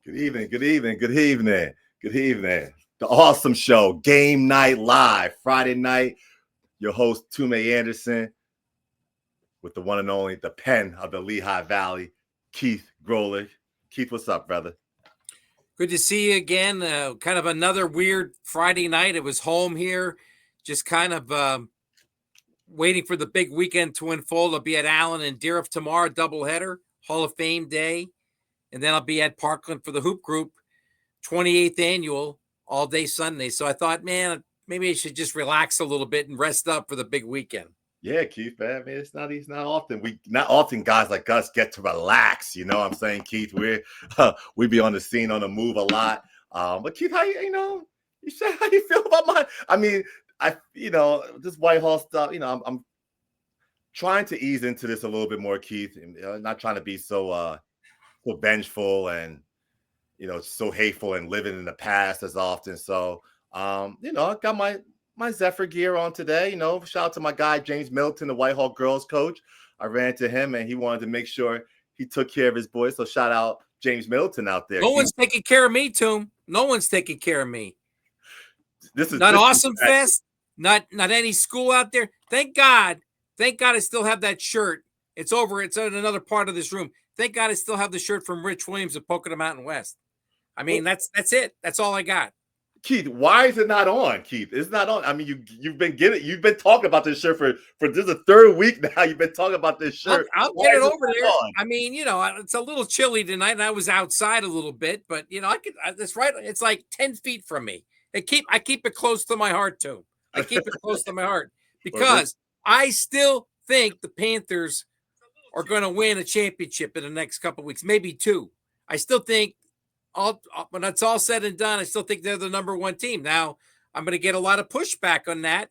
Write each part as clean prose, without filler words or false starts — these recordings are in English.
Good evening, good evening, good evening, good evening. The awesome show, Game Night Live, Friday night. Your host, Toomey Anderson, with the one and only, the pen of the Lehigh Valley, Keith Groller. Keith, what's up, brother? Good to see you again. Kind of another weird Friday night. It was home here, just kind of waiting for the big weekend to unfold. I'll be at Allen and Deerfield tomorrow, doubleheader, Hall of Fame day. And then I'll be at Parkland for the Hoop Group, 28th annual, all day Sunday. So I thought, man, maybe I should just relax a little bit and rest up for the big weekend. Yeah, Keith, man. I mean, it's not often guys like us get to relax. You know what I'm saying, Keith? We be on the scene, on the move a lot. But Keith, how you said how you feel about my? I mean, this Whitehall stuff. I'm trying to ease into this a little bit more, Keith, and not trying to be so vengeful and so hateful and living in the past as often. So I got my Zephyr gear on today. Shout out to my guy James Middleton, the Whitehall girls coach. I ran to him and he wanted to make sure he took care of his boys. So shout out James Middleton out there. No one's taking care of me, Toom. No one's taking care of me. This is not Awesome Fest, not any school out there. Thank God I still have that shirt. It's over. It's in another part of this room. Thank God I still have the shirt from Rich Williams of Poconos Mountain West. I mean, that's it. That's all I got. Keith, why is it not on, Keith? It's not on. I mean, you've been talking about this shirt for this is the third week now. You've been talking about this shirt. I'll get it over there. I mean, it's a little chilly tonight, and I was outside a little bit, but that's right. It's like 10 feet from me. I keep it close to my heart too. I keep it close to my heart because I still think the Panthers are going to win a championship in the next couple of weeks, maybe two. I still think when it's all said and done, I still think they're the number one team. Now, I'm going to get a lot of pushback on that,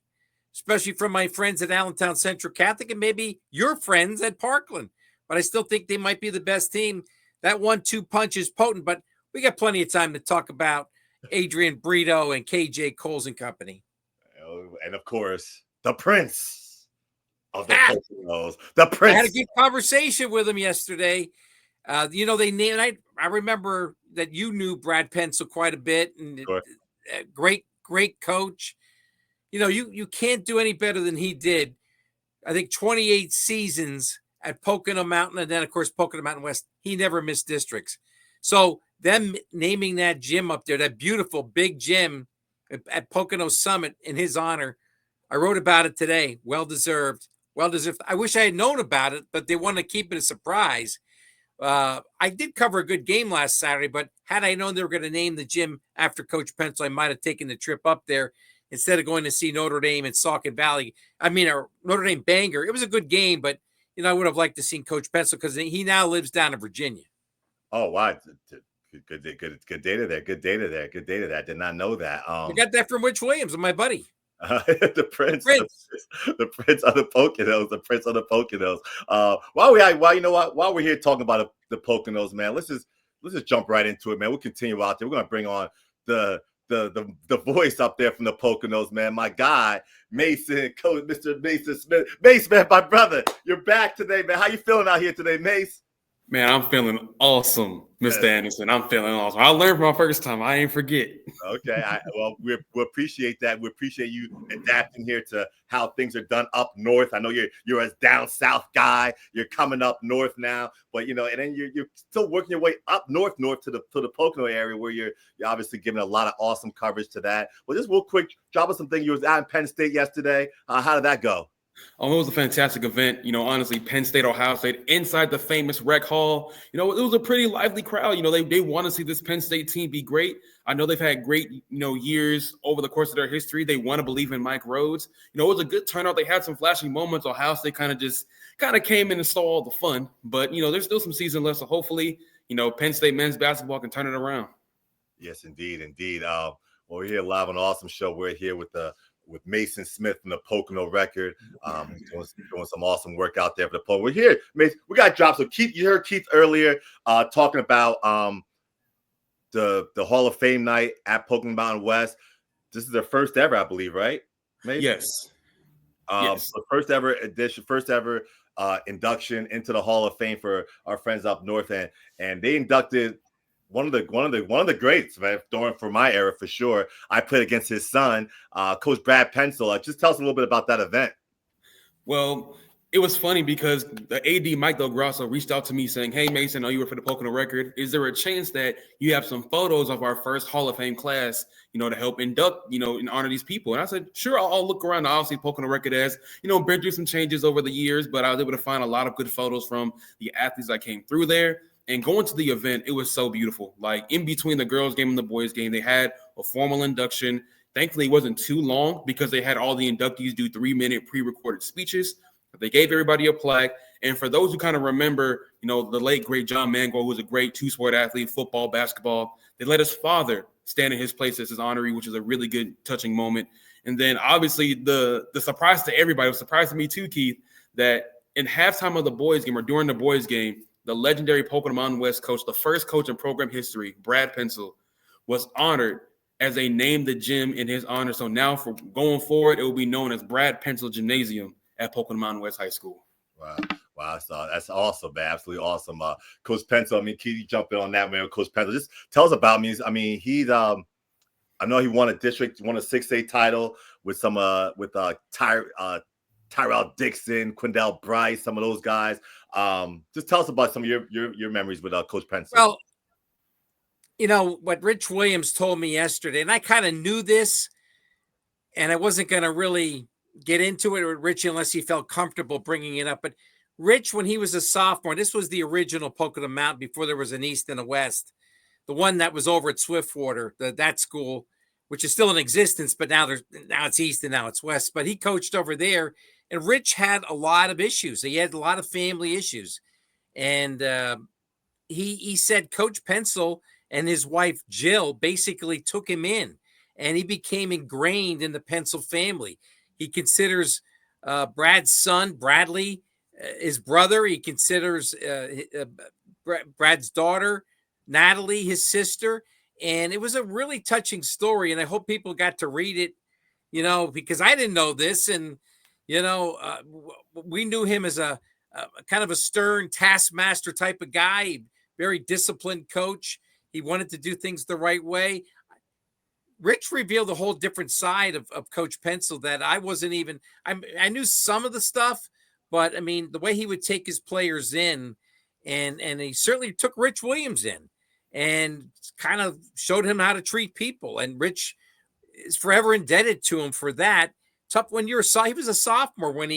especially from my friends at Allentown Central Catholic and maybe your friends at Parkland. But I still think they might be the best team. That 1-2 punch is potent, but we got plenty of time to talk about Adrian Brito and KJ Coles and company. And, of course, the Prince of the Poconos. The Prince. I had a good conversation with him yesterday. They named. I remember that you knew Brad Pencil quite a bit, and sure. Great coach. You can't do any better than he did. I think 28 seasons at Poconos Mountain, and then of course Poconos Mountain West. He never missed districts. So them naming that gym up there, that beautiful big gym at Poconos Summit in his honor. I wrote about it today. Well deserved. I wish I had known about it, but they want to keep it a surprise. I did cover a good game last Saturday, but had I known they were going to name the gym after Coach Pencil, I might have taken the trip up there instead of going to see Notre Dame and Saucon Valley. I mean, Notre Dame Bangor. It was a good game, but I would have liked to see Coach Pencil because he now lives down in Virginia. Oh, wow. Good data there. Good data there. I did not know that. I got that from Rich Williams, my buddy. The Prince of the Poconos, the Prince of the Poconos. While we're here talking about the Poconos, man, let's just jump right into it, man. We'll continue out there. We're gonna bring on the voice up there from the Poconos, man. My guy, Mason, Coach, Mr. Mason Smith. Mace, man, my brother, you're back today, man. How you feeling out here today, Mace? Man, I'm feeling awesome, Mr. Anderson. I'm feeling awesome. I learned from my first time. I ain't forget. Okay. We appreciate that. We appreciate you adapting here to how things are done up north. I know you're a down south guy. You're coming up north now, but and then you're still working your way up north to the Pocono area where you're obviously giving a lot of awesome coverage to that. Well, just real quick, drop us something. You was out in Penn State yesterday. How did that go? It was a fantastic event. Honestly, Penn State, Ohio State, inside the famous Rec Hall. It was a pretty lively crowd. They want to see this Penn State team be great. I know they've had great, years over the course of their history. They want to believe in Mike Rhodes. It was a good turnout. They had some flashing moments. Ohio State kind of came in and stole all the fun. But, there's still some season left. So hopefully, Penn State men's basketball can turn it around. Yes, indeed. We're here live on an awesome show. We're here with Mason Smith from the Pocono Record, doing some awesome work out there for the Pocono. We're here, Mason. We got drops. So Keith, you heard Keith earlier talking about the Hall of Fame night at Pocono Mountain West. This is their first ever, I believe, right? Mason? Yes. Yes. The first ever edition, first ever induction into the Hall of Fame for our friends up north, and they inducted one of the greats, man, for my era for sure. I played against his son, Coach Brad Pencil. Just tell us a little bit about that event. Well, it was funny because the AD Mike Del Grosso reached out to me saying, "Hey Mason, I know you were for the Pocono record. Is there a chance that you have some photos of our first Hall of Fame class, to help induct, in honor these people?" And I said, "Sure, I'll look around. Obviously, Pocono record has, been through some changes over the years, but I was able to find a lot of good photos from the athletes that came through there." And going to the event, it was so beautiful. Like in between the girls' game and the boys' game, they had a formal induction. Thankfully, it wasn't too long because they had all the inductees do 3-minute pre-recorded speeches. They gave everybody a plaque. And for those who kind of remember, the late, great John Mango, who was a great two-sport athlete, football, basketball, they let his father stand in his place as his honoree, which is a really good, touching moment. And then, obviously, the surprise to everybody, was surprised to me too, Keith, that in halftime of the boys' game or during the boys' game, the legendary Pocono Mountain West coach, the first coach in program history, Brad Pencil, was honored as they named the gym in his honor. So now for going forward, it will be known as Brad Pencil Gymnasium at Pocono Mountain West High School. Wow. That's awesome, man. Absolutely awesome. Coach Pencil, can you jump in on that, man? Coach Pencil, just tell us about me. He's I know he won a 6A title with some Tyrell Dixon, Quindell Bryce, some of those guys. Just tell us about some of your memories with Coach Pencil. Well, what Rich Williams told me yesterday, and I kind of knew this, and I wasn't going to really get into it with Rich unless he felt comfortable bringing it up. But Rich, when he was a sophomore, this was the original Pocono Mountain before there was an East and a West, the one that was over at Swiftwater, that school, which is still in existence, but now it's East and now it's West. But he coached over there, and Rich had a lot of issues. He had a lot of family issues, and he said Coach Pencil and his wife Jill basically took him in, and he became ingrained in the Pencil family. He considers Brad's son, Bradley, his brother. He considers Brad's daughter, Natalie, his sister. And it was a really touching story. And I hope people got to read it, because I didn't know this. And, we knew him as a kind of a stern taskmaster type of guy, very disciplined coach. He wanted to do things the right way. Rich revealed a whole different side of Coach Pencil that I wasn't even, I knew some of the stuff, but the way he would take his players in, and he certainly took Rich Williams in and kind of showed him how to treat people. And Rich is forever indebted to him for that. Tough when he was a sophomore when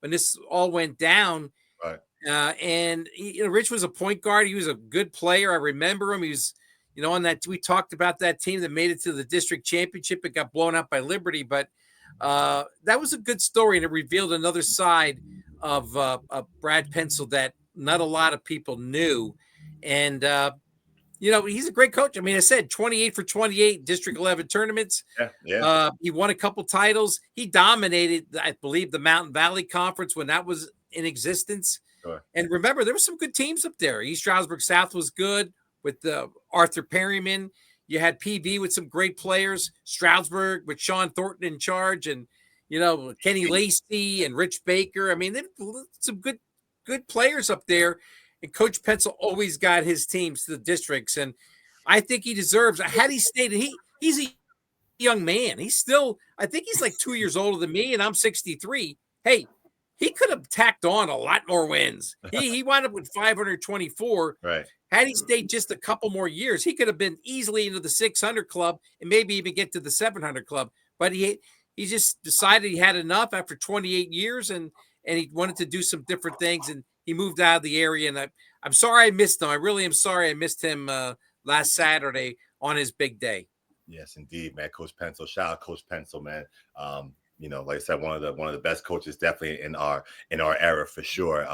this all went down. Right. And Rich was a point guard. He was a good player. I remember him. He was, on that, we talked about that team that made it to the district championship. It got blown out by Liberty, but that was a good story, and it revealed another side of Brad Pencil that not a lot of people knew. And he's a great coach. I said 28 for 28 District 11 tournaments. Yeah. He won a couple titles. He dominated, I believe, the Mountain Valley Conference when that was in existence. Sure. And remember, there were some good teams up there. East Stroudsburg South was good with Arthur Perryman. You had PV with some great players. Stroudsburg with Sean Thornton in charge, and Kenny Lacey and Rich Baker. They've some good players up there. And Coach Pencil always got his teams to the districts, and I think he deserves. Had he stayed, he's a young man. I think he's like 2 years older than me, and I'm 63. Hey, he could have tacked on a lot more wins. He wound up with 524. Right. Had he stayed just a couple more years, he could have been easily into the 600 club and maybe even get to the 700 club. But he just decided he had enough after 28 years, and he wanted to do some different things, and he moved out of the area. And I'm sorry I missed him. I really am sorry I missed him last Saturday on his big day. Yes, indeed, man. Coach Pencil, shout out Coach Pencil, man. Like I said, one of the best coaches definitely in our era for sure.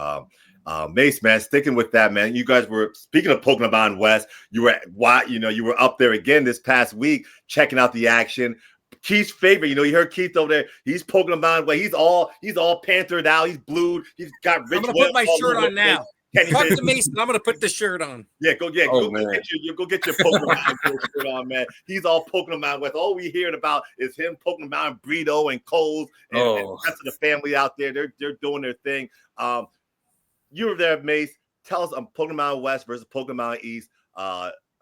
Mace, man, sticking with that, man. You guys were, speaking of Pocono Mountain West, you were up there again this past week checking out the action. Keith's favorite, you heard Keith over there. He's Pocono Mountain West. He's all Panthered out. He's blued. He's got Rich. I'm gonna put my shirt on now. Talk to Mason. I'm gonna put the shirt on. Yeah, go get your Pocono Mountain shirt on, man. He's all Pocono Mountain West. All we hearing about is him, Pocono Mountain, Brito, and Coles, and the rest of the family out there. They're doing their thing. You were there, Mace. Tell us on Pocono Mountain West versus Pocono Mountain East.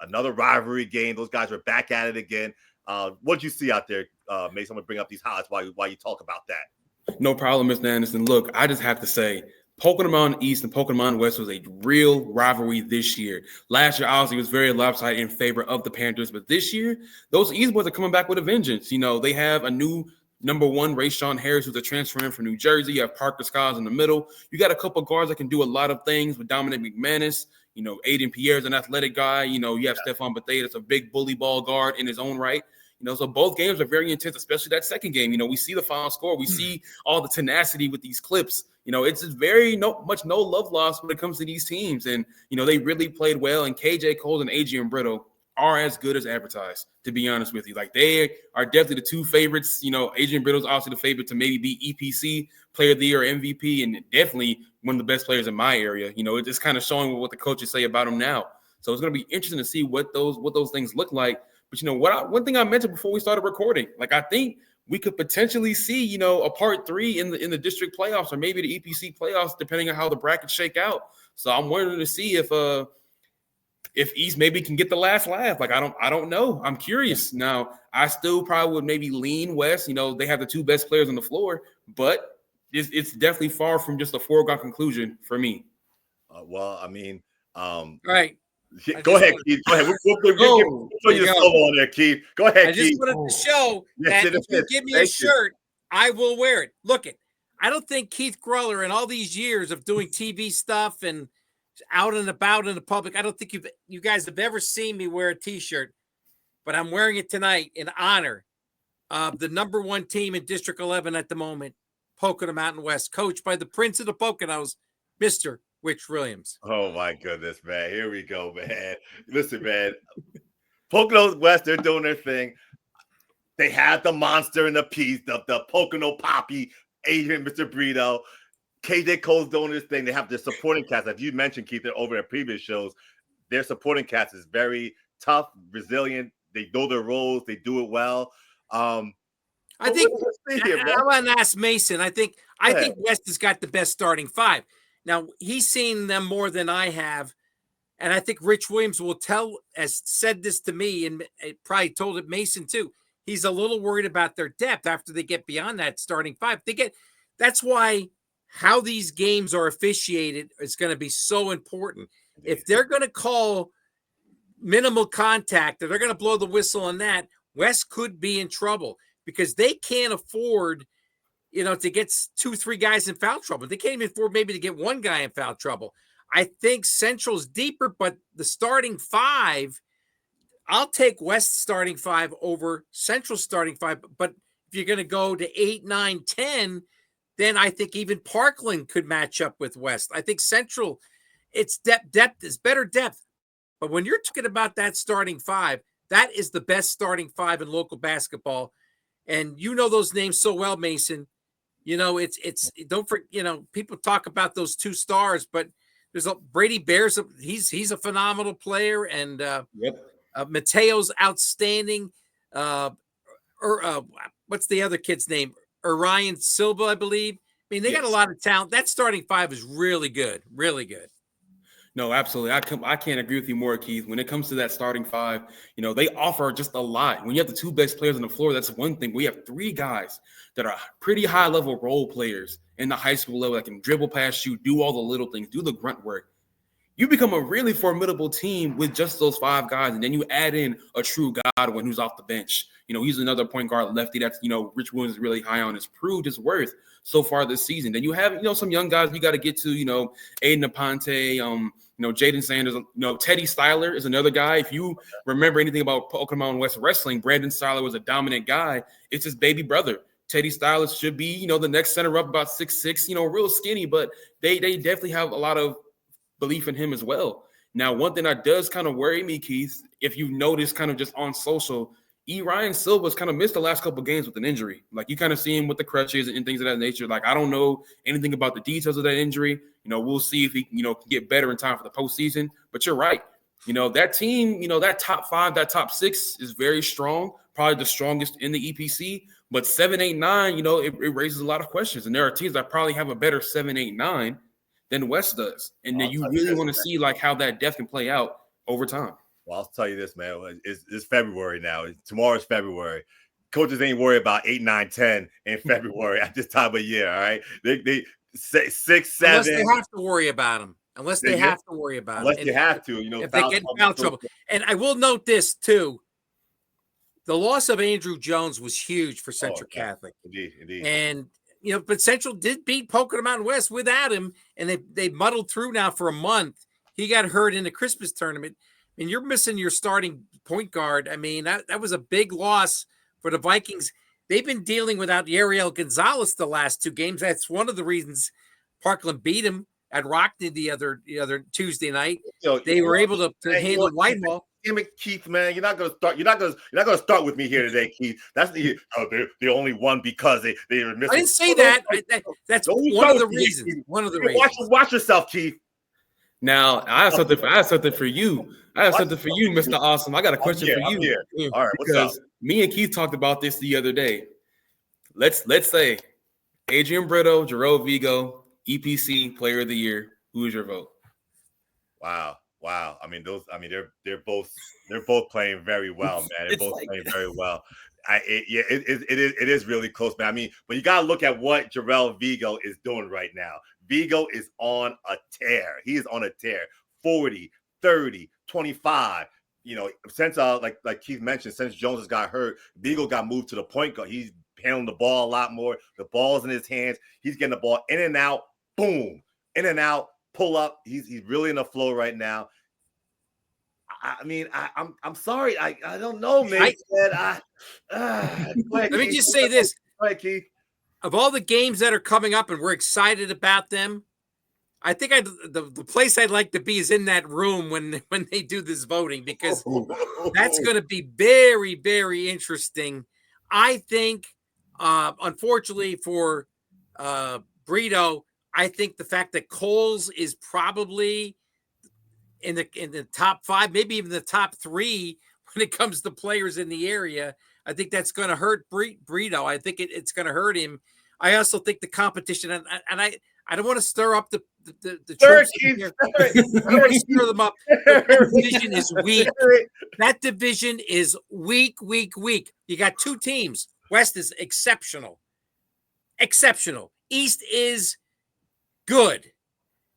another rivalry game. Those guys are back at it again. What did you see out there, Mason? I'm gonna bring up these highlights while you talk about that. No problem, Mr. Anderson. Look, I just have to say, Poconos East and Poconos West was a real rivalry this year. Last year, obviously, was very lopsided in favor of the Panthers, but this year, those East boys are coming back with a vengeance. They have a new number one, Rayshawn Harris, who's a transfer in from New Jersey. You have Parker Skiles in the middle. You got a couple of guards that can do a lot of things with Dominic McManus. Aiden Pierre's an athletic guy. You have Stephon Bethea, that's a big bully ball guard in his own right. So both games are very intense, especially that second game. We see the final score. We see all the tenacity with these clips. It's just very no love lost when it comes to these teams. And, they really played well. And KJ Cole and Adrian Brittle are as good as advertised, to be honest with you. Like, they are definitely the two favorites. Adrian Brittle's obviously the favorite to maybe be EPC, Player of the Year, MVP, and definitely one of the best players in my area. It's just kind of showing what the coaches say about him now. So it's going to be interesting to see what those things look like. But one thing I mentioned before we started recording, like, I think we could potentially see, a part 3 in the district playoffs, or maybe the EPC playoffs, depending on how the brackets shake out. So I'm wondering to see if East maybe can get the last laugh. Like, I don't know. I'm curious. Now, I still probably would maybe lean West. They have the two best players on the floor, but it's definitely far from just a foregone conclusion for me. Right. Go ahead, Keith. Go ahead. We'll put you on there, Keith. Go ahead, Keith. I just wanted to show that if you give me a shirt, I will wear it. Look it. I don't think Keith Groller, in all these years of doing TV stuff and out and about in the public, I don't think you guys have ever seen me wear a T-shirt, but I'm wearing it tonight in honor of the number one team in District 11 at the moment, Pocono Mountain West, coached by the Prince of the Poconos, Mr. Rich Williams. Oh my goodness, man. Here we go, man. Listen, man. Poconos West, they're doing their thing. They had the monster in the piece, the Pocono Poppy, Adrian, Mr. Brito. KJ Cole's doing this thing. They have their supporting cast. As you mentioned, Keith, over in previous shows, their supporting cast is very tough, resilient. They know their roles. They do it well. I want to ask Mason. I think West has got the best starting five. Now, he's seen them more than I have, and I think Rich Williams has said this to me, and it probably told it Mason too. He's a little worried about their depth after they get beyond that starting five. That's why how these games are officiated is going to be so important. If they're going to call minimal contact, or they're going to blow the whistle on that, West could be in trouble because they can't afford to get 2-3 guys in foul trouble. They can't even afford maybe to get one guy in foul trouble. I think Central's deeper, but the starting five, I'll take West starting five over Central starting five. But if you're going to go to 8, 9, 10, then I think even Parkland could match up with West. I think Central, it's depth is better depth. But when you're talking about that starting five, that is the best starting five in local basketball. And those names so well, Mason. It's don't forget, people talk about those two stars, but there's Brady Bears. He's a phenomenal player, and Mateo's outstanding. What's the other kid's name? Orion Silva, I believe. I mean, they got a lot of talent. That starting five is really good, really good. No, absolutely. I can't agree with you more, Keith. When it comes to that starting five, they offer just a lot. When you have the two best players on the floor, that's one thing. We have three guys that are pretty high-level role players in the high school level that can dribble past you, do all the little things, do the grunt work. You become a really formidable team with just those five guys, and then you add in a true Godwin who's off the bench. He's another point guard lefty that's, Rich Williams is really high on, has proved his worth so far this season. Then you have, some young guys you got to get to, Aiden Aponte, Jaden Sanders, Teddy Styler is another guy. If you remember anything about Poconos West wrestling, Brandon Styler was a dominant guy. It's his baby brother. Teddy Styler should be, the next center up, about 6'6", real skinny, but they definitely have a lot of belief in him as well. Now, one thing that does kind of worry me, Keith, if you notice kind of just on social, Ryan Silva's kind of missed the last couple of games with an injury. Like, you kind of see him with the crutches and things of that nature. Like, I don't know anything about the details of that injury. We'll see if he, can get better in time for the postseason. But you're right. That team, that top five, that top six is very strong, probably the strongest in the EPC. But 7, 8, 9, it raises a lot of questions. And there are teams that probably have a better 7, 8, 9 than West does. And then you really want to see, like, how that depth can play out over time. Well, I'll tell you this, man. It's February now. Tomorrow's February. Coaches ain't worried about 8, 9, 10 in February at this time of year. All right, they 6, 7. Unless they have to worry about him. Unless they have to worry about him. Unless you have to, if they get in foul trouble. And I will note this too. The loss of Andrew Jones was huge for Central Catholic. Indeed. And but Central did beat Pocono Mountain West without him, and they muddled through now for a month. He got hurt in the Christmas tournament, and you're missing your starting point guard. I mean, that was a big loss for the Vikings. They've been dealing without Yariel Gonzalez the last 2 games. That's one of the reasons Parkland beat him at Rockton the other Tuesday night. They were able to handle Whitehall. Damn it, Keith, man, you're not gonna start with me here today, Keith. That's they're the only one because they were missing. I didn't say that. That's one of the reasons. One of the reasons. Watch yourself, Keith. Now I have something for you. Mr. Awesome. I got a question for you. All right, what's up? Me and Keith talked about this the other day. Let's say Adrian Brito, Jerome Vigo, EPC Player of the Year. Who is your vote? Wow. I mean, they're both playing very well, man. They're both playing very well. It is really close, man. I mean, but you gotta look at what Jarrell Vigo is doing right now. Vigo is on a tear. He is on a tear. 40, 30, 25. Since like Keith mentioned, since Jones has got hurt, Vigo got moved to the point guard. He's handling the ball a lot more. The ball's in his hands. He's getting the ball in and out. Boom, in and out. Pull up. He's really in the flow right now. I mean, I'm sorry. I don't know, man. Let me just say this. Go ahead, Keith. Of all the games that are coming up and we're excited about them, I think the place I'd like to be is in that room when they do this voting, because that's going to be very, very interesting. I think, unfortunately for Brito, I think the fact that Coles is probably in the top 5, maybe even the top 3 when it comes to players in the area, I think that's going to hurt Brito. I think it's going to hurt him. I also think the competition, and I don't want to stir up the troops here. I don't want to stir them up. That division is weak. That division is weak. You got 2 teams. West is exceptional. East is good.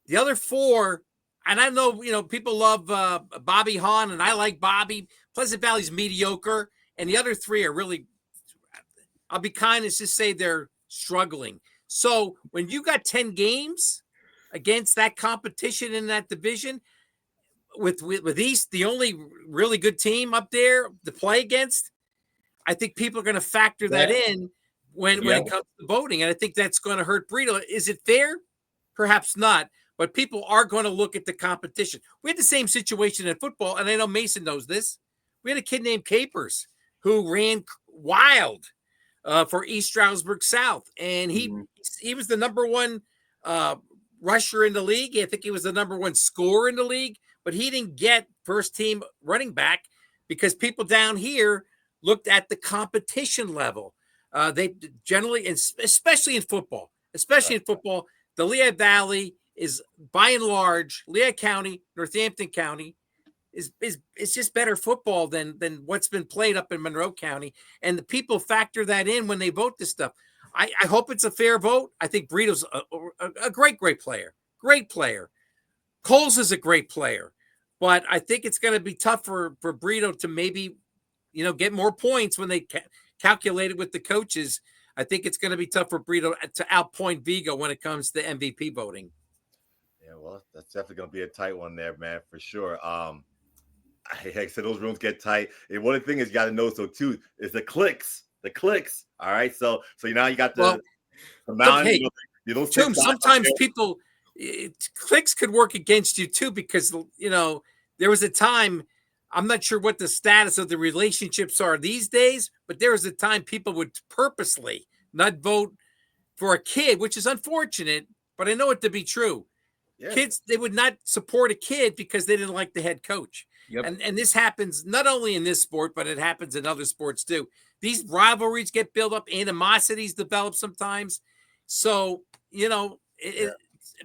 The other 4, and I know people love Bobby Hahn, and I like Bobby. Pleasant Valley's mediocre, and the other 3 are really. I'll be kind and just say they're struggling. So when you got 10 games against that competition in that division, with East, the only really good team up there to play against, I think people are going to factor that in when it comes to voting, and I think that's going to hurt Brito. Is it fair? Perhaps not, but people are going to look at the competition. We had the same situation in football, and I know Mason knows this. We had a kid named Capers who ran wild for East Stroudsburg South, and he was the number 1 rusher in the league. I think he was the number 1 scorer in the league, but he didn't get first team running back because people down here looked at the competition level. They generally, especially in football, the Lehigh Valley is by and large, Lehigh County, Northampton County is just better football than what's been played up in Monroe County. And the people factor that in when they vote this stuff. I hope it's a fair vote. I think Brito's a great player. Great player. Coles is a great player. But I think it's going to be tough for Brito to maybe, get more points when they calculate it with the coaches. I think it's going to be tough for Brito to outpoint Vigo when it comes to MVP voting. Yeah, well, that's definitely going to be a tight one there, man, for sure. Like I said, those rooms get tight. And one of the things you got to know, too, is the clicks. All right. So now you got the mountain. Hey, Toom, sometimes people clicks could work against you too, because there was a time. I'm not sure what the status of the relationships are these days, but there was a time people would purposely not vote for a kid, which is unfortunate, but I know it to be true. Yeah. Kids, they would not support a kid because they didn't like the head coach. Yep. And this happens not only in this sport, but it happens in other sports too. These rivalries get built up, animosities develop sometimes. So,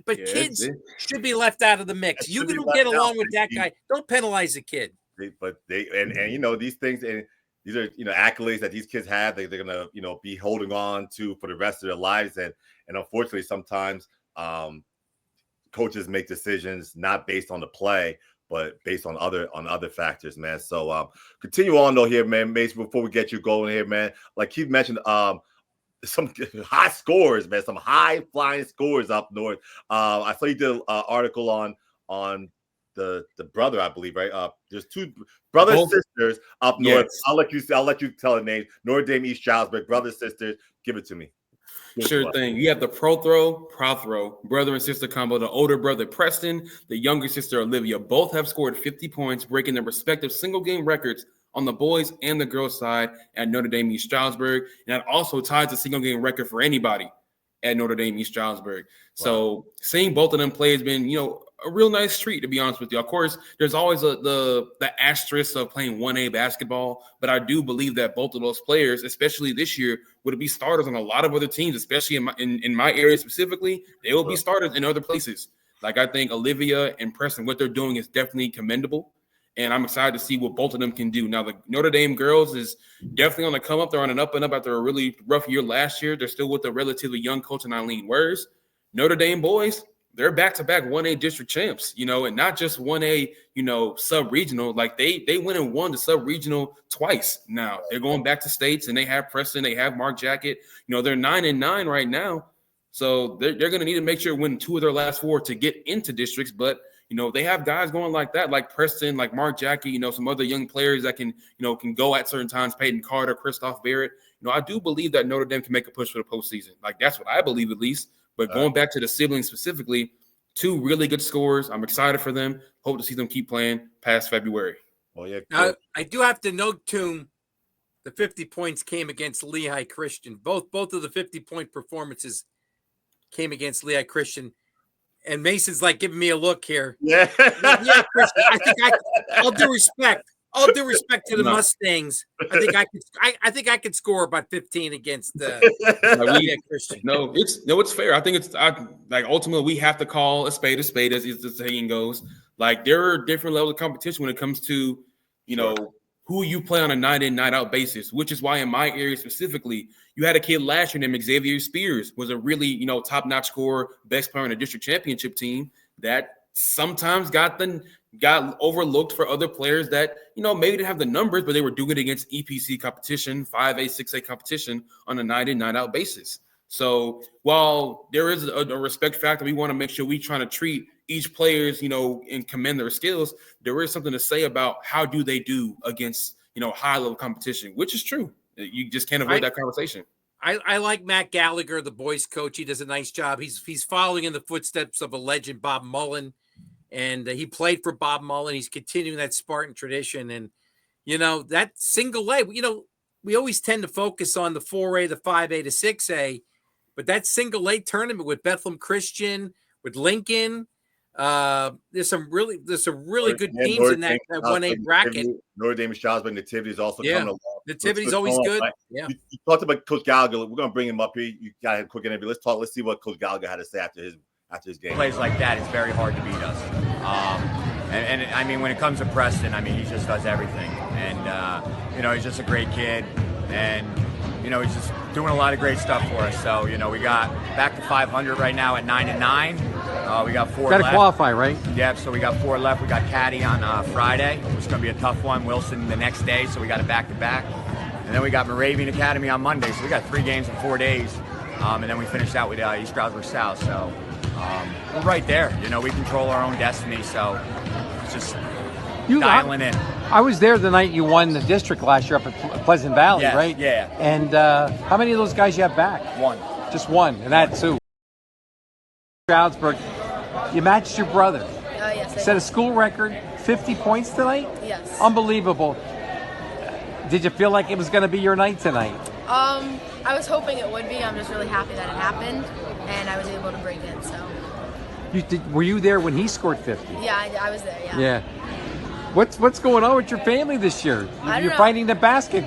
but kids should be left out of the mix. You can get along with that guy. Don't penalize a kid. And you know, these things, and these are, you know, accolades that these kids have, they're gonna, you know, be holding on to for the rest of their lives. And unfortunately sometimes coaches make decisions not based on the play, but based on other factors, man. So continue on though here, man. Mason, before we get you going here, man, like Keith mentioned, some high scores, man, some high flying scores up north. I saw you did an article on the brother, I believe, right? There's two brothers and sisters up north. Yes. I'll let you tell the name. Notre Dame, East Stroudsburg, brothers, sisters. Give it to me. Sure thing. You have the Prothro, brother and sister combo, the older brother Preston, the younger sister Olivia. Both have scored 50 points, breaking their respective single game records on the boys and the girls side at Notre Dame East Stroudsburg. And that also ties the single game record for anybody at Notre Dame East Stroudsburg. Wow. So seeing both of them play has been, you know, a real nice treat, to be honest with you. Of course, there's always the asterisk of playing 1A basketball, but I do believe that both of those players, especially this year, would be starters on a lot of other teams, especially in my area specifically. They will be starters in other places. Like, I think Olivia and Preston, what they're doing is definitely commendable, and I'm excited to see what both of them can do. Now, the Notre Dame girls is definitely on the come up. They're on an up and up after a really rough year last year. They're still with a relatively young coach in Eileen Wers. Notre Dame boys, they're back-to-back 1A district champs, you know, and not just 1A, you know, sub-regional. Like, they went and won the sub-regional twice now. They're going back to states, and they have Preston, they have Mark Jackett. You know, they're 9-9 right now. So they're going to need to make sure to win 2 of their last 4 to get into districts. But, you know, they have guys going like that, like Preston, like Mark Jackett, you know, some other young players that can, you know, can go at certain times, Peyton Carter, Christoph Barrett. You know, I do believe that Notre Dame can make a push for the postseason. Like, that's what I believe, at least. But going back to the siblings specifically, 2 really good scores. I'm excited for them. Hope to see them keep playing past February. Oh, yeah. Now, I do have to note, Toom, the 50 points came against Lehigh Christian. Both of the 50-point performances came against Lehigh Christian. And Mason's like giving me a look here. Yeah. Lehigh Christian, all due respect to the Mustangs, I think I could score about 15 against Christian. No, it's fair. I think like ultimately we have to call a spade as the saying goes. Like, there are different levels of competition when it comes to, you know, who you play on a night in, night out basis, which is why in my area specifically, you had a kid last year named Xavier Spears, was a really, you know, top-notch scorer, best player on the district championship team that sometimes got overlooked for other players that, you know, maybe didn't have the numbers, but they were doing it against EPC competition, 5A, 6A competition on a night in, night out basis. So while there is a respect factor, we want to make sure we trying to treat each players, you know, and commend their skills. There is something to say about how do they do against, you know, high level competition, which is true. You just can't avoid that conversation. I like Matt Gallagher, the boys coach. He does a nice job. He's following in the footsteps of a legend, Bob Mullen. And he played for Bob Mullen. He's continuing that Spartan tradition. And, you know, that single A, you know, we always tend to focus on the 4A, the 5A, the 6A. But that single A tournament with Bethlehem Christian, with Lincoln, there's some really good teams in that 1A bracket. Notre Dame Stroudsburg, Nativity is also coming along. Nativity's always good. Right? Yeah. You talked about Coach Gallagher. We're going to bring him up here. You got a quick interview. Let's see what Coach Gallagher had to say after his game. Plays like that, it's very hard to beat us. And I mean, when it comes to Preston, I mean, he just does everything. And, you know, he's just a great kid. And, you know, he's just doing a lot of great stuff for us. So, you know, we got back to 500 right now at 9-9. We got 4 left. Got to qualify, right? Yeah, so we got 4 left. We got Caddy on Friday, which is going to be a tough one. Wilson the next day, so we got it back-to-back. And then we got Moravian Academy on Monday, so we got 3 games in 4 days. And then we finished out with East Stroudsburg South. So we're right there. You know, we control our own destiny, so it's just dialing in. I was there the night you won the district last year up at Pleasant Valley, right? Yeah. And how many of those guys you have back? 1. Just 1, and that's who? Stroudsburg. You matched your brother. Yes. Set a school record, 50 points tonight? Yes. Unbelievable. Did you feel like it was going to be your night tonight? I was hoping it would be. I'm just really happy that it happened, and I was able to break it. So. Were you there when he scored 50? Yeah, I was there. Yeah. Yeah. What's going on with your family this year? You're finding the basket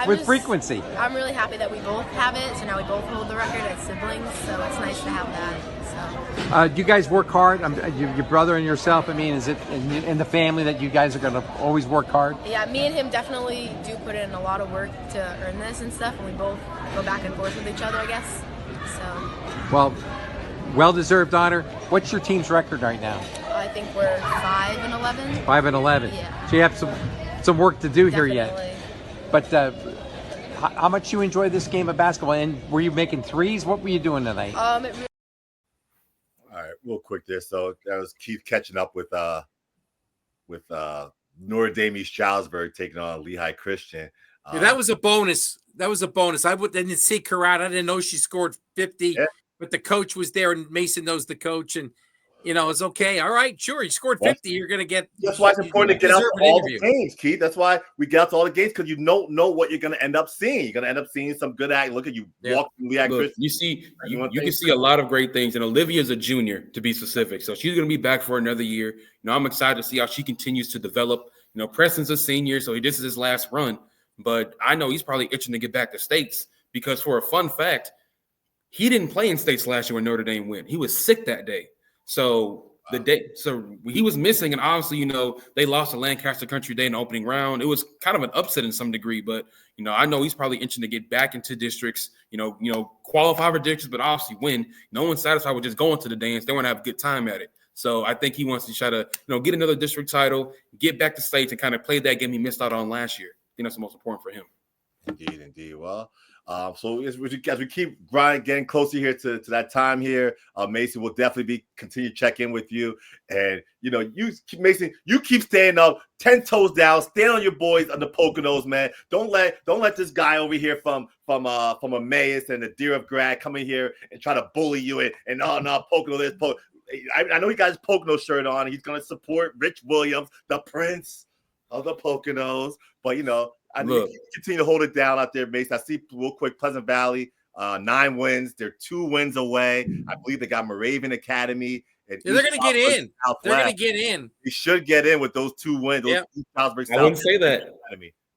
with frequency. I'm really happy that we both have it. So now we both hold the record as siblings. So it's nice to have that. So. Do you guys work hard? Your brother and yourself. I mean, is it in the family that you guys are going to always work hard? Yeah, me and him definitely do put in a lot of work to earn this and stuff, and we both go back and forth with each other, I guess. So. Well-deserved honor. What's your team's record right now? I think we're 5-11. 5-11. Yeah. So you have some work to do here Definitely. yet. But how much you enjoy this game of basketball? And were you making threes? What were you doing tonight? All right, real quick there. So that was Keith catching up with Notre Dame East Stroudsburg taking on Lehigh Christian. Yeah, that was a bonus. I didn't seek her out. I didn't know she scored 50, but the coach was there, and Mason knows the coach, and it's okay. All right, sure, you scored 50. You're gonna get. That's why it's important to get out to all the games, Keith. That's why we get out to all the games, because you don't know what you're gonna end up seeing. You're gonna end up seeing some good act. Look at you walk through Lehigh Christian. You can see a lot of great things, and Olivia's a junior, to be specific, so she's gonna be back for another year. I'm excited to see how she continues to develop. Preston's a senior, so this is his last run. But I know he's probably itching to get back to States, because for a fun fact, he didn't play in States last year when Notre Dame went. He was sick that day. So he was missing, and obviously, they lost to Lancaster Country Day in the opening round. It was kind of an upset in some degree, but I know he's probably itching to get back into districts, qualify for districts, but obviously win. No one's satisfied with just going to the dance. They want to have a good time at it. So I think he wants to try to, get another district title, get back to States, and kind of play that game he missed out on last year. I think that's the most important for him. Indeed. Well, so as we keep grinding, getting closer here to that time here, Mason will definitely continue to check in with you. And Mason, you keep staying up, 10 toes down, stand on your boys on the Poconos, man. Don't let this guy over here from Emmaus and the Deer of Grad come in here and try to bully you and Pocono this. I know he got his Pocono shirt on. He's gonna support Rich Williams, the Prince of the Poconos, but I need to continue to hold it down out there, Mason. I see real quick Pleasant Valley, 9 wins. They're 2 wins away. I believe they got Moravian Academy. They're going to get in. They're going to get in. They should get in with those 2 wins. I wouldn't say that.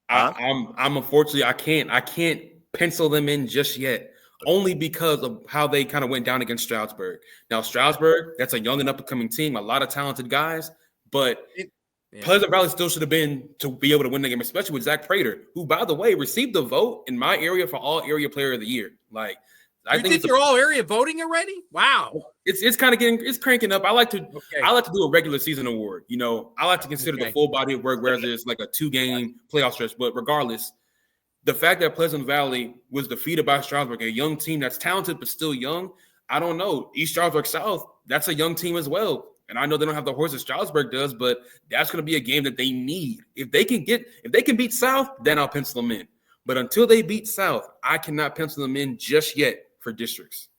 I'm unfortunately I can't pencil them in just yet. Only because of how they kind of went down against Stroudsburg. Now, Stroudsburg, that's a young and up-and-coming team, a lot of talented guys, but Pleasant Valley still should have been to be able to win the game, especially with Zach Prater, who, by the way, received the vote in my area for All-Area Player of the Year. I think you're all-area voting already? Wow. It's kind of it's cranking up. I like to do a regular season award. I like to consider the full body of work, whereas it's like a 2-game playoff stretch. But regardless, the fact that Pleasant Valley was defeated by Stroudsburg, a young team that's talented but still young, I don't know. East Stroudsburg South, that's a young team as well. And I know they don't have the horse that Stroudsburg does, but that's going to be a game that they need. If they can beat South, then I'll pencil them in. But until they beat South, I cannot pencil them in just yet for districts.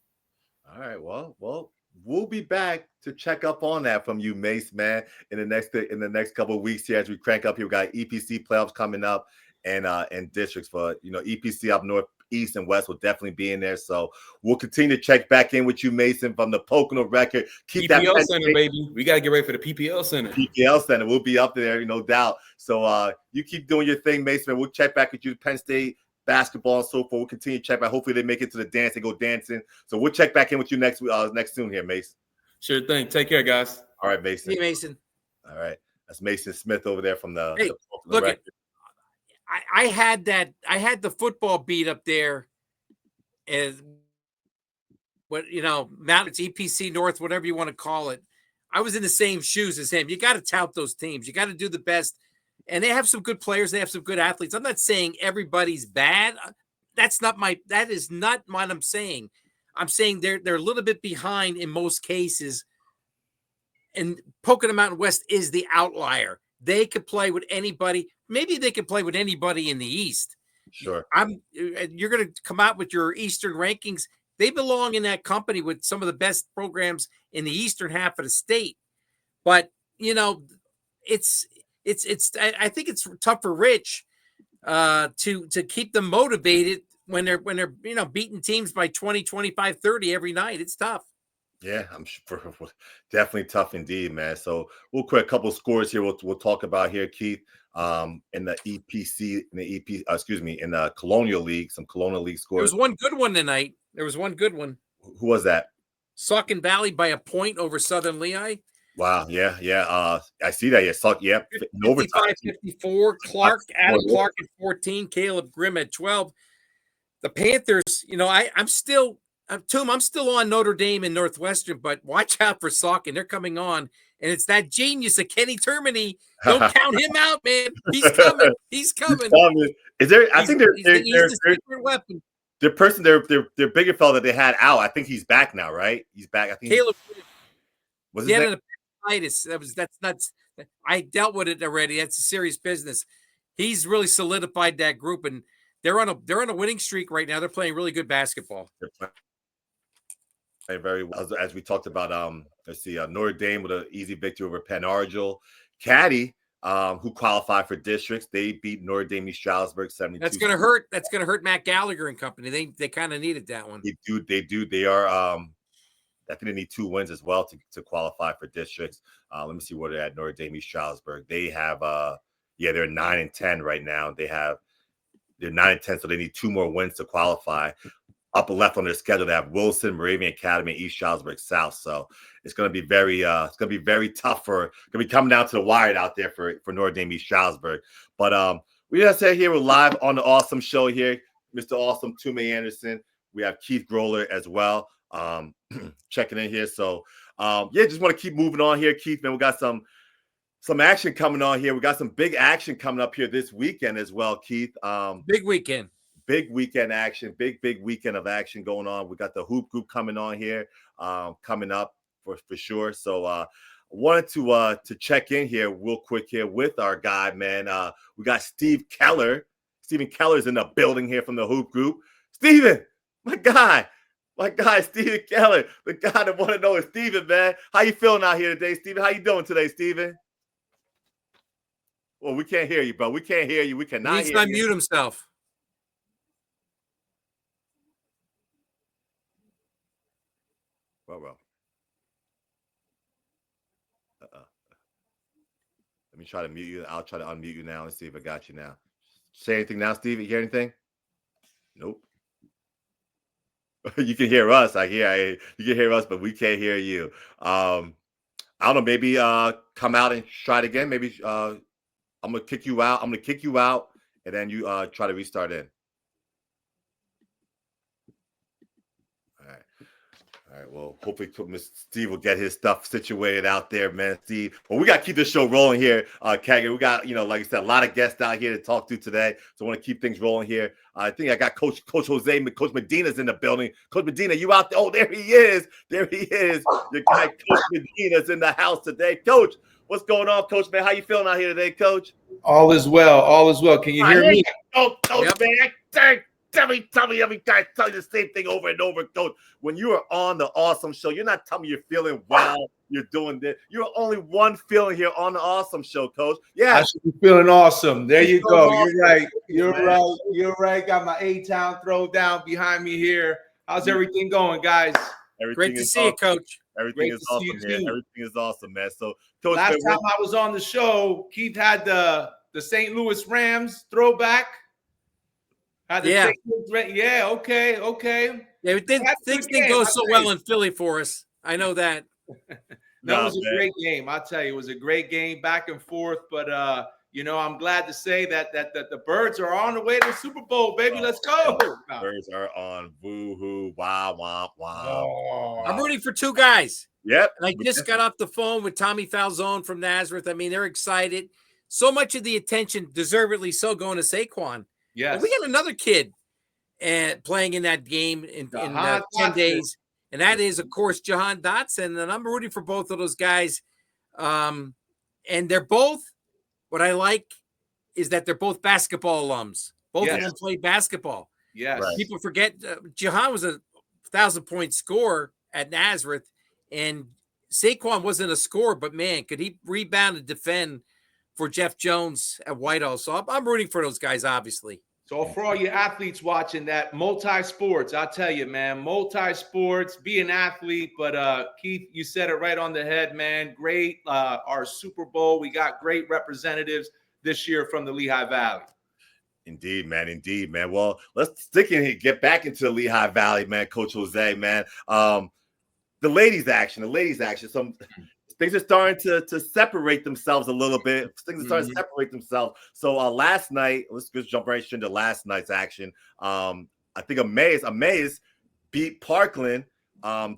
All right. Well, we'll be back to check up on that from you, Mace, man, in the next couple of weeks here as we crank up here. We got EPC playoffs coming up and districts for EPC up north. East and West will definitely be in there. So we'll continue to check back in with you, Mason, from the Pocono record. Keep PPL that Center, baby. We got to get ready for the PPL Center. PPL Center. We'll be up there, no doubt. So you keep doing your thing, Mason. We'll check back with you, Penn State basketball and so forth. We'll continue to check back. Hopefully they make it to the dance and go dancing. So we'll check back in with you next soon here, Mason. Sure thing. Take care, guys. All right, Mason. Hey, Mason. All right. That's Mason Smith over there from the look record. I had the football beat up there. As Mountains, EPC North, whatever you want to call it. I was in the same shoes as him. You got to tout those teams. You got to do the best. And they have some good players. They have some good athletes. I'm not saying everybody's bad. That is not what I'm saying. I'm saying they're a little bit behind in most cases. And Pocono Mountain West is the outlier. They could play with anybody. Maybe they could play with anybody in the East. Sure. You're going to come out with your Eastern rankings. They belong in that company with some of the best programs in the Eastern half of the state. But, it's I think it's tough for Rich to keep them motivated when they're beating teams by 20, 25, 30 every night. It's tough. Yeah, I'm sure. Definitely tough indeed, man. So we'll quick a couple of scores here. We'll talk about here, Keith. In the EPC, in the Colonial League, some Colonial League scores. There was one good one tonight. Who was that? Saucon Valley by a point over Southern Lehigh. Wow. Yeah. Yeah. I see that. Yeah. So, yeah. In overtime. 55-54. Adam Clark at 14. Caleb Grimm at 12. The Panthers, I'm still on Notre Dame and Northwestern, but watch out for Saucon. They're coming on, and it's that genius of Kenny Termini. Don't count him out, man. He's coming. He's coming. Is there? I think he's the secret weapon. Their bigger fella that they had out. I think he's back now, right? He's back. I think Caleb was he had an appendicitis. That's nuts. I dealt with it already. That's a serious business. He's really solidified that group, and they're on a winning streak right now. They're playing really good basketball. Very well, as we talked about. Let's see, Notre Dame with an easy victory over Penn Argyl. Caddy, who qualified for districts, they beat Notre Dame East Stroudsburg 72. That's gonna hurt. That's gonna hurt Matt Gallagher and company. They kind of needed that one. They do. They are. I think they need 2 wins as well to qualify for districts. Let me see what they're at. Notre Dame East Stroudsburg. They have they're 9-10 right now. They're 9-10, so they need 2 more wins to qualify. Upper left on their schedule, they have Wilson, Moravian Academy, East Stroudsburg South. So it's going to be very tough going to be coming down to the wire out there for Notre Dame East Stroudsburg. But we just said here we're live on the Awesome Show here, Mr. Awesome Toomey Anderson. We have Keith Groller as well, checking in here. So just want to keep moving on here, Keith. Man, we got some action coming on here. We got some big action coming up here this weekend as well, Keith. Big weekend. Big weekend action, big weekend of action going on. We got the hoop group coming on here, coming up for sure. So I wanted to check in here real quick here with our guy, man. We got Steve Keller. Steven Keller's in the building here from the hoop group. Steven, my guy, Steven Keller, the guy that want to know is Steven, man. How you feeling out here today, Steven? How you doing today, Steven? Well, we can't hear you, bro. We can't hear you. We cannot hear you. He needs to unmute himself. Well. Let me try to mute you. I'll try to unmute you now and see if I got you now. Say anything now, Steve? You hear anything? Nope. You can hear us. You can hear us, but we can't hear you. I don't know. Maybe come out and try it again. Maybe I'm gonna kick you out. And then you try to restart in. All right, well, hopefully Mr. Steve will get his stuff situated out there, man, Steve. Well, we got to keep this show rolling here, Kagger. We got, like I said, a lot of guests out here to talk to today, so I want to keep things rolling here. I think I got Coach Medina's in the building. Coach Medina, you out there? Oh, there he is. Your guy, Coach Medina's in the house today. Coach, what's going on, Coach, man? How you feeling out here today, Coach? All is well. Can you hear me? Oh, Coach, yep. Man, Tell me, every guy tell you the same thing over and over, Coach. When you are on the Awesome Show, you're not telling me you're feeling well, you're doing this. You're only one feeling here on the Awesome Show, Coach. Yeah. I should be feeling awesome. There you go. Awesome. You're right. Got my A-Town throw down behind me here. How's everything going, guys? Great to see you, Coach. Everything is awesome, man. Everything is awesome, man. So, Coach, last time I was on the show, Keith had the St. Louis Rams throwback. Yeah. Okay. Yeah, things didn't go so well in Philly for us. I know that. That was a great game. I'll tell you, it was a great game, back and forth. But I'm glad to say that the Birds are on the way to the Super Bowl, baby. Let's go. Birds are on. Woo-hoo. Wow. Oh. I'm rooting for 2 guys. Yep. And I just got off the phone with Tommy Falzone from Nazareth. I mean, they're excited. So much of the attention, deservedly so, going to Saquon. Yes. And we got another kid playing in that game in 10 days. And that is, of course, Jahan Dotson. And I'm rooting for both of those guys. And they're both, what I like is that they're both basketball alums. Both of them played basketball. Yes. Right. People forget Jahan was a 1,000-point scorer at Nazareth. And Saquon wasn't a scorer, but, man, could he rebound and defend for Jeff Jones at Whitehall. So I'm rooting for those guys, obviously. So for all you athletes watching that, multi-sports, I'll tell you, man, multi-sports, be an athlete. But Keith, you said it right on the head, man. Great. Our Super Bowl, we got great representatives this year from the Lehigh Valley. Indeed, man. Well, let's stick in here, get back into the Lehigh Valley, man, Coach Jose, man. The the ladies action. Some things are starting to separate themselves a little bit. Things are starting to separate themselves. So last night, let's just jump right into last night's action. I think Amaze beat Parkland.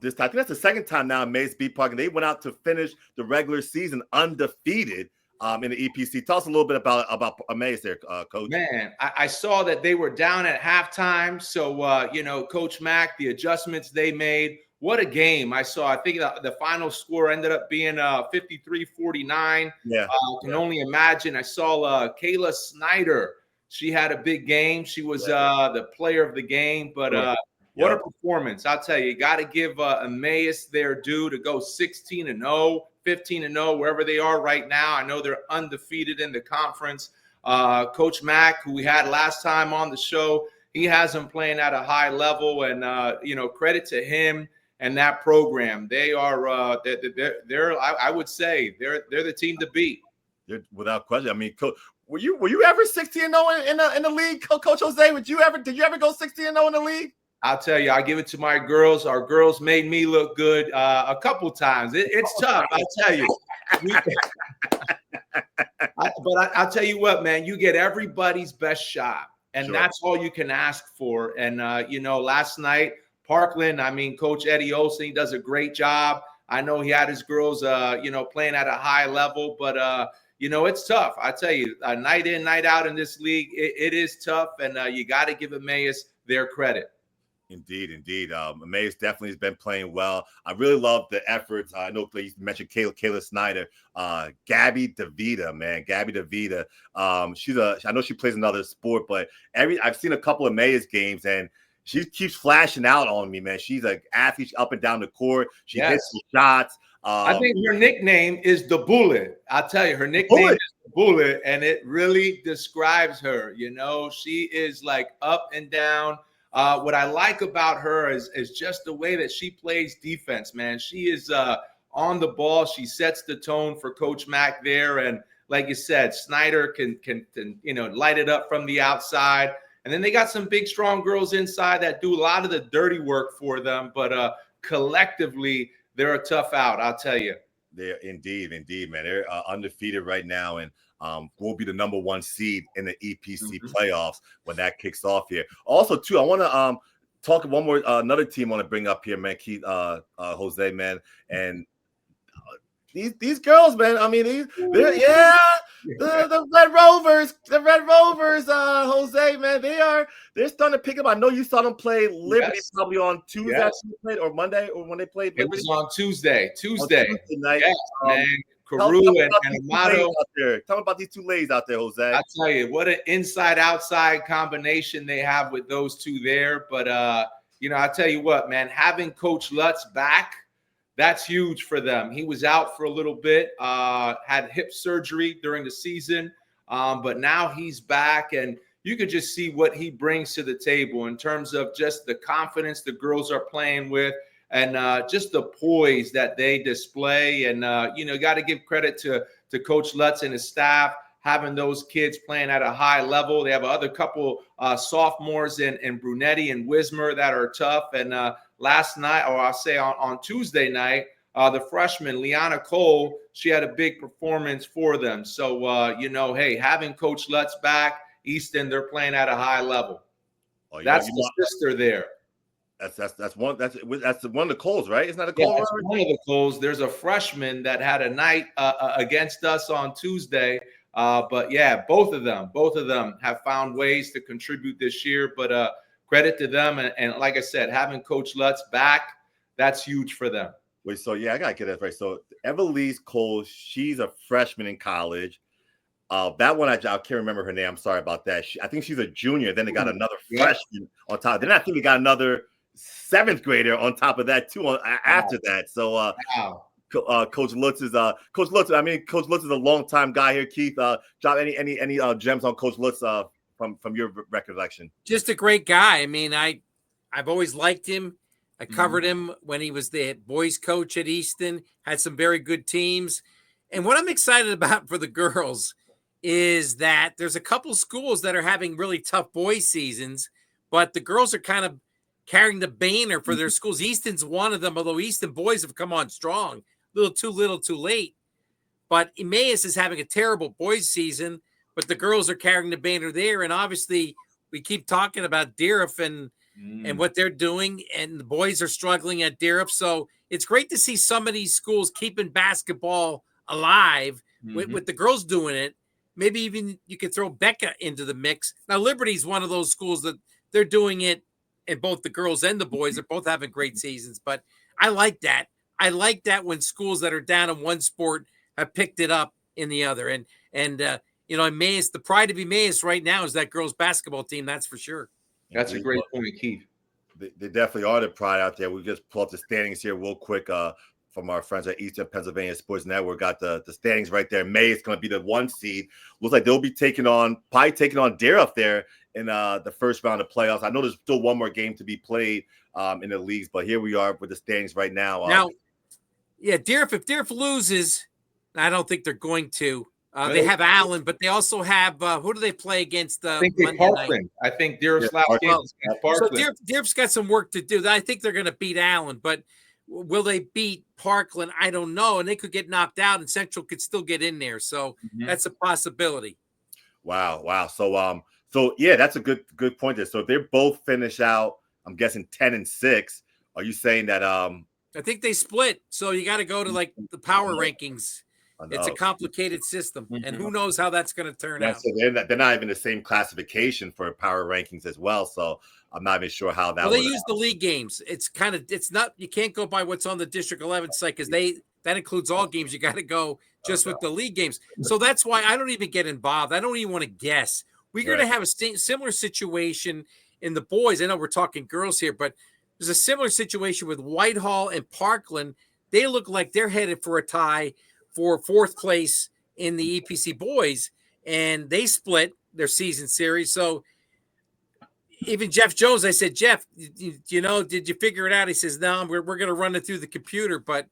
This time, I think that's the second time now Amaze beat Parkland. They went out to finish the regular season undefeated in the EPC. Tell us a little bit about Amaze there, Coach. Man, I saw that they were down at halftime. So, Coach Mack, the adjustments they made, what a game I saw. I think the final score ended up being 53-49. Yeah. Can only imagine. I saw Kayla Snyder. She had a big game. She was the player of the game. But what a performance. I'll tell you got to give Emmaus their due to go 16-0, 15-0, wherever they are right now. I know they're undefeated in the conference. Coach Mack, who we had last time on the show, he has them playing at a high level. And, credit to him and that program. They are they're I would say they're the team to beat. Without question. I mean, were you ever 16-0 in the league, Coach Jose? Did you ever go 16-0 in the league? I'll tell you, I give it to my girls. Our girls made me look good a couple times. It's tough, I'll tell you. But I'll tell you what, man, you get everybody's best shot, and that's all you can ask for. And last night, Parkland, I mean, Coach Eddie Olsen, he does a great job. I know he had his girls, playing at a high level, but it's tough. I tell you, night in, night out in this league, it is tough, and you got to give Emmaus their credit. Indeed. Emmaus definitely has been playing well. I really love the efforts. I know you mentioned Kayla Snyder, Gabby DeVita, man. Gabby DeVita. I know she plays another sport, but I've seen a couple of Emmaus games, and she keeps flashing out on me, man. She's an athlete up and down the court. She hits the shots. I think her nickname is the Bullet. I'll tell you, her nickname is the Bullet, and it really describes her. She is like up and down. What I like about her is just the way that she plays defense, man. She is on the ball. She sets the tone for Coach Mack there. And like you said, Snyder can light it up from the outside. And then they got some big, strong girls inside that do a lot of the dirty work for them. But collectively, they're a tough out, I'll tell you. They're indeed, man. They're undefeated right now, and will be the number 1 seed in the EPC playoffs when that kicks off here. Also, too, I want to talk one more another team I want to bring up here, man. Keith, Jose, man, and these girls, man. I mean, the Red Rovers, Jose, man. They're starting to pick up. I know you saw them play Liberty probably on Tuesday or Monday, or when they played Liberty. It was on Tuesday night. Yes, man. Carew and Amato. Tell me about these two ladies out there, Jose. I tell you, what an inside-outside combination they have with those two there. But I tell you what, man, having Coach Lutz back, that's huge for them. He was out for a little bit, had hip surgery during the season, but now he's back, and you could just see what he brings to the table in terms of just the confidence the girls are playing with. And just the poise that they display. And, got to give credit to Coach Lutz and his staff, having those kids playing at a high level. They have another couple sophomores in Brunetti and Wismer that are tough. And last night, or I'll say on Tuesday night, the freshman, Liana Cole, she had a big performance for them. So, hey, having Coach Lutz back, Easton, they're playing at a high level. That's the sister there. That's one of the Coles, right? Isn't that a Cole? Yeah, that's one of the Coles. There's a freshman that had a night against us on Tuesday. But yeah, both of them have found ways to contribute this year. But credit to them, and like I said, having Coach Lutz back, that's huge for them. Wait, so yeah, I gotta get that right. So Evelise Cole, she's a freshman in college. That one I can't remember her name. I'm sorry about that. I think she's a junior. Then they got another freshman on top. Then I think they got another 7th grader on top of that too. After that, so Coach Lutz is Coach Lutz. I mean, Coach Lutz is a longtime guy here. Keith, drop any gems on Coach Lutz from your recollection? Just a great guy. I mean, I've always liked him. I covered him when he was the boys coach at Easton. Had some very good teams. And what I'm excited about for the girls is that there's a couple schools that are having really tough boys seasons, but the girls are kind of carrying the banner for their schools. Easton's one of them, although Easton boys have come on strong. Little too late. But Emmaus is having a terrible boys season, but the girls are carrying the banner there. And obviously we keep talking about Deerf and what they're doing, and the boys are struggling at Deerf. So it's great to see some of these schools keeping basketball alive with the girls doing it. Maybe even you could throw Becca into the mix. Now, Liberty's one of those schools that they're doing it, and both the girls and the boys are both having great seasons. But I like that. I like that when schools that are down in one sport have picked it up in the other. And Emmaus, the pride of Emmaus right now is that girls basketball team. That's for sure. That's a great point, Keith. They definitely are the pride out there. We just pull up the standings here real quick from our friends at Eastern Pennsylvania Sports Network. Got the standings right there. May is going to be the 1 seed. Looks like they'll be taking on Dare up there in the first round of playoffs. I know there's still one more game to be played in the leagues, but here we are with the standings right now. If Deerf loses, I don't think they're going to. They have Allen, but they also have who do they play against? I think Parkland. I think Deerf's last game is against Parkland. So Deerf's got some work to do. I think they're going to beat Allen, but will they beat Parkland? I don't know. And they could get knocked out, and Central could still get in there. So that's a possibility. Wow. So yeah, that's a good point there. So if they both finish out, I'm guessing 10-6. Are you saying that? I think they split. So you got to go to like the power rankings. It's a complicated system, and who knows how that's going to turn out. So they're not even the same classification for power rankings as well. So I'm not even sure how that. Well, they use the league games. It's not. You can't go by what's on the District 11 site because that includes all games. You got to go just with the league games. So that's why I don't even get involved. I don't even want to guess. We're going to have a similar situation in the boys. I know we're talking girls here, but there's a similar situation with Whitehall and Parkland. They look like they're headed for a tie for 4th place in the EPC boys, and they split their season series. So even Jeff Jones, I said, Jeff, did you figure it out? He says, no, we're going to run it through the computer, but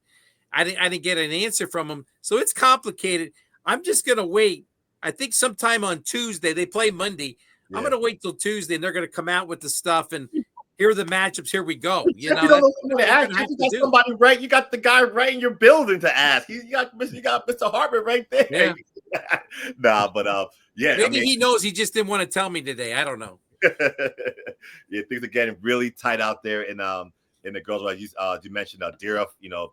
I didn't get an answer from him. So it's complicated. I'm just going to wait. I think sometime on Tuesday, they play Monday. Yeah. I'm going to wait till Tuesday, and they're going to come out with the stuff, and here are the matchups. Here we go. You got somebody right. You got the guy right in your building to ask. You got Mr. Hartman right there. Yeah. Maybe he knows. He just didn't want to tell me today. I don't know. Yeah, things are getting really tight out there in the girls. Like you mentioned, Deerf. You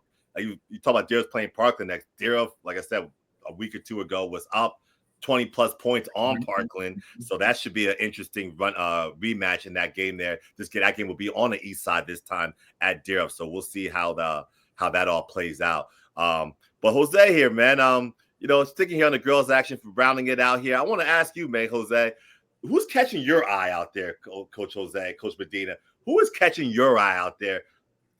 talk about Deerf playing Parkland next. Deerf, like I said, a week or two ago was up 20 plus points on Parkland. So that should be an interesting rematch in that game there. That game will be on the east side this time at Deerf. So we'll see how that all plays out. But Jose here, man, sticking here on the girls action for rounding it out here. I want to ask you, man, Jose, who's catching your eye out there, Coach Jose, Coach Medina? Who is catching your eye out there?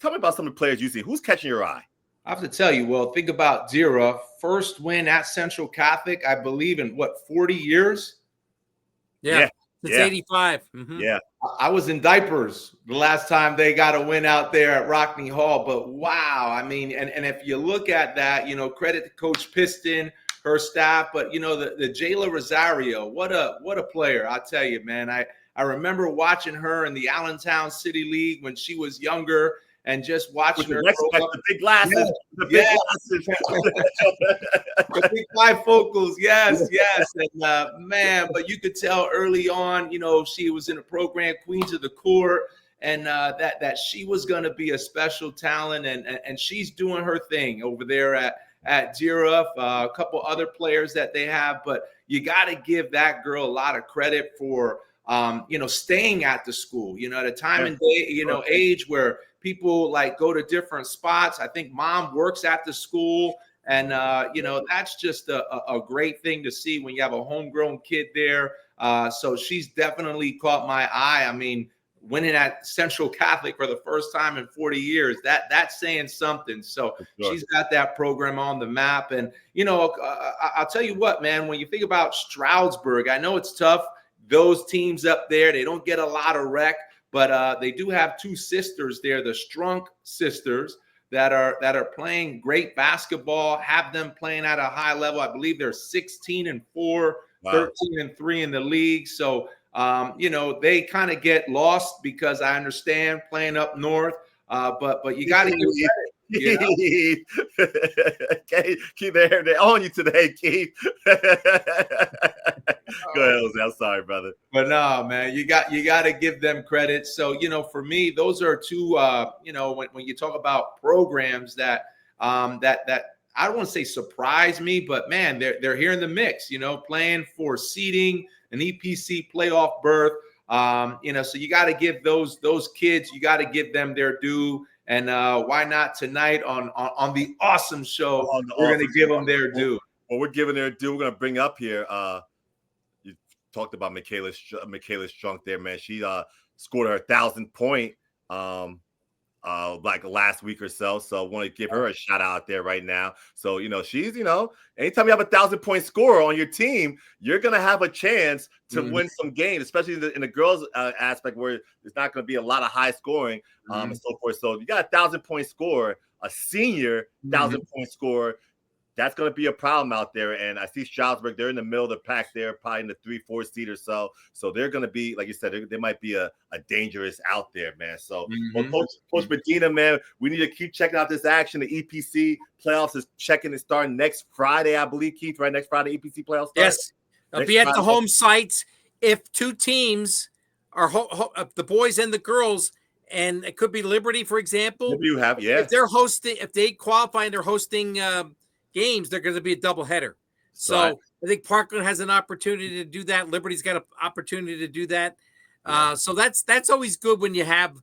Tell me about some of the players you see. Who's catching your eye? I have to tell you, well, think about Dira. First win at Central Catholic, I believe, in 40 years? Yeah. Since 85. Mm-hmm. Yeah. I was in diapers the last time they got a win out there at Rockney Hall. But wow, I mean, and if you look at that, credit to Coach Piston, her staff, but the Jayla Rosario, what a player. I'll tell you, man. I remember watching her in the Allentown City League when she was younger. And just watching her the big glasses, the big bifocals, yes. And man, but you could tell early on, she was in a program, Queens of the Court, and that she was going to be a special talent, and she's doing her thing over there at Dira. A couple other players that they have, but you got to give that girl a lot of credit for staying at the school. At a time and day, age where people like go to different spots. I think mom works at the school, and that's just a great thing to see when you have a homegrown kid there. So she's definitely caught my eye. I mean, winning at Central Catholic for the first time in 40 years, that's saying something. So she's got that program on the map. And I'll tell you what, man, when you think about Stroudsburg, I know it's tough. Those teams up there, they don't get a lot of rec. But they do have 2 sisters there, the Strunk sisters, that are playing great basketball, have them playing at a high level. I believe they're 16-4, wow. 13-3 in the league. So You know, they kind of get lost because I understand playing up north, but you got to give credit. You know? Okay, Keith, they're on you today, Keith. Go ahead, Jose. I'm sorry, brother. But no, man, you got to give them credit. So, you know, for me, those are two. You know, when you talk about programs that that I don't want to say surprise me, but man, they're here in the mix. You know, playing for seeding, an EPC playoff berth. You know, so you got to give those kids, you got to give them their due. And why not tonight on the awesome show? We're going to give them their due. Well, we're giving their due. We're going to bring up here. You talked about Michaela Strunk there, man. She scored her 1,000th point like last week or so. So I want to give her a shout out there right now. So, you know, she's, you know, anytime you have a 1,000-point scorer on your team, you're going to have a chance to win some games, especially in the girls aspect where there's not going to be a lot of high scoring and so forth. So you got a 1,000-point scorer, a senior 1,000-point scorer. That's going to be a problem out there. And I see Stroudsburg, they're in the middle of the pack there, probably in the 3-4 seed or so. So they're going to be, like you said, they might be a dangerous out there, man. So, well, Coach Medina, man, we need to keep checking out this action. The EPC playoffs is starting next Friday, I believe, Keith, right? Next Friday, EPC playoffs start? Yes. They'll be at the home sites. If two teams are the boys and the girls, and it could be Liberty, for example. You have, yeah. If they're hosting, if they qualify and they're hosting games, they're going to be a doubleheader. So right. I think Parkland has an opportunity to do that. Liberty's got an opportunity to do that. So that's always good when you have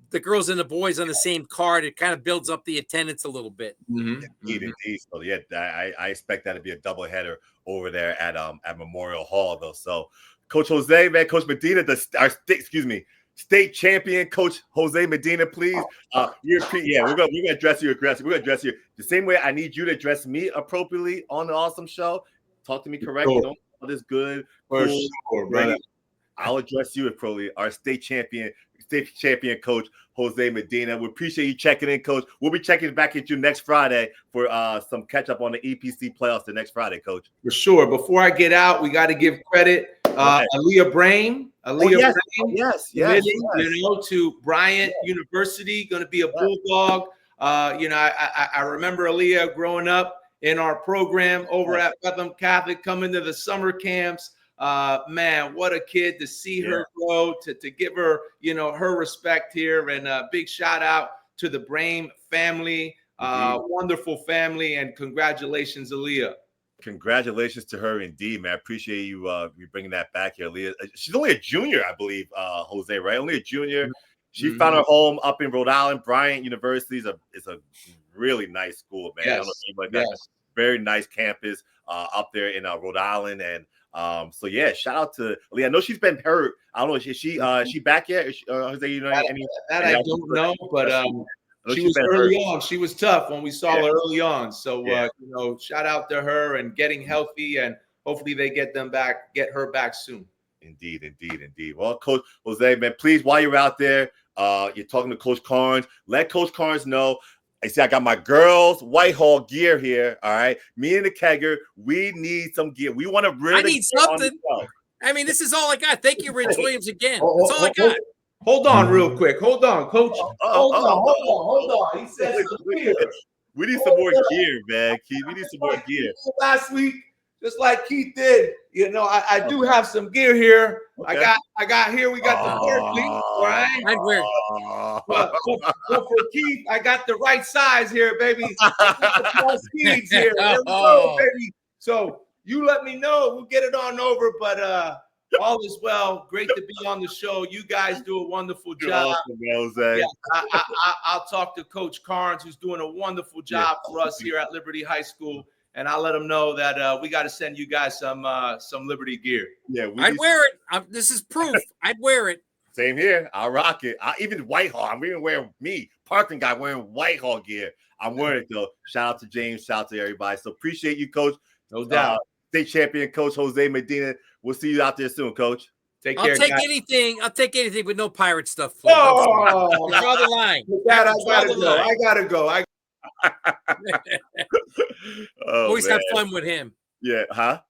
the girls and the boys on the same card. It kind of builds up the attendance a little bit. Indeed. So yeah, I expect that to be a doubleheader over there at Memorial Hall, though. So Coach Jose, man, Coach Medina, state champion, Coach Jose Medina, please. We're gonna address you aggressively. We're gonna address you the same way I need you to address me appropriately on the awesome show. Talk to me correctly. Don't call this good. For cool, sure, brother. I'll address you appropriately. Our state champion Coach Jose Medina. We appreciate you checking in, Coach. We'll be checking back at you next Friday for some catch up on the EPC playoffs the next Friday, Coach. For sure. Before I get out, we got to give credit. Aaliyah Brain. Yes. You know, to Bryant University, going to be a Bulldog. You know, I remember Aaliyah growing up in our program over at Bethlehem Catholic, coming to the summer camps. Man, what a kid to see her grow, to give her, you know, her respect here. And a big shout out to the Brain family, wonderful family, and congratulations, Aaliyah. Congratulations to her, indeed, man. I appreciate you bringing that back here, Aaliyah. She's only a junior, I believe, Jose, right? Only a junior. She found her home up in Rhode Island. Bryant University is a really nice school, man. I don't know if like that. Very nice campus up there in Rhode Island, and so yeah, shout out to Aaliyah. I know she's been hurt. I don't know, is she back yet? Jose, you know any? That I don't know, but she was early on. She was tough when we saw her early on. So you know, shout out to her and getting healthy, and hopefully they get her back soon. Indeed. Well, Coach Jose, man, please, while you're out there, you're talking to Coach Carnes, let Coach Carnes know. I see I got my girls' Whitehall gear here. All right. Me and the Kegger, we need some gear. We want to really. I need something. I mean, this is all I got. Thank you, Rich Williams, again. That's all I got. Hold on real quick. Hold on, Coach. Hold on. He said we need some more gear, man. Keith, we need some more gear. Last week, just like Keith did, you know, I do have some gear here. Okay. I got here. We got the Berkeley, right? I'd wear it. But for Keith, I got the right size here, baby. Speeds here. There we go, baby. So you let me know. We'll get it on over. But all is well. Great to be on the show. You guys do a wonderful job. Awesome, yeah, I'll talk to Coach Carnes, who's doing a wonderful job for us here at Liberty High School. And I'll let them know that we got to send you guys some Liberty gear. Yeah, I'd wear it. This is proof. I'd wear it. Same here. I'll rock it. Even Whitehall. I'm even wearing Parkland guy wearing Whitehall gear. I'm wearing it though. Shout out to James. Shout out to everybody. So appreciate you, Coach. No doubt. State champion, Coach Jose Medina. We'll see you out there soon, Coach. Take care. I'll take anything with no pirate stuff. Oh, draw the line. That I gotta go. Always have fun with him. Yeah, huh?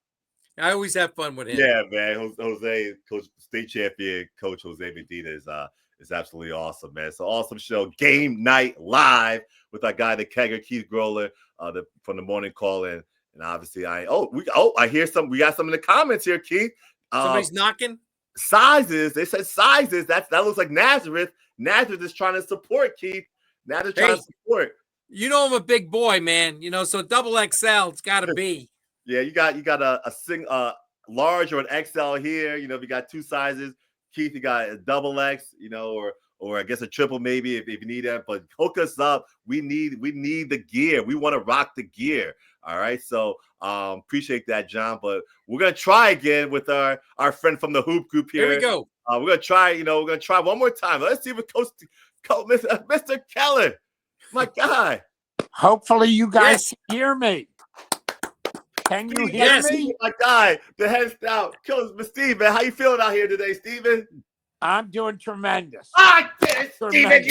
I always have fun with him. Yeah, man. Jose, Coach State Champion, Coach Jose Medina is absolutely awesome, man. So awesome show. Game night live with our guy, the Kegger, Keith Groller, from the morning call in. And obviously, I hear some. We got some in the comments here, Keith. Somebody's knocking. Sizes. They said sizes. That looks like Nazareth. Nazareth is trying to support, Keith. Nazareth trying to support. You know I'm a big boy, man. So double XL, it's got to be. Yeah, you got a large or an XL here. If you got two sizes, Keith, you got a double X, or I guess a triple maybe if you need that. But hook us up. We need the gear. We want to rock the gear. All right. So appreciate that, John. But we're gonna try again with our friend from the Hoop Group here. Here we go. We're gonna try. We're gonna try one more time. Let's see what Mr. Keller, my guy. Hopefully, you guys hear me. Can you hear me? My guy, the head out. Steve, man, how you feeling out here today, Steven? I'm doing tremendous. Steven, I've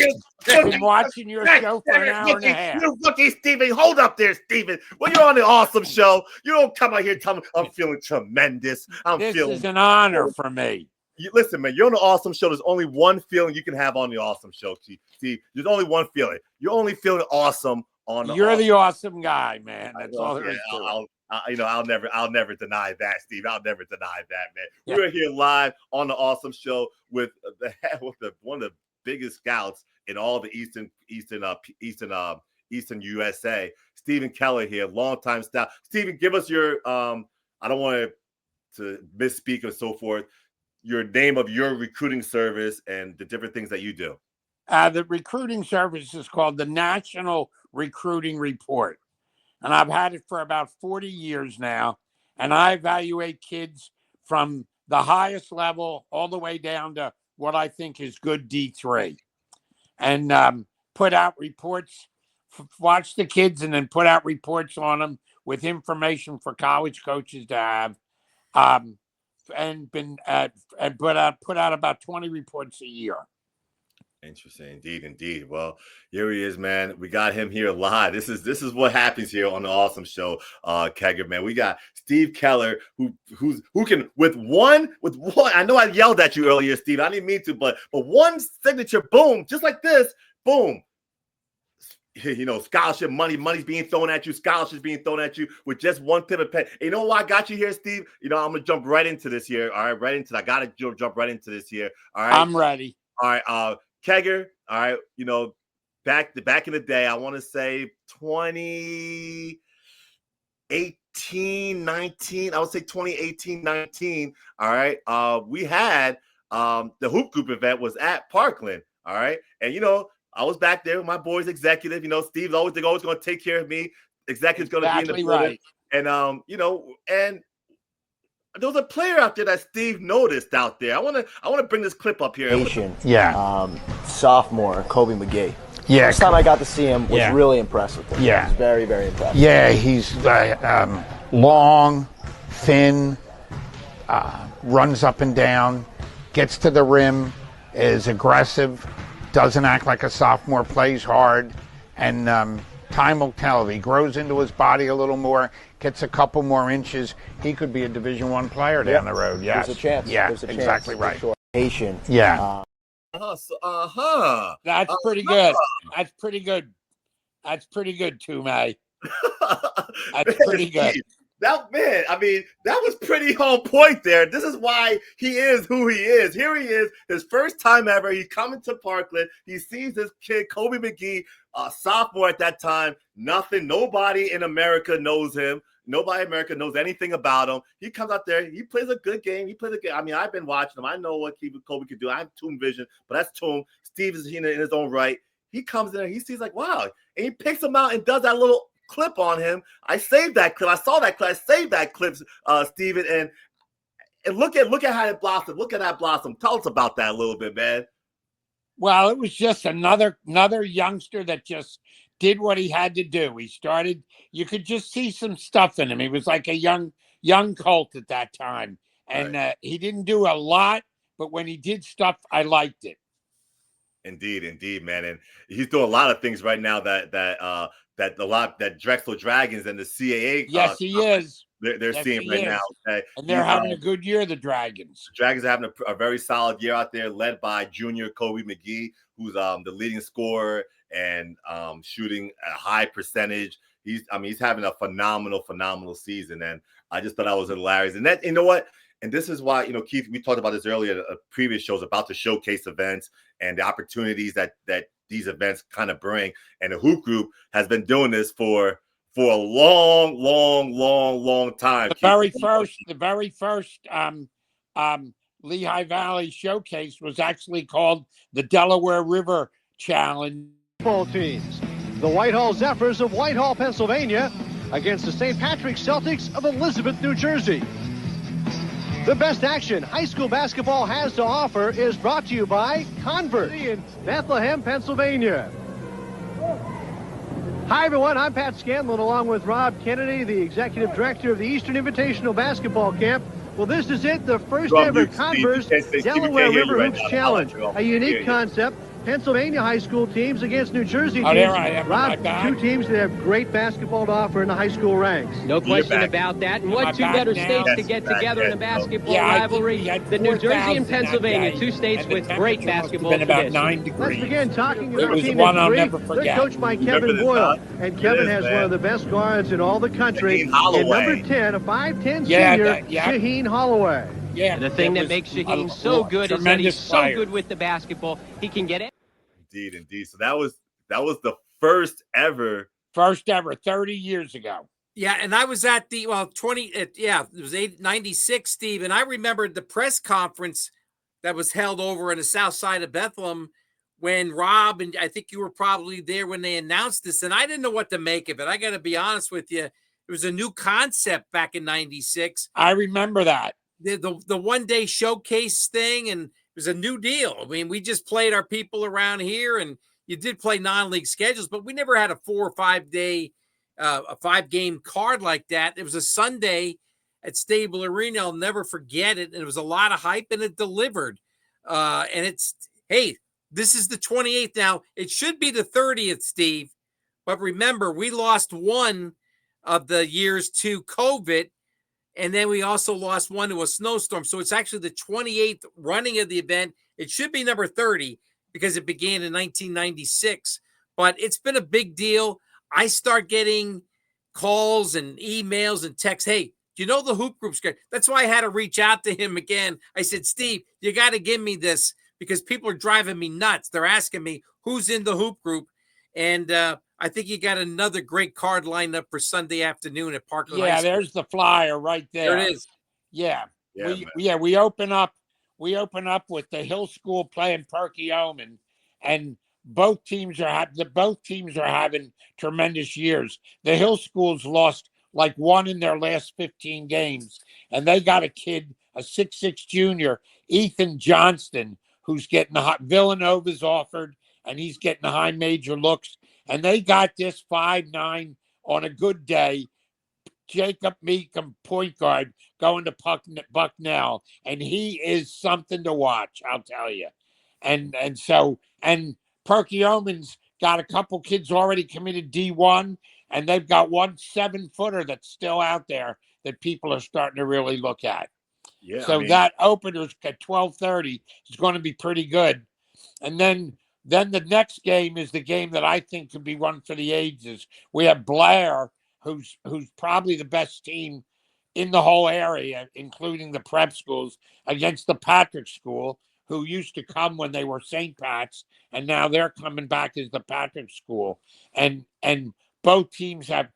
been watching your show for an hour and a half. You rookie, Steven. Hold up there, Steven. When you're on the awesome show, you don't come out here and tell me I'm feeling tremendous. This is an honor for me. Listen, man, you're on the awesome show. There's only one feeling you can have on the awesome show, Steve. There's only one feeling. You're only feeling awesome on the You're the awesome guy, man. That's all there is to it. I'll never deny that, Steve. I'll never deny that, man. Yeah. We're here live on the awesome show with one of the biggest scouts in all the Eastern USA, Stephen Keller here, longtime scout. Stephen, give us your I don't want to misspeak and so forth. Your name of your recruiting service and the different things that you do. The recruiting service is called the National Recruiting Report. And I've had it for about 40 years now. And I evaluate kids from the highest level all the way down to what I think is good D3. And put out reports, watch the kids, and then put out reports on them with information for college coaches to have. And put out about 20 reports a year. Interesting, indeed. Well, here he is, man. We got him here live. This is what happens here on the awesome show, Kegger, man. We got Steve Keller, who can with one. I know I yelled at you earlier, Steve. I didn't mean to, but one signature, boom, just like this, boom. Scholarship money's being thrown at you, scholarships being thrown at you with just one tip of pen. You know why I got you here, Steve? I'm gonna jump right into this here. All right, I gotta jump right into this here. All right, I'm ready. All right, Kegger. All right, back in the day, I want to say 2018, 19. I would say 2018, 19. All right, we had the Hoop Group event was at Parkland. All right, and I was back there with my boys, executive. Steve's always going to take care of me. Executive's going to be in the building. Right. And and there was a player out there that Steve noticed out there. I want to bring this clip up here. Yeah. Sophomore Kobe McGee. Yeah. First time I got to see him was really impressed with him. Yeah. He was very, very impressed. Yeah, he's long, thin, runs up and down, gets to the rim, is aggressive, doesn't act like a sophomore, plays hard, and time will tell. If he grows into his body a little more, gets a couple more inches, he could be a Division I player down the road. Yes. There's a chance. Yeah, There's a chance, exactly right. Sure. Yeah. That's pretty good. That's pretty good. That's pretty good, Toomey. That's pretty good. That was pretty on point there. This is why he is who he is. Here he is, his first time ever. He's coming to Parkland. He sees this kid, Kobe McGee, a sophomore at that time. Nobody in America knows him. Nobody in America knows anything about him. He comes out there. He plays a good game. I've been watching him. I know what Kobe could do. I have Toom vision, but that's Toom. Steve is in his own right. He comes in there. He sees like, wow. And he picks him out and does that little clip on him. I saved that clip. I saw that clip. I saved that clip, Steven. And look at how it blossomed. Look at that blossom. Tell us about that a little bit, man. Well, it was just another youngster that just did what he had to do. He started, you could just see some stuff in him. He was like a young Colt at that time. And he didn't do a lot, but when he did stuff, I liked it. Indeed, man. And he's doing a lot of things right now that that Drexel Dragons and the CAA. Yes, he is. They're Yes, seeing he right is. now. Okay, And they're having a good year, the Dragons. The Dragons are having a very solid year out there, led by junior Kobe McGee, who's the leading scorer and shooting a high percentage. He's having a phenomenal season, and I just thought that was hilarious. And that, you know what? And this is why, Keith, we talked about this earlier at previous shows about the showcase events and the opportunities that these events kind of bring. And the Hoop Group has been doing this for a long time. The very first Lehigh Valley showcase was actually called the Delaware River Challenge. Ball teams. The Whitehall Zephyrs of Whitehall, Pennsylvania, against the St. Patrick's Celtics of Elizabeth, New Jersey. The best action high school basketball has to offer is brought to you by Converse in Bethlehem, Pennsylvania. Hi, everyone. I'm Pat Scanlon, along with Rob Kennedy, the executive director of the Eastern Invitational Basketball Camp. Well, this is it, the first ever Converse Delaware River Hoops Challenge, a unique concept. Pennsylvania high school teams against New Jersey teams. Rob, two teams that have great basketball to offer in the high school ranks. No question about that. And what two better states to get together in a basketball rivalry than New Jersey and Pennsylvania, two states with great basketball about 9 degrees. Let's begin talking about was Team one I'll 3. never They're forget. coached by Kevin Boyle, and Kevin has one of the best guards in all the country. And number 10, a 5'10" senior, Shaheen Holloway. Yeah, and the thing that makes Shaheen so good is that he's so good with the basketball. He can get it. Indeed. So that was the first ever 30 years ago. Yeah, and I was at the it was 96, Steve, and I remembered the press conference that was held over on the south side of Bethlehem when Rob, and I think you were probably there when they announced this, and I didn't know what to make of it. I got to be honest with you. It was a new concept back in 96. I remember that. The one-day showcase thing, and it was a new deal. I mean, we just played our people around here, and you did play non-league schedules, but we never had a 4 or 5 day, a 5-game card like that. It was a Sunday at Stable Arena. I'll never forget it. And it was a lot of hype, and it delivered. And this is the 28th now. It should be the 30th, Steve. But remember, we lost one of the years to COVID. And then we also lost one to a snowstorm. So it's actually the 28th running of the event. It should be number 30 because it began in 1996. But it's been a big deal. I start getting calls and emails and texts. Hey, do you know the Hoop Group's good? That's why I had to reach out to him again. I said, Steve, you got to give me this because people are driving me nuts. They're asking me who's in the Hoop Group. And I think you got another great card lined up for Sunday afternoon at Parkland. Yeah, there's the flyer right there. There it is. Yeah. We open up with the Hill School playing Perkiomen, and both teams are having tremendous years. The Hill Schools lost like one in their last 15 games, and they got a kid, a 6'6" junior, Ethan Johnston, who's getting the hot. Villanova's offered, and he's getting the high major looks. And they got this 5'9" on a good day. Jacob Meekum, point guard, going to Bucknell, and he is something to watch, I'll tell you. And Perkiomen's got a couple kids already committed D1, and they've got one 7-footer that's still out there that people are starting to really look at. Yeah. So that opener's at 12:30 is going to be pretty good. And then the next game is the game that I think could be one for the ages. We have Blair, who's probably the best team in the whole area, including the prep schools, against the Patrick School, who used to come when they were St. Pat's, and now they're coming back as the Patrick School. And both teams have,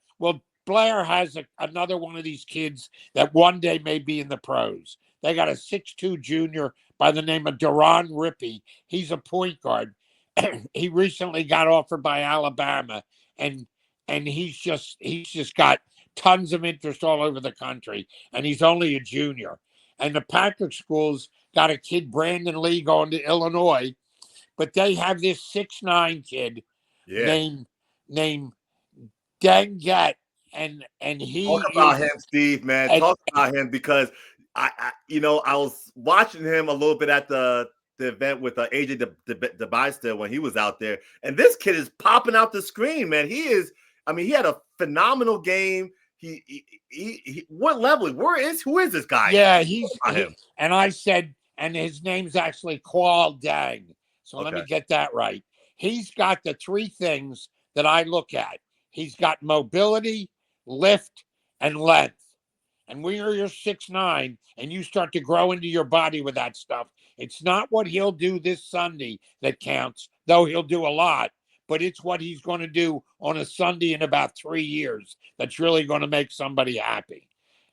Blair has another one of these kids that one day may be in the pros. They got a 6'2" junior by the name of Duran Rippey. He's a point guard. He recently got offered by Alabama, and he's just got tons of interest all over the country, and he's only a junior. And the Patrick Schools got a kid, Brandon Lee, going to Illinois, but they have this 6'9" kid named Dangat, and he talk about him, Steve, man. Talk about him because I was watching him a little bit at the event with AJ DeByster when he was out there, and this kid is popping out the screen, man. He is. I mean, he had a phenomenal game. What level? Who is this guy? Yeah, and I said, and his name's actually Qual Dang. So let me get that right. He's got the three things that I look at. He's got mobility, lift, and length. And when you're 6'9" and you start to grow into your body with that stuff, it's not what he'll do this Sunday that counts, though he'll do a lot, but it's what he's going to do on a Sunday in about 3 years that's really going to make somebody happy.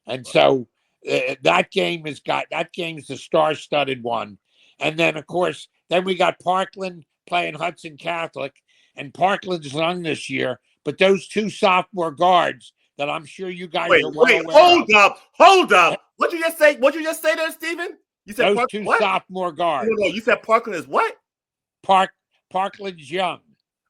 And so that game's the star-studded one. And then, of course, then we got Parkland playing Hudson Catholic, and Parkland's young this year, but those two sophomore guards that I'm sure you guys are well aware of. Hold up. What'd you just say? What'd you just say there, Stephen? You said those two sophomore guards. No, you said Parkland is what? Parkland's young.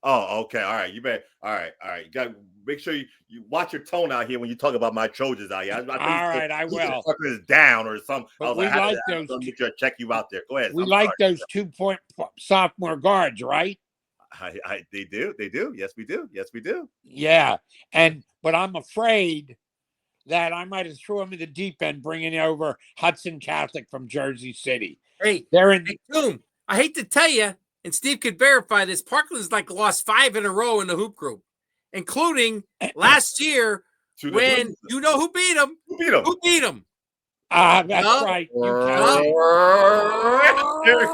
Oh, okay. All right. You better. All right. You got to make sure you watch your tone out here when you talk about my Trojans out here. I will. Parkland is down or something. But we like those. Make sure I check you out there. Go ahead. We like those 2-point sophomore guards, right? They do. Yes, we do. Yeah, but I'm afraid that I might have threw him in the deep end, bringing over Hudson Catholic from Jersey City. Hey, Toom, I hate to tell you, and Steve could verify this. Parkland's lost 5 in a row in the hoop group, including last year when who beat them? Who beat them? That's right.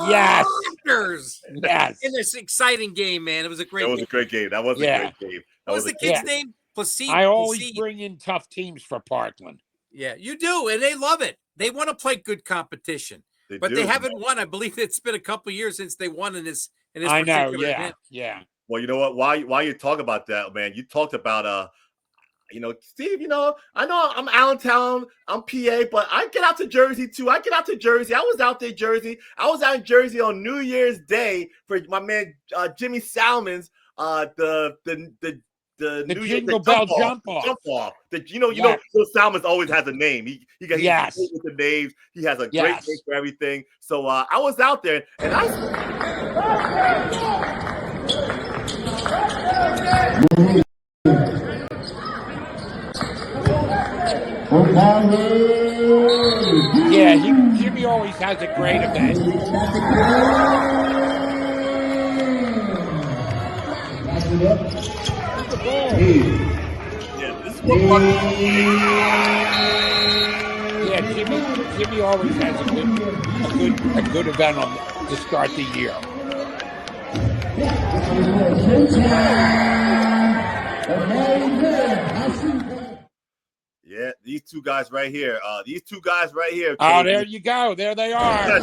Yes. Yes. In this exciting game, man. It was a great game. That was a great game. That was a great game. What was the kid's name? I always bring in tough teams for Parkland. Yeah, you do, and they love it. They want to play good competition. They haven't won. I believe it's been a couple years since they won in this I know, event. Yeah. Well, you know what? While you talk about that, man, you talked about Steve, I know I'm Allentown, I'm PA, but I get out to Jersey too. I was out there, Jersey. I was out in Jersey on New Year's Day for my man Jimmy Salmon's the New Jingle Bell jump off. Phil Salmon's always has a name. He's great with the names. He has a great name for everything. So I was out there, and Jimmy always has a great event. Jimmy always has a good event to start the year. Yeah, these two guys right here. Oh, there you go. There they are.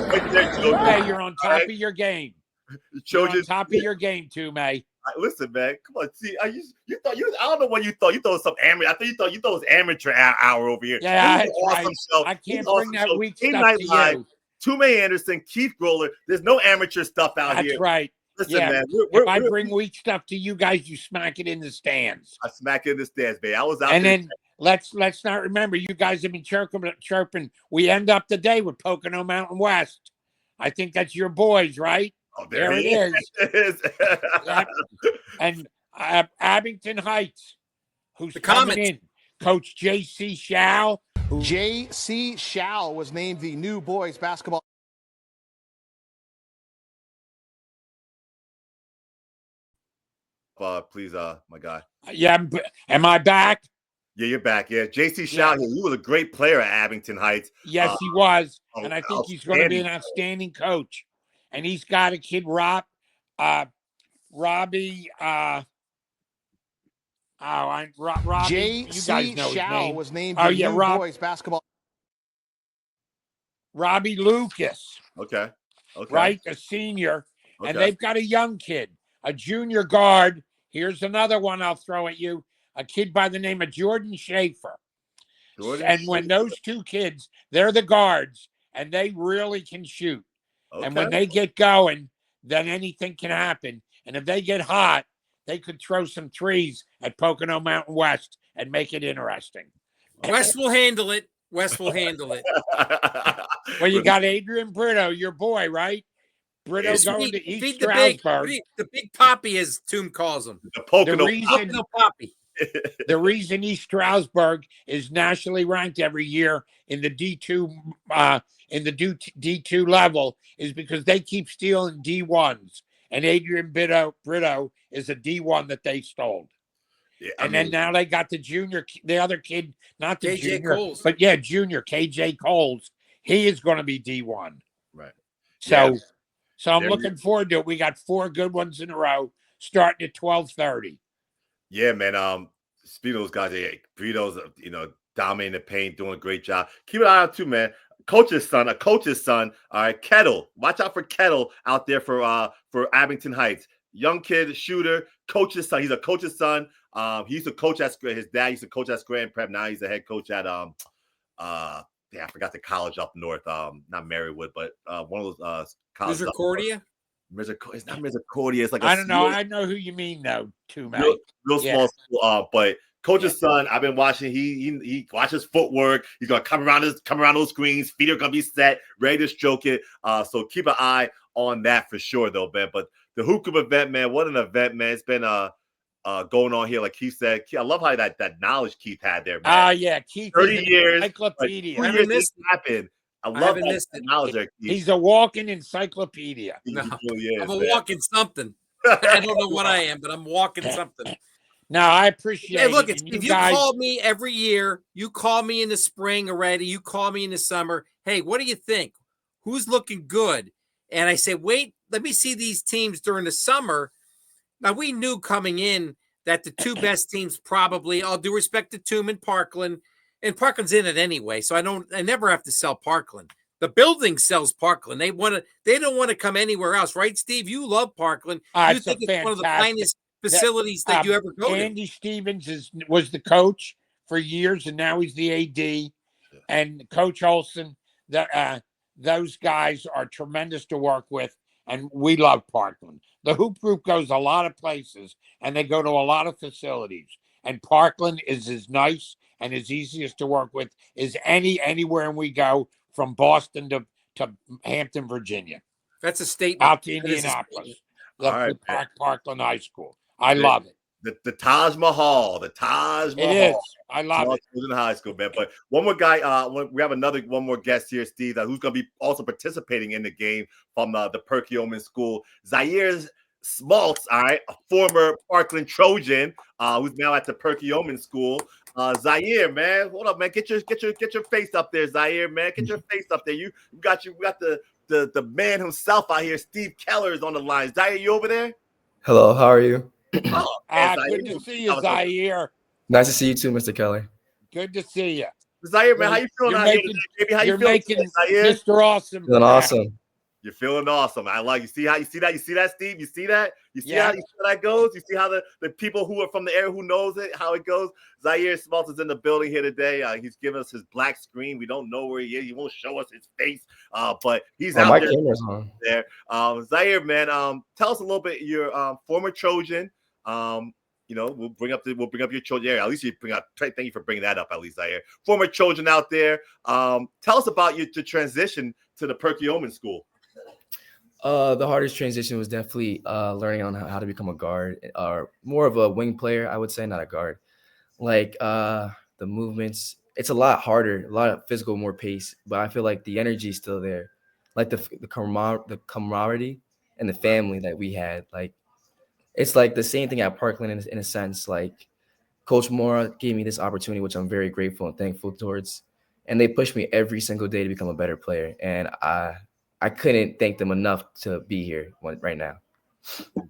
Toomey, you're on top of your game. You're on top of your game, Toomey. Listen, man. Come on. See, I don't know what you thought. You thought it was some amateur. I think you thought it was amateur hour over here. Yeah, that's right. I can't bring that weak stuff to you. Toomey Anderson, Keith Groller. There's no amateur stuff out here. That's right. Listen, man. If I bring weak stuff to you guys, you smack it in the stands. I smack it in the stands, man. I was out and there. Then let's not remember, you guys have been chirping. We end up the day with Pocono Mountain West. I think that's your boys, right? Oh, there it is. And Abington Heights, who's coming in. Coach J.C. Shao. J.C. Shao was named the new boys basketball. Please, my guy. Yeah, am I back? Yeah, you're back. Yeah, J.C. Shao, he was a great player at Abington Heights. Yes, he was. And I think he's going to be an outstanding coach. And he's got a kid, Robbie. Robbie. J.C. Shao was named the new boys basketball. Robbie Lucas. Okay. Right, a senior. Okay. And they've got a young kid, a junior guard. Here's another one I'll throw at you. A kid by the name of Jordan Schaefer. When those two kids, they're the guards, and they really can shoot. Okay. And when they get going, then anything can happen. And if they get hot, they could throw some threes at Pocono Mountain West and make it interesting. West will handle it. Well, you got Adrian Brito, your boy, right? Brito going to East Stroudsburg. The big poppy, as Toom calls him. The Pocono Poppy. The reason East Stroudsburg is nationally ranked every year in the D2 D2 level is because they keep stealing D1s, and Adrian Brito is a D1 that they stole. Yeah, and then now they got the other kid, not the KJ junior, Coles. but junior KJ Coles. He is going to be D1. Right. So I'm looking forward to it. We got 4 good ones in a row, starting at 12:30. Yeah, man. Speaking of those guys, Brito's, dominating the paint, doing a great job. Keep an eye out too, man. A coach's son. All right, Kettle. Watch out for Kettle out there for Abington Heights. Young kid, shooter, coach's son. He's a coach's son. He used to coach at his dad used to coach at Grand Prep. Now he's the head coach at I forgot the college up north. Not Marywood, but one of those colleges. Misericordia? It's not Misericordia. It's like I don't know. I know who you mean though, Toomey. Real small school. But coach's son, I've been watching. He watches footwork. He's gonna come around those screens. Feet are gonna be set, ready to stroke it. So keep an eye on that for sure, though, man. But the Hoop Group event, man, what an event, man. It's been going on here, like Keith said. I love how that knowledge Keith had there, man. Keith. 30 years, encyclopedia. Like 2 years this happened. I love that knowledge there, Keith. He's a walking encyclopedia. No, really is, I'm a walking something. I don't know what I am, but I'm walking something. No, I appreciate it. Hey, look, it. If you call me every year, you call me in the spring already, you call me in the summer. Hey, what do you think? Who's looking good? And I say, wait, let me see these teams during the summer. Now, we knew coming in that the 2 best teams probably, all due respect to Toomey and Parkland Parkland's in it anyway, so I never have to sell Parkland. The building sells Parkland. They don't want to come anywhere else, right, Steve? You love Parkland. You think it's one of the finest facilities that you ever go to. Andy Stevens was the coach for years, and now he's the AD. And Coach Olson, those guys are tremendous to work with, and we love Parkland. The Hoop Group goes a lot of places, and they go to a lot of facilities. And Parkland is as nice and as easiest to work with as anywhere we go, from Boston to Hampton, Virginia. That's a statement. Out to Indianapolis. Parkland High School. I love it. The Taj Mahal. The Taj Mahal. It is. I love it. In high school, man. But one more guy. We have one more guest here, Steve, who's going to be also participating in the game from the Perkiomen School. Zaire Smaltz, all right, a former Parkland Trojan, who's now at the Perkiomen School. Zaire, man, hold up, man. Get your face up there, Zaire, man. Get your face up there. We got the man himself out here. Steve Keller is on the line. Zaire, you over there? Hello, how are you? Good to see you, Zaire. Nice to see you too, Mr. Keller. Good to see you. Zaire, man, how you feeling out here, baby? How you feeling, Zaire? Mr. Awesome. Feeling awesome. You're feeling awesome. I like you. See that, Steve? You see that? You see how that goes? You see how the people who are from the area who knows it, how it goes? Zaire Smaltz is in the building here today. He's giving us his black screen. We don't know where he is. He won't show us his face. But he's out there. Camera's on. There. Zaire, man, tell us a little bit. You're former Trojan. We'll bring up your Trojan area. At least you bring up. Thank you for bringing that up. At least Zaire, former Trojan out there. Tell us about the transition to the Perkiomen School. The hardest transition was definitely learning on how to become a guard, or more of a wing player, I would say, not a guard. Like the movements, it's a lot harder, a lot of physical, more pace, but I feel like the energy is still there. Like the camaraderie and the family that we had. Like it's like the same thing at Parkland in a sense. Like Coach Mora gave me this opportunity, which I'm very grateful and thankful towards. And they pushed me every single day to become a better player. And I couldn't thank them enough to be here right now.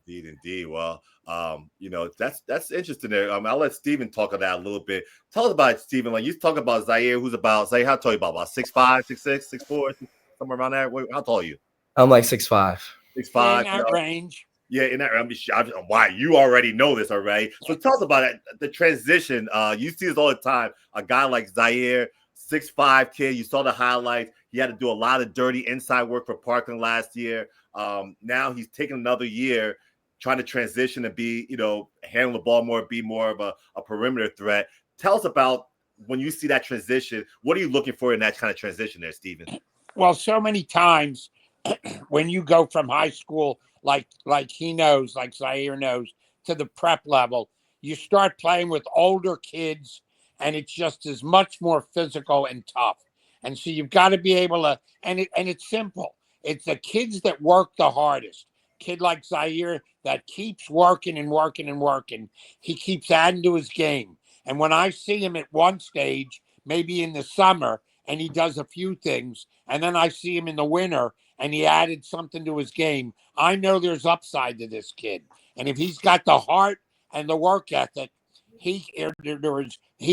Indeed. Well, that's interesting there. I'll let Steven talk about that a little bit. Tell us about it, Steven. Like you talk about Zaire, Zaire, how tall are you about 6'5", 6'6", 6'4", somewhere around there? How tall are you? I'm like 6'5". 6'5". In that range. Yeah, in that range. Why? You already know this already. So tell us about it, the transition. You see this all the time. A guy like Zaire, 6'5" kid. You saw the highlights. He had to do a lot of dirty inside work for Parkland last year. Now he's taking another year trying to transition and be, handle the ball more, be more of a perimeter threat. Tell us about when you see that transition. What are you looking for in that kind of transition there, Steven? Well, so many times when you go from high school, like he knows, like Zaire knows, to the prep level, you start playing with older kids, and it's just as much more physical and tough. And so you've got to be able to, and it's simple. It's the kids that work the hardest. Kid like Zaire that keeps working and working and working. He keeps adding to his game. And when I see him at one stage, maybe in the summer, and he does a few things, and then I see him in the winter and he added something to his game, I know there's upside to this kid. And if he's got the heart and the work ethic, he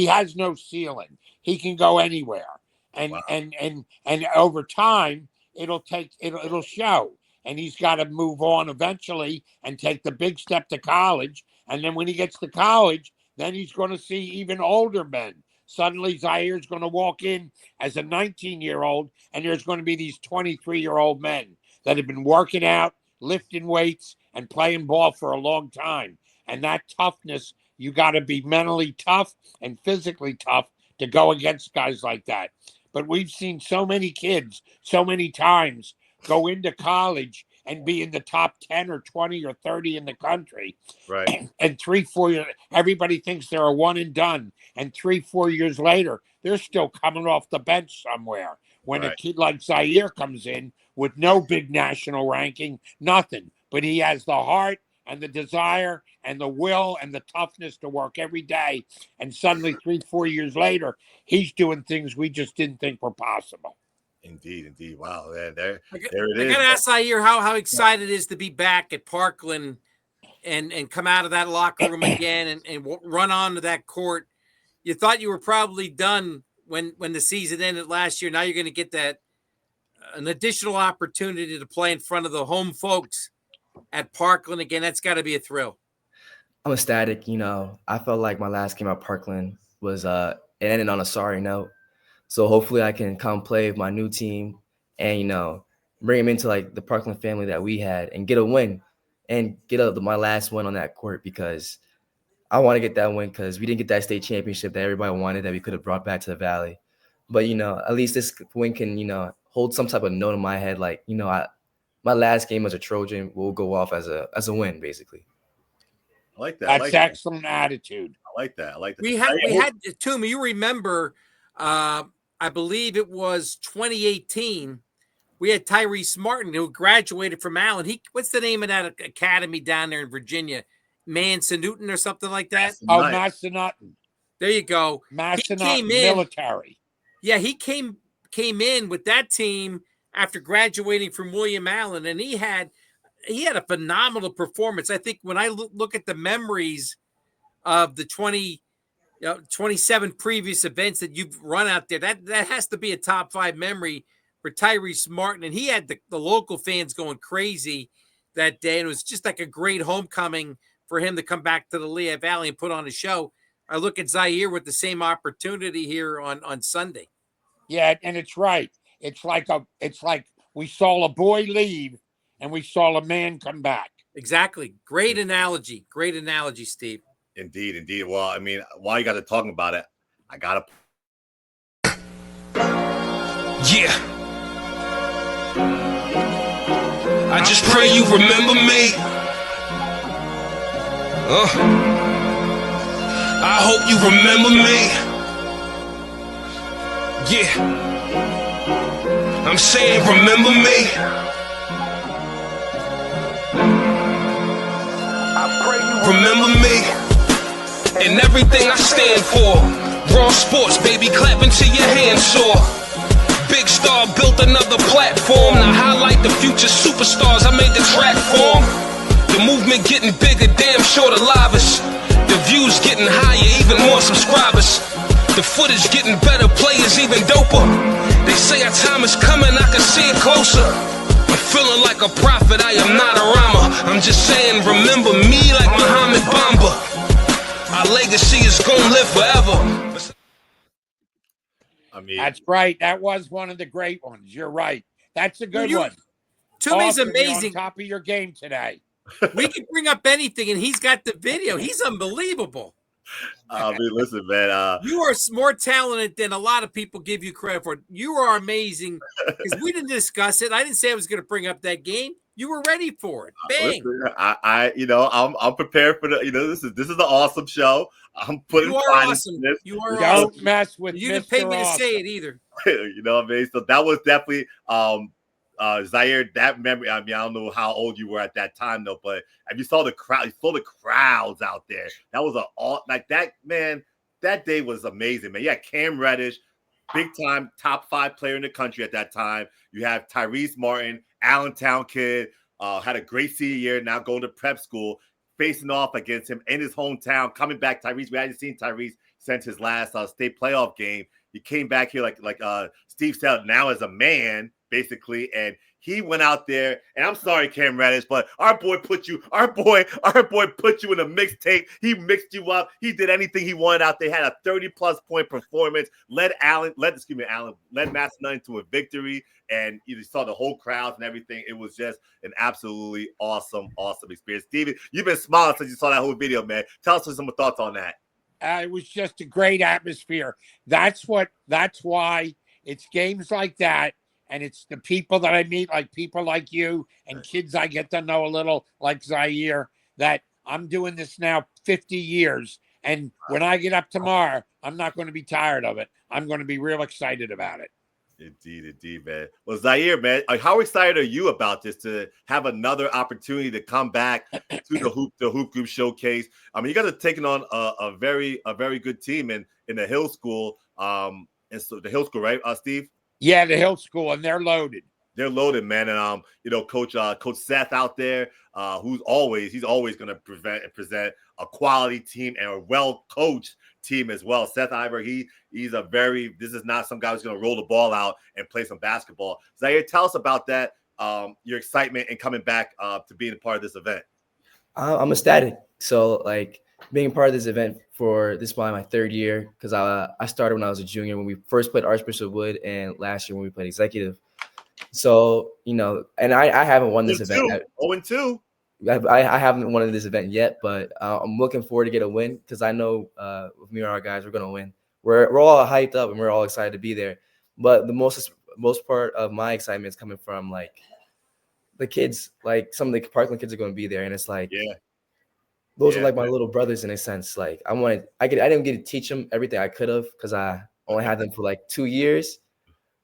has no ceiling. He can go anywhere. And Wow. and over time, it'll show. And he's got to move on eventually and take the big step to college. And then when he gets to college, then he's going to see even older men. Suddenly, Zaire's going to walk in as a 19-year-old, and there's going to be these 23-year-old men that have been working out, lifting weights, and playing ball for a long time. And that toughness, you got to be mentally tough and physically tough to go against guys like that. But we've seen so many kids so many times go into college and be in the top 10 or 20 or 30 in the country. Right. And 3-4 years, everybody thinks they're a one and done. And 3-4 years later, they're still coming off the bench somewhere. When a kid like Zaire comes in with no big national ranking, nothing, but he has the heart and the desire and the will and the toughness to work every day. And suddenly 3-4 years later, he's doing things we just didn't think were possible. Indeed. Wow. There it is. I got to ask Zaire how excited it is to be back at Parkland and come out of that locker room again and run onto that court. You thought you were probably done when the season ended last year. Now you're going to get an additional opportunity to play in front of the home folks at Parkland again. That's got to be a thrill. I'm ecstatic. I felt like my last game at Parkland was it ended on a sorry note. So hopefully I can come play with my new team and, bring them into like the Parkland family that we had and get a win and get my last win on that court, because I want to get that win because we didn't get that state championship that everybody wanted that we could have brought back to the Valley. But, at least this win can, hold some type of note in my head. Like, my last game as a Trojan will go off as a win, basically. I like that. That's excellent attitude. I like that. We had Toomey, you remember, I believe it was 2018. We had Tyrese Martin, who graduated from Allen. What's the name of that academy down there in Virginia? Massanutten or something like that? Massanutten. There you go. Massanutten military. Yeah, he came in with that team after graduating from William Allen, and he had a phenomenal performance. I think when I look at the memories of the 27 previous events that you've run out there, that has to be a top 5 memory for Tyrese Martin. And he had the local fans going crazy that day. And it was just like a great homecoming for him to come back to the Lehigh Valley and put on a show. I look at Zaire with the same opportunity here on Sunday. Yeah, and it's right. It's like we saw a boy leave and we saw a man come back. Exactly. Great analogy, Steve. Indeed. Well, I mean, while you got to talk about it, I got to. Yeah. I just pray you remember me. I hope you remember me. Yeah. I'm saying remember me. Remember me. And everything I stand for. Raw sports, baby, clap until your hands sore. Big Star built another platform to highlight the future superstars I made the track for. The movement getting bigger, damn sure the livest. The views getting higher, even more subscribers. The footage getting better, players even doper. They say our time is coming, I can see it closer. I'm feeling like a prophet, I am not a rhymer. I'm just saying, remember me like Muhammad Bamba. Our legacy is gonna live forever. I mean, that's right. That was one of the great ones. You're right. That's a good one. Toomey's amazing. On top of your game today. We can bring up anything, and he's got the video. He's unbelievable. I mean, listen, man. You are more talented than a lot of people give you credit for. You are amazing. Because we didn't discuss it. I didn't say I was going to bring up that game. You were ready for it. Bang. Listen, I'm prepared for the. This is an awesome show. I'm putting You are pride awesome. into this. You are Don't awesome. mess with You didn't pay Mr. me to say Awesome. it either. You know what I mean? So that was definitely Zaire. That memory. I mean, I don't know how old you were at that time though, but if you saw the crowd, you saw the crowds out there. That was like that, man. That day was amazing, man. Yeah, Cam Reddish, big time top 5 player in the country at that time. You have Tyrese Martin, Allentown kid, had a great senior year, now going to prep school, facing off against him in his hometown, coming back. Tyrese, we hadn't seen Tyrese since his last state playoff game. He came back here like Steve said, now as a man, basically, and he went out there. And I'm sorry, Cam Reddish, but our boy put you in a mixtape. He mixed you up. He did anything he wanted out there. Had a 30+ point performance. Led Massillon to a victory. And you saw the whole crowd and everything. It was just an absolutely awesome experience. Steven, you've been smiling since you saw that whole video, man. Tell us some thoughts on that. It was just a great atmosphere. That's why it's games like that. And it's the people that I meet, like people like you and kids I get to know a little, like Zaire, that I'm doing this now 50 years. And when I get up tomorrow, I'm not going to be tired of it. I'm going to be real excited about it. Indeed, man. Well, Zaire, man, how excited are you about this, to have another opportunity to come back to the Hoop Group Showcase? I mean, you guys are taking on a very good team in the Hill School. And so the Hill School, right, Steve? Yeah, the Hill School, and they're loaded. They're loaded, man. And Coach Seth out there, he's always going to present a quality team and a well-coached team as well. Seth Iver, this is not some guy who's going to roll the ball out and play some basketball. Zaire, tell us about that, your excitement in coming back to being a part of this event. I'm ecstatic. So, like, being part of this event this is probably my 3rd year, because I started when I was a junior when we first played Archbishop Wood, and last year when we played Executive. So, and I haven't won this event. 0-2. I haven't won this event yet, but I'm looking forward to get a win, because I know with me and our guys, we're going to win. We're all hyped up and we're all excited to be there. But the most part of my excitement is coming from, like, the kids. Like, some of the Parkland kids are going to be there, and it's like, those are like my little brothers in a sense. Like, I didn't get to teach them everything I could have, because I only had them for like 2 years.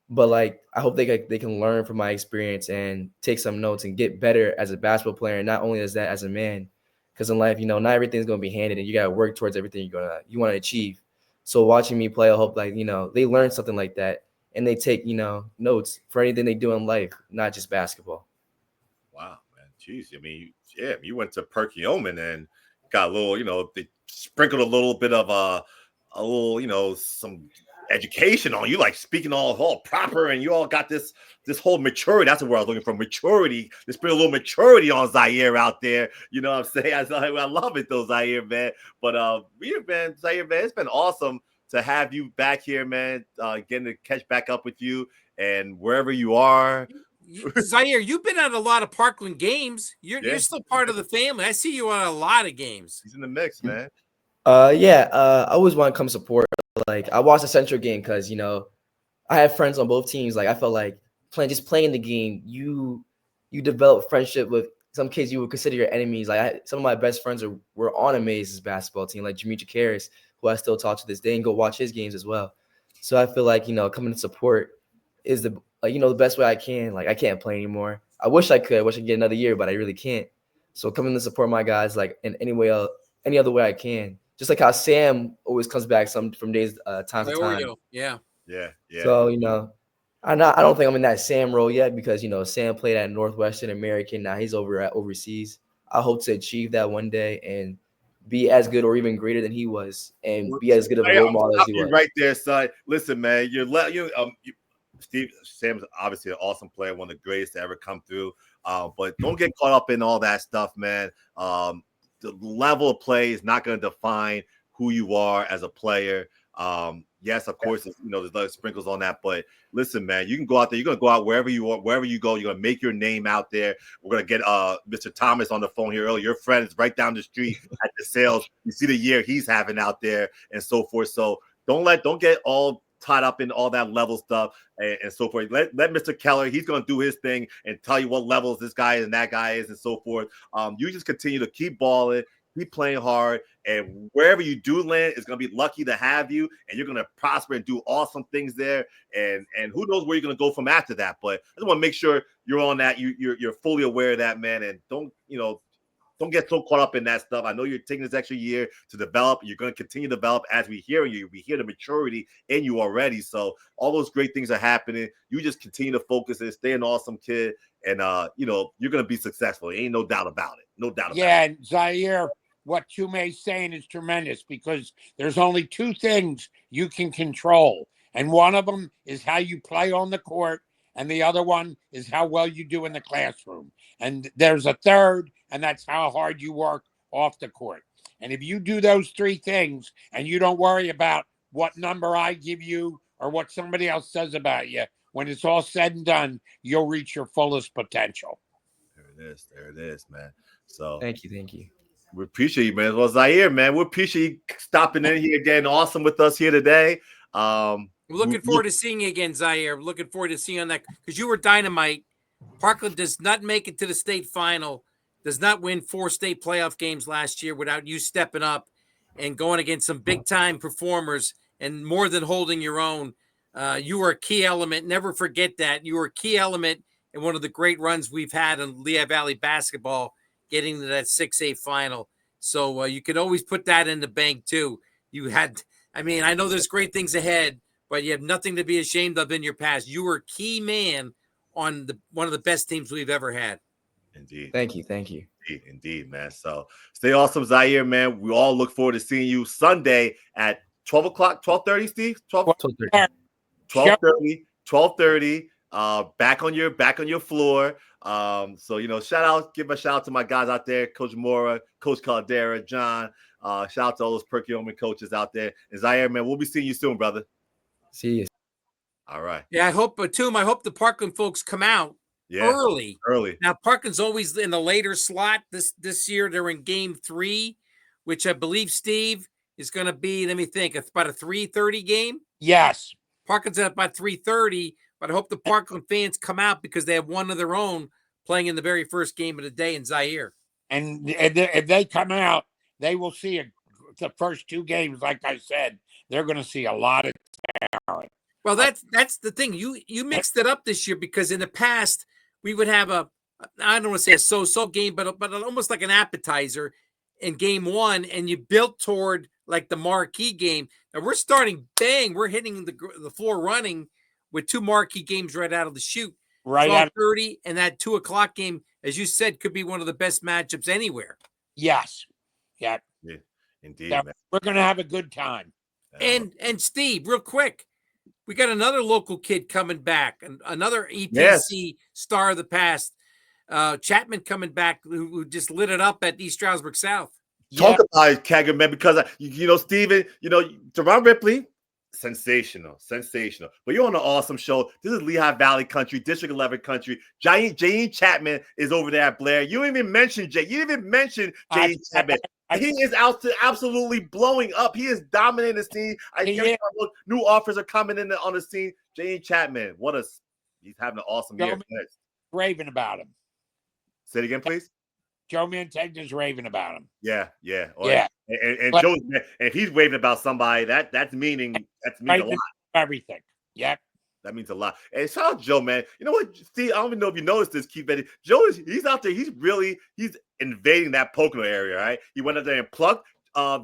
But, like, I hope they can learn from my experience and take some notes and get better as a basketball player. And not only as that, as a man, because in life, not everything's going to be handed, and you got to work towards everything you want to achieve. So watching me play, I hope, like, they learn something like that, and they take, notes for anything they do in life, not just basketball. Wow, man. Jeez. I mean, you went to Perkiomen and got a little, they sprinkled a little bit of some education on you, like speaking all proper, and you all got this whole maturity. That's what I was looking for, maturity. There's been a little maturity on Zaire out there. You know what I'm saying? I love it though, Zaire, man. But Zaire, man, it's been awesome to have you back here, man. Getting to catch back up with you and wherever you are. Zaire, you've been at a lot of Parkland games. You're still part of the family. I see you on a lot of games. He's in the mix, man. I always want to come support. Like, I watched the Central game because, I have friends on both teams. Like, I felt like playing the game, you develop friendship with some kids you would consider your enemies. Like, some of my best friends were on Amaze's basketball team, like Demetri Karras, who I still talk to this day and go watch his games as well. So I feel like, coming to support is the best way I can. Like, I can't play anymore. I wish I could. I wish I could get another year, but I really can't. So coming to support my guys, like, in any other way I can. Just like how Sam always comes back time to time. Yeah. So, I don't think I'm in that Sam role yet, because, Sam played at Northwestern American. Now he's overseas. I hope to achieve that one day and be as good or even greater than he was, and be as good of a role model as he was. Right there, son. Listen, man, Steve, Sam's obviously an awesome player, one of the greatest to ever come through. But don't get caught up in all that stuff, man. The level of play is not going to define who you are as a player. Yes, of course, there's other sprinkles on that. But listen, man, you can go out there. You're going to go out wherever you go. You're going to make your name out there. We're going to get Mr. Thomas on the phone here earlier. Your friend is right down the street at the sales. You see the year he's having out there and so forth. So don't get all tied up in all that level stuff and so forth. Let Mr. Keller, he's going to do his thing and tell you what levels this guy and that guy is and so forth. You just continue to keep balling, keep playing hard, and wherever you do land is going to be lucky to have you, and you're going to prosper and do awesome things there. And who knows where you're going to go from after that. But I just want to make sure you're on that. You're fully aware of that, man, and don't get so caught up in that stuff. I know you're taking this extra year to develop. You're going to continue to develop as we hear you. We hear the maturity in you already. So all those great things are happening. You just continue to focus and stay an awesome kid. And, you're going to be successful. Ain't no doubt about it. No doubt about it. Yeah, and Zaire, what Toomey's saying is tremendous because there's only two things you can control. And one of them is how you play on the court. And the other one is how well you do in the classroom. And there's a third, and that's how hard you work off the court. And if you do those three things and you don't worry about what number I give you or what somebody else says about you, when it's all said and done, you'll reach your fullest potential. There it is, man. So thank you. We appreciate you, man. Well, Zaire, man, we appreciate you stopping in here again. Awesome with us here today. We're looking forward to seeing you again, Zaire. We're looking forward to seeing you on that because you were dynamite. Parkland does not make it to the state final, does not win 4 state playoff games last year without you stepping up and going against some big-time performers and more than holding your own. You were a key element. Never forget that. You were a key element in one of the great runs we've had in Lehigh Valley basketball, getting to that 6A final. So you can always put that in the bank, too. I know there's great things ahead, but you have nothing to be ashamed of in your past. You were a key man on one of the best teams we've ever had. Indeed. Thank you. Indeed, man. So stay awesome, Zaire, man. We all look forward to seeing you Sunday at 12 o'clock, 12:30, Steve? 12:30. 12:30. Back on your floor. So give a shout out to my guys out there, Coach Mora, Coach Caldera, John. Shout out to all those Perkiomen coaches out there. And Zaire, man, we'll be seeing you soon, brother. See you. All right. Yeah, I hope the Parkland folks come out early. Now, Parkland's always in the later slot. This year, they're in game 3, which I believe, Steve, is going to be, let me think, it's about a 3:30 game. Yes. Parkland's at about 3:30, but I hope the Parkland fans come out because they have one of their own playing in the very first game of the day in Zaire. And if they come out, they will see the first 2 games, like I said, they're going to see a lot of talent. Well, that's the thing. You mixed it up this year because in the past we would have I don't want to say a so-so game, but almost like an appetizer in game 1, and you built toward like the marquee game. Now we're starting bang. We're hitting the floor running with 2 marquee games right out of the chute. Right. 12:30 and that 2 o'clock game, as you said, could be one of the best matchups anywhere. Yes. Yeah. Indeed. Yeah, we're going to have a good time. And Steve, real quick, we got another local kid coming back, and another EPC star of the past, Chapman coming back, who just lit it up at East Stroudsburg South. Talk about it, Kagger, man, because Steven, Deron Ripley, sensational. But you're on an awesome show. This is Lehigh Valley country, District 11 country. Jane Chapman is over there at Blair. You didn't even mention Jay. You didn't even mention Jane Chapman. He is out to absolutely blowing up. He is dominating the scene. New offers are coming in on the scene. Jane Chapman, he's having an awesome year. Raving about him. Say it again, please. Joe Mantegna's raving about him. Yeah. And But, Joe, if he's raving about somebody, that means a lot. Everything. Yep. That means a lot. And shout out Joe, man. You know what, Steve? I don't even know if you noticed this, Keith Betty. Joe he's out there. He's invading that Pocono area, right? He went out there and plucked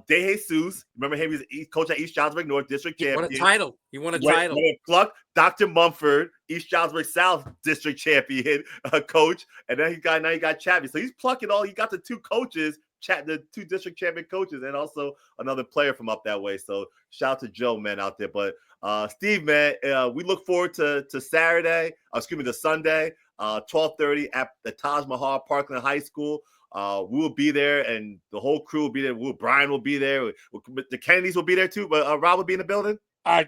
De Jesus. Remember him? He's coach at East Stroudsburg North District champion. What a title. He won a title. Plucked Dr. Mumford, East Stroudsburg South District champion coach. And then now he got Chapman. So he's plucking he got the 2 coaches, the 2 district champion coaches, and also another player from up that way. So shout out to Joe, man, out there. But Steve, man, we look forward to Saturday. To Sunday, 12:30 at the Taj Mahal Parkland High School. We will be there, and the whole crew will be there. Brian will be there. The Kennedys will be there too. But Rob will be in the building.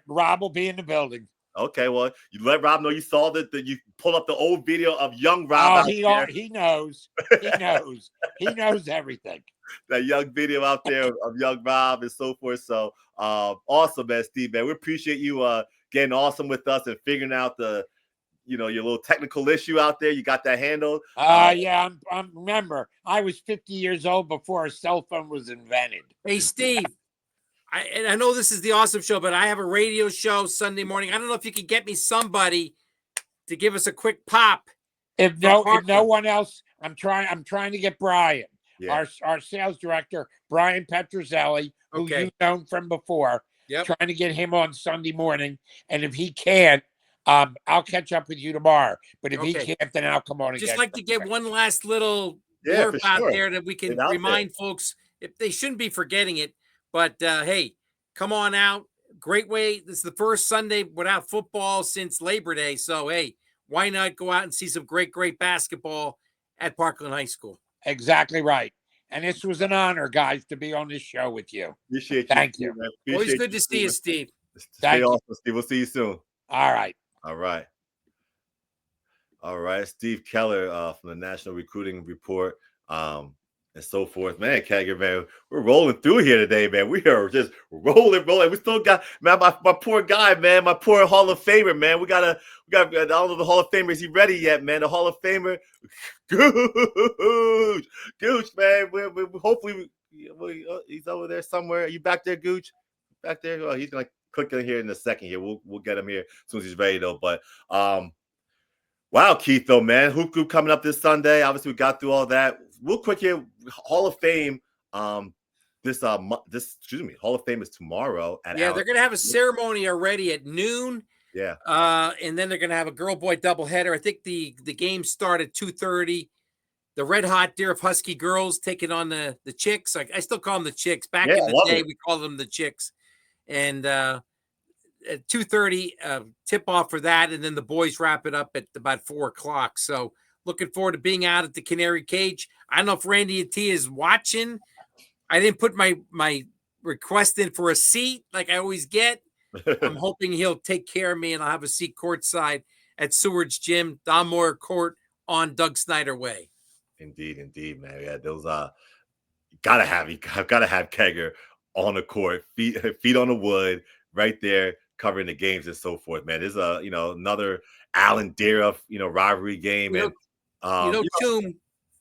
Rob will be in the building. Okay, well, you let Rob know you saw that you pull up the old video of young Rob. He knows. He knows. He knows everything. That young video out there of young Rob and so forth. So awesome, man, Steve, man. We appreciate you getting awesome with us and figuring out the, your little technical issue out there. You got that handled. Yeah, I'm remember, I was 50 years old before a cell phone was invented. Hey, Steve, I know this is the awesome show, but I have a radio show Sunday morning. I don't know if you could get me somebody to give us a quick pop. If no one else, I'm trying to get Brian, our sales director, Brian Petrozelli, who you've known from before. Yep. Trying to get him on Sunday morning, and if he can't, I'll catch up with you tomorrow. But if he can't, then I'll come on again. Just like to get one last little blurb out there that we can remind folks if they shouldn't be forgetting it. But hey, come on out. Great way. This is the first Sunday without football since Labor Day. So hey, why not go out and see some great basketball at Parkland High School? Exactly right. And this was an honor, guys, to be on this show with you. Appreciate you. Thank you. Always good to see you, Steve. Stay awesome, Steve. We'll see you soon. All right. All right. Steve Keller from the National Recruiting Report and so forth. Man, Kegger, man, we're rolling through here today, man. We are just rolling. We still got, man, my poor guy, man, my poor Hall of Famer, man. We got I don't know the Hall of Famer. Is he ready yet, man? The Hall of Famer, Gooch, man. We hopefully he's over there somewhere. Are you back there, Gooch? Back there? Oh, he's gonna click in here in a second. Here, we'll get him here as soon as he's ready, though. But wow, Keith, though, man, Hoop Group coming up this Sunday. Obviously, we got through all that. Real quick here, Hall of Fame. Hall of Fame is tomorrow. They're gonna have a ceremony already at noon. Yeah. And then they're gonna have a girl-boy doubleheader. I think the games start at 2:30. The Red Hot Deer of Husky girls taking on the Chicks. I still call them the Chicks. Back in the day, we called them the Chicks. And at 2:30, tip off for that, and then the boys wrap it up at about 4:00. So looking forward to being out at the Canary Cage. I don't know if Randy T is watching. I didn't put my request in for a seat like I always get. I'm hoping he'll take care of me and I'll have a seat courtside at Seward's Gym, Don Moore Court on Doug Snyder Way. Indeed, man. Yeah, those gotta have Kegger on the court, feet on the wood, right there, covering the games and so forth. Man, there's another Allen Deer rivalry game, Toom,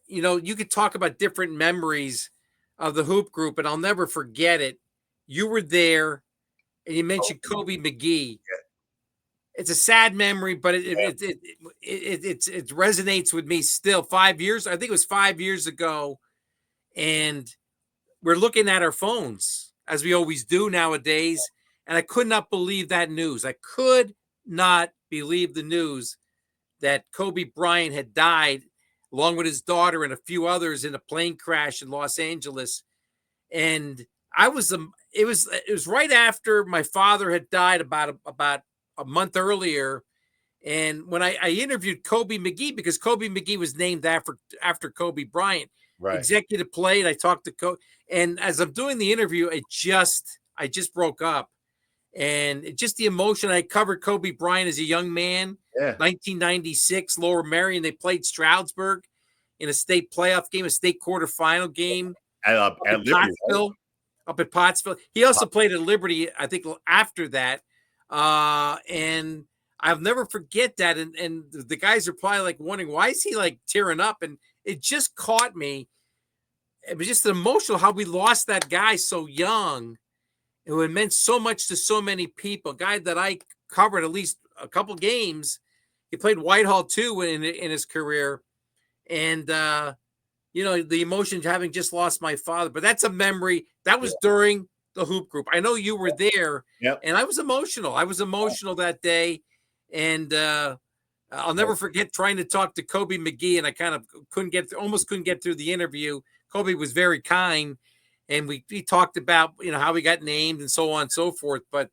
you could talk about different memories of the Hoop Group, and I'll never forget it. You were there, and you mentioned Kobe McGee. It's a sad memory, but it resonates with me still. 5 years, I think it was 5 years ago, and we're looking at our phones as we always do nowadays, and I could not believe that news. I could not believe the news that Kobe Bryant had died along with his daughter and a few others in a plane crash in Los Angeles. And it was right after my father had died about a month earlier. And when I interviewed Kobe McGee, because Kobe McGee was named after Kobe Bryant, right. Executive played. I talked to Kobe, and as I'm doing the interview, I just broke up, and just the emotion. I covered Kobe Bryant as a young man, 1996, Lower Merion. They played Stroudsburg in a state playoff game, a state quarterfinal game up at Pottsville. He also played at Liberty, I think, after that. And I'll never forget that. And the guys are probably like wondering, why is he like tearing up? And it just caught me. It was just emotional how we lost that guy so young. It had meant so much to so many people. A guy that I covered at least a couple games. He played Whitehall too in his career. And, the emotion of having just lost my father. But that's a memory. That was during the Hoop Group. I know you were there, and I was emotional. I was emotional that day, and I'll never forget trying to talk to Kobe McGee, and I kind of almost couldn't get through the interview. Kobe was very kind, and we talked about how we got named and so on and so forth. But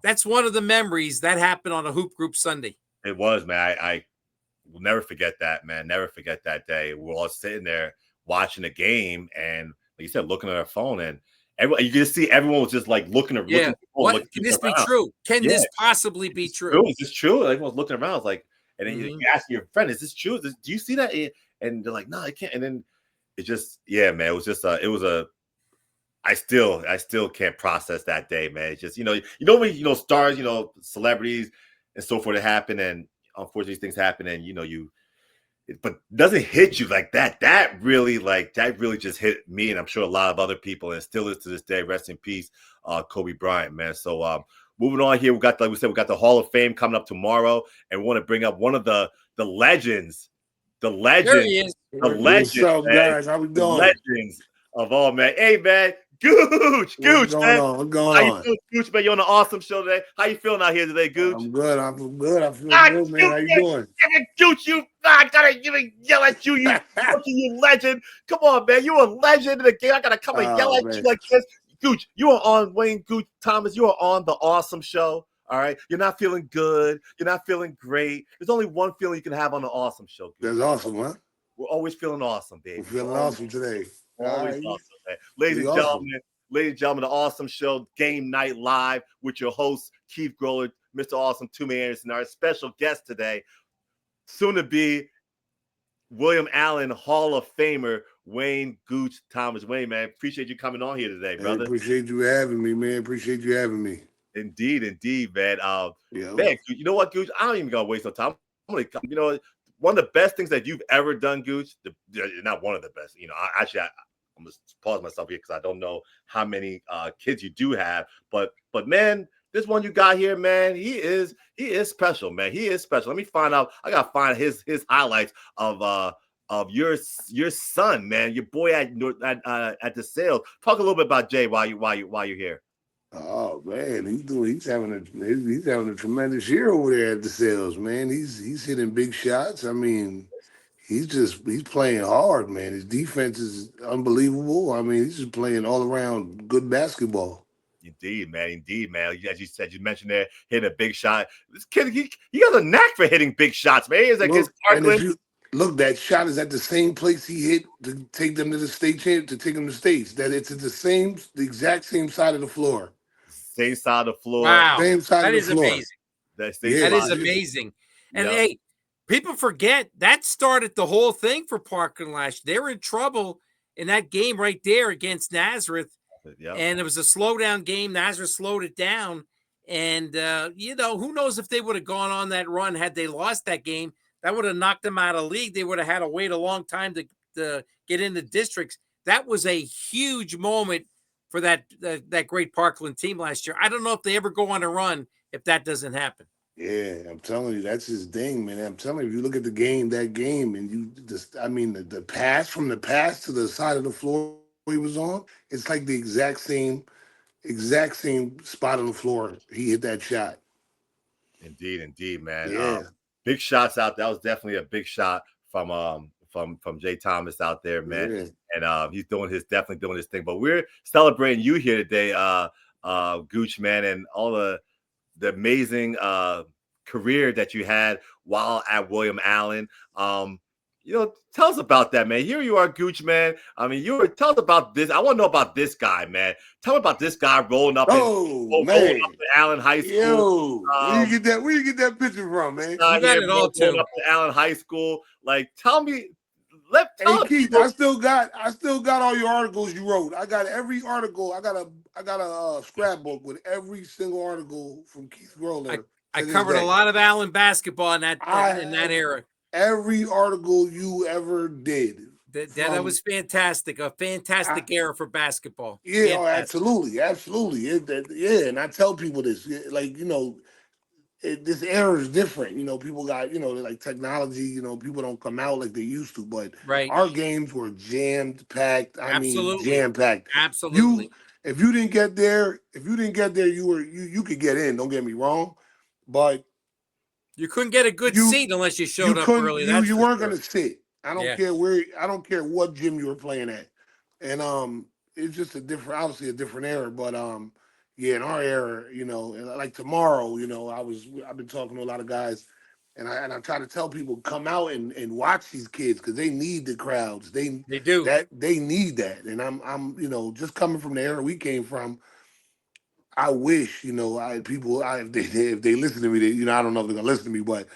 that's one of the memories that happened on a Hoop Group Sunday. It was, man. I will never forget that, man. Never forget that day. We're all sitting there watching the game, and like you said, looking at our phone, and you can see everyone was just like looking at can this be true? Can this possibly be true? Is this true? Everyone's looking around. It's like, and then you ask your friend, "Is this true? Do you see that?" And they're like, "No, I can't." And then it just, man, it was just, it was a I still can't process that day, man. It's just when stars, celebrities and so forth happen, and unfortunately things happen, and but doesn't hit you like that. That really just hit me, and I'm sure a lot of other people, and still is to this day. Rest in peace, Kobe Bryant, man. So moving on here, we got the Hall of Fame coming up tomorrow, and we want to bring up one of the legends, There he is. What's up, guys? How we doing? Legends of all, man. Hey, man, Gooch, What's going man. on? What's going How you on? feeling, Gooch, man? You're on an awesome show today. How you feeling out here today, Gooch? I'm good. I feel good. I feel good, man. How you doing? Gooch, I gotta yell at you, you legend. Come on, man. You're a legend in the game. I gotta come and yell at you like this. Gooch, you are on Wayne Gooch Thomas. You are on the awesome show. All right. You're not feeling good. You're not feeling great. There's only one feeling you can have on the awesome show. Gooch. That's awesome, huh? We're always feeling awesome, baby. We're feeling awesome today. Always awesome, man. Ladies and gentlemen, the awesome show, Game Night Live, with your host, Keith Groller, Mr. Awesome, Toomey Anderson, our special guest today, soon to be William Allen Hall of Famer, Wayne Gooch Thomas. Wayne, man, appreciate you coming on here today, brother. Appreciate you having me, man. Appreciate you having me. Indeed, man. Yeah. Man, you know what, Gooch? I don't even gonna waste no time. I'm gonna come. One of the best things that you've ever done, Gooch. Not one of the best. I'm gonna pause myself here because I don't know how many kids you do have, but man, this one you got here, man, he is special, man. He is special. Let me find out. I gotta find his highlights of your son, man, your boy at the sales. Talk a little bit about Jay while you're here. Oh man, he's having a tremendous year over there at the sales, man. He's hitting big shots. I mean, he's playing hard, man. His defense is unbelievable. I mean, he's just playing all around good basketball. Indeed, man. As you said, you mentioned there, hitting a big shot. This kid, he has a knack for hitting big shots, man. He's like Look, that shot is at the same place he hit to take them to the state champ, to take them to states. That it's at the exact same side of the floor. Same side of the floor. Wow. Same side that of is the floor. Amazing. That is amazing. And hey, people forget that started the whole thing for Parkland last year. They were in trouble in that game right there against Nazareth. Yep. And it was a slowdown game. Nazareth slowed it down. And, who knows if they would have gone on that run had they lost that game. That would have knocked them out of league. They would have had to wait a long time to get into districts. That was a huge moment for that great Parkland team last year. I don't know if they ever go on a run if that doesn't happen. Yeah, I'm telling you, that's his thing, man. I'm telling you, if you look at that game, and you just, I mean, the pass from the pass to the side of the floor he was on, it's like the exact same spot on the floor. He hit that shot. Indeed, man. Yeah. Big shots out. That was definitely a big shot from Jay Thomas out there, man. Yeah. And he's definitely doing his thing. But we're celebrating you here today, Gooch, man, and all the amazing career that you had while at William Allen. Tell us about that, man. Here you are, Gooch, man. I mean, tell us about this. I want to know about this guy, man. Tell me about this guy rolling up in Allen High School. Where you get that picture from, man? You got it all too. Up to Allen High School. Like, tell me. Hey Keith, I still got all your articles you wrote. I got every article. I got a scrapbook with every single article from Keith Groller. I covered a lot of Allen basketball in that era. Every article you ever did. That was fantastic. A fantastic era for basketball. Yeah, absolutely. And I tell people this, this era is different. People got, like technology, people don't come out like they used to, but our games were jam-packed. Jam-packed. Absolutely. If you didn't get there, you could get in, don't get me wrong, but you couldn't get a good seat unless you showed up early. You weren't going to sit. I don't care what gym you were playing at. And it's just obviously a different era, but in our era, like tomorrow, I've been talking to a lot of guys, and I try to tell people, come out and watch these kids because they need the crowds. They do. They need that. And I'm just coming from the era we came from, I wish, if they listen to me, I don't know if they're gonna listen to me, but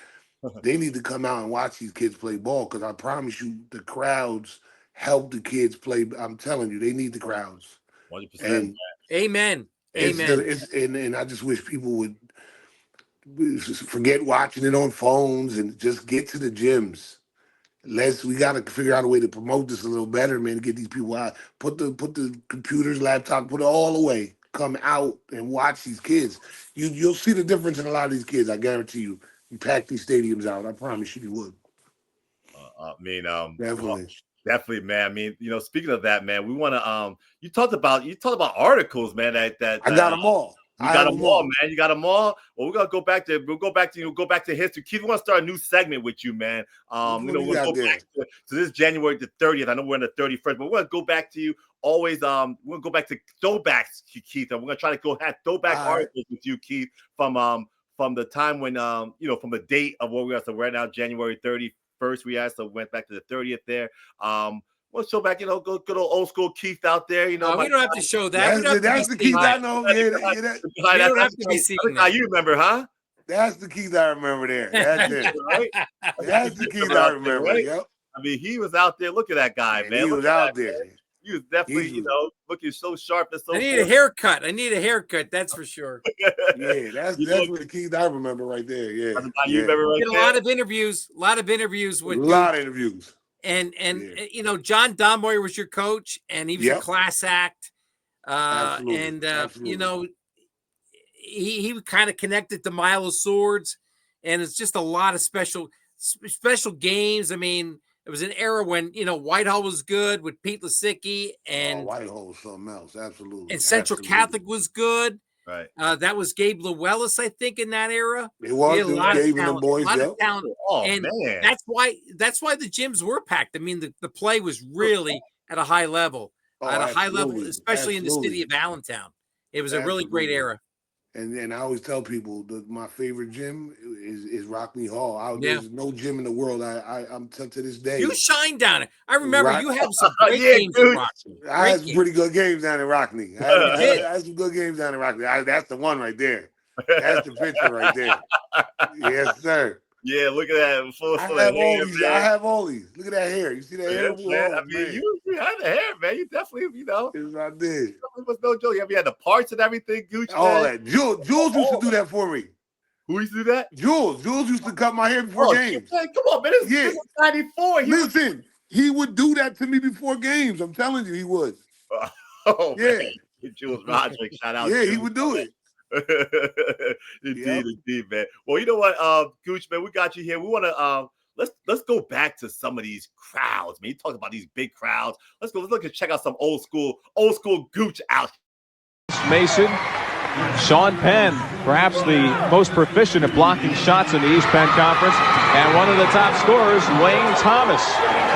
they need to come out and watch these kids play ball because I promise you, the crowds help the kids play. I'm telling you, they need the crowds. 100%. And amen. And I just wish people would forget watching it on phones and just get to the gyms. We got to figure out a way to promote this a little better, man. To get these people out, put the computers, laptop, put it all away. Come out and watch these kids. You'll see the difference in a lot of these kids. I guarantee you. You pack these stadiums out. I promise you would. Definitely, man. I mean, speaking of that, man, we want to. You talked about articles, man. That I got them all. You got them all, man. You got them all. Well, we're gonna go back to history. Keith, we want to start a new segment with you, man. We're gonna go back to this January the 30th. I know we're on the 31st, but we're gonna go back to you always. We're gonna go back to throwbacks, Keith, and we're gonna try to have throwback articles with you, Keith, from the time when from the date of what we are. So right now, January 31st, we so went back to the 30th there. We'll show back, good old school Keith out there. We don't have to show that. That's the Keith I know. You don't have to be seeing that. You remember, huh? That's the Keith I remember there. That's it. Right? That's the Keith I remember. Right? Yep. I mean, he was out there. Look at that guy, man. He was out there. Man. He was definitely, looking so sharp and so. I need a haircut. That's for sure. Yeah, that's what the Keith I remember right there. Yeah, you remember right there. A lot of interviews with. A lot of interviews. And John Donmoyer was your coach, and he was a class act. Absolutely. He kind of connected to Mile of Swords, and it's just a lot of special games. I mean, it was an era when Whitehall was good with Pete Lisicki, and Whitehall was something else, absolutely. And Central Catholic was good. Right. That was Gabe Llewellyn, I think, in that era. It was a lot Gabe of talent, and the boys. A lot of talent. Man. That's why the gyms were packed. I mean, the play was really at a high level. Especially in the city of Allentown. It was a really great era. And I always tell people that my favorite gym is Rockney Hall. There's no gym in the world. I'm to this day. You shine down it. I remember you have some great games in Rockney. I had some pretty good games down in Rockney. I had some good games down in Rockney. That's the one right there. That's the picture right there. Yes, sir. Yeah, look at that. I have all these. Look at that hair. You see that hair? Man. I mean, you had the hair, man. You definitely, Yes, I did. It was no joke. You had the parts and everything, Gooch. All that. Jules used to do that for me. Who used to do that? Jules used to cut my hair before games. Man, come on, man. This is 94. Listen, he would do that to me before games. I'm telling you, he would. Man. Jules Roderick, shout out. Yeah, he would do it. Indeed, man. Well, you know what, Gooch, man, we got you here. We want to let's go back to some of these crowds, man. You talk about these big crowds. Let's look and check out some old school Gooch out. Mason, Sean Penn, perhaps the most proficient at blocking shots in the East Penn Conference, and one of the top scorers, Wayne Thomas,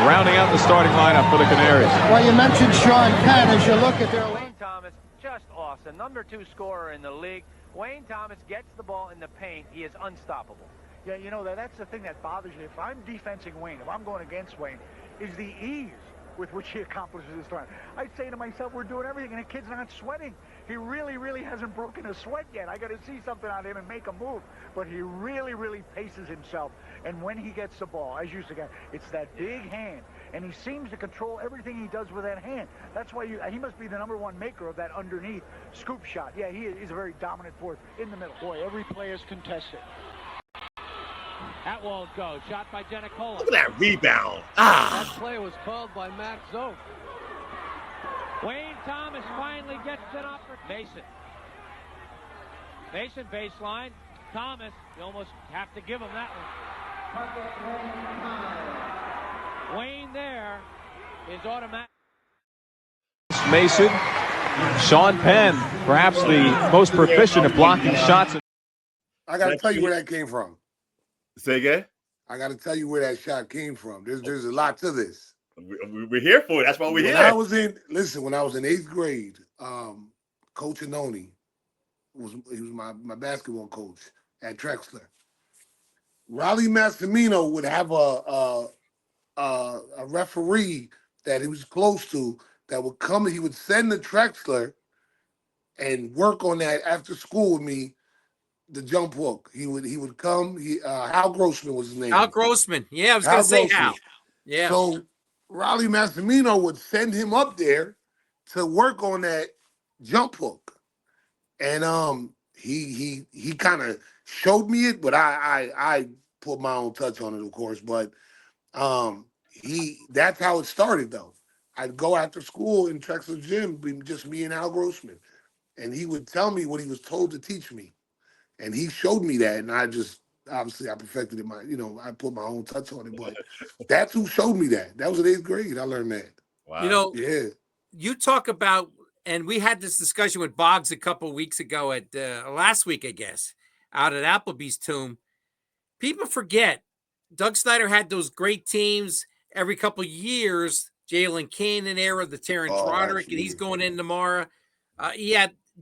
rounding out the starting lineup for the Canaries. Well, you mentioned Sean Penn. As you look at their Wayne Thomas, just awesome. Number 2 scorer in the league. Wayne Thomas gets the ball in the paint. He is unstoppable. Yeah, that's the thing that bothers me. If I'm defensing Wayne, if I'm going against Wayne, is the ease with which he accomplishes his run. I'd say to myself, we're doing everything, and the kid's not sweating. He really hasn't broken a sweat yet. I got to see something on him and make a move. But he really paces himself. And when he gets the ball, as you said, it's that big hand. And he seems to control everything he does with that hand. That's why he must be the #1 maker of that underneath scoop shot. Yeah, he's a very dominant force in the middle. Boy, every play is contested. That won't go. Shot by Jenicola. Look at that rebound. That play was called by Max Zoe. Wayne Thomas finally gets it up for Mason baseline. Thomas, you almost have to give him that one. Wayne there is automatic. Mason, Sean Penn, perhaps the most proficient at blocking shots. I got to tell you where that came from. Say again? I got to tell you where that shot came from. There's a lot to this. We're here for it. That's why we're here. When I was in 8th grade, Coach Anoni was my basketball coach at Trexler. Raleigh Massimino would have a referee that he was close to that would come. He would send the Trexler and work on that after school with me. The jump hook. He would come. Hal Grossman was his name. Hal Grossman. Yeah, I was going to say Hal. Yeah. So Raleigh Massimino would send him up there to work on that jump hook. And he kind of showed me it, but I put my own touch on it, of course. But that's how it started though. I'd go after school in Trexler's gym, just me and Al Grossman, and he would tell me what he was told to teach me, and he showed me that, and I just obviously I perfected it. I put my own touch on it, but that's who showed me that. That was in 8th grade. I learned that. Wow. Yeah. You talk about, and we had this discussion with Boggs a couple of weeks ago last week, I guess, out at Applebee's Tomb. People forget Doug Snyder had those great teams every couple of years. Jalen Cannon era, the Terrence Roderick, absolutely. and he's going in tomorrow.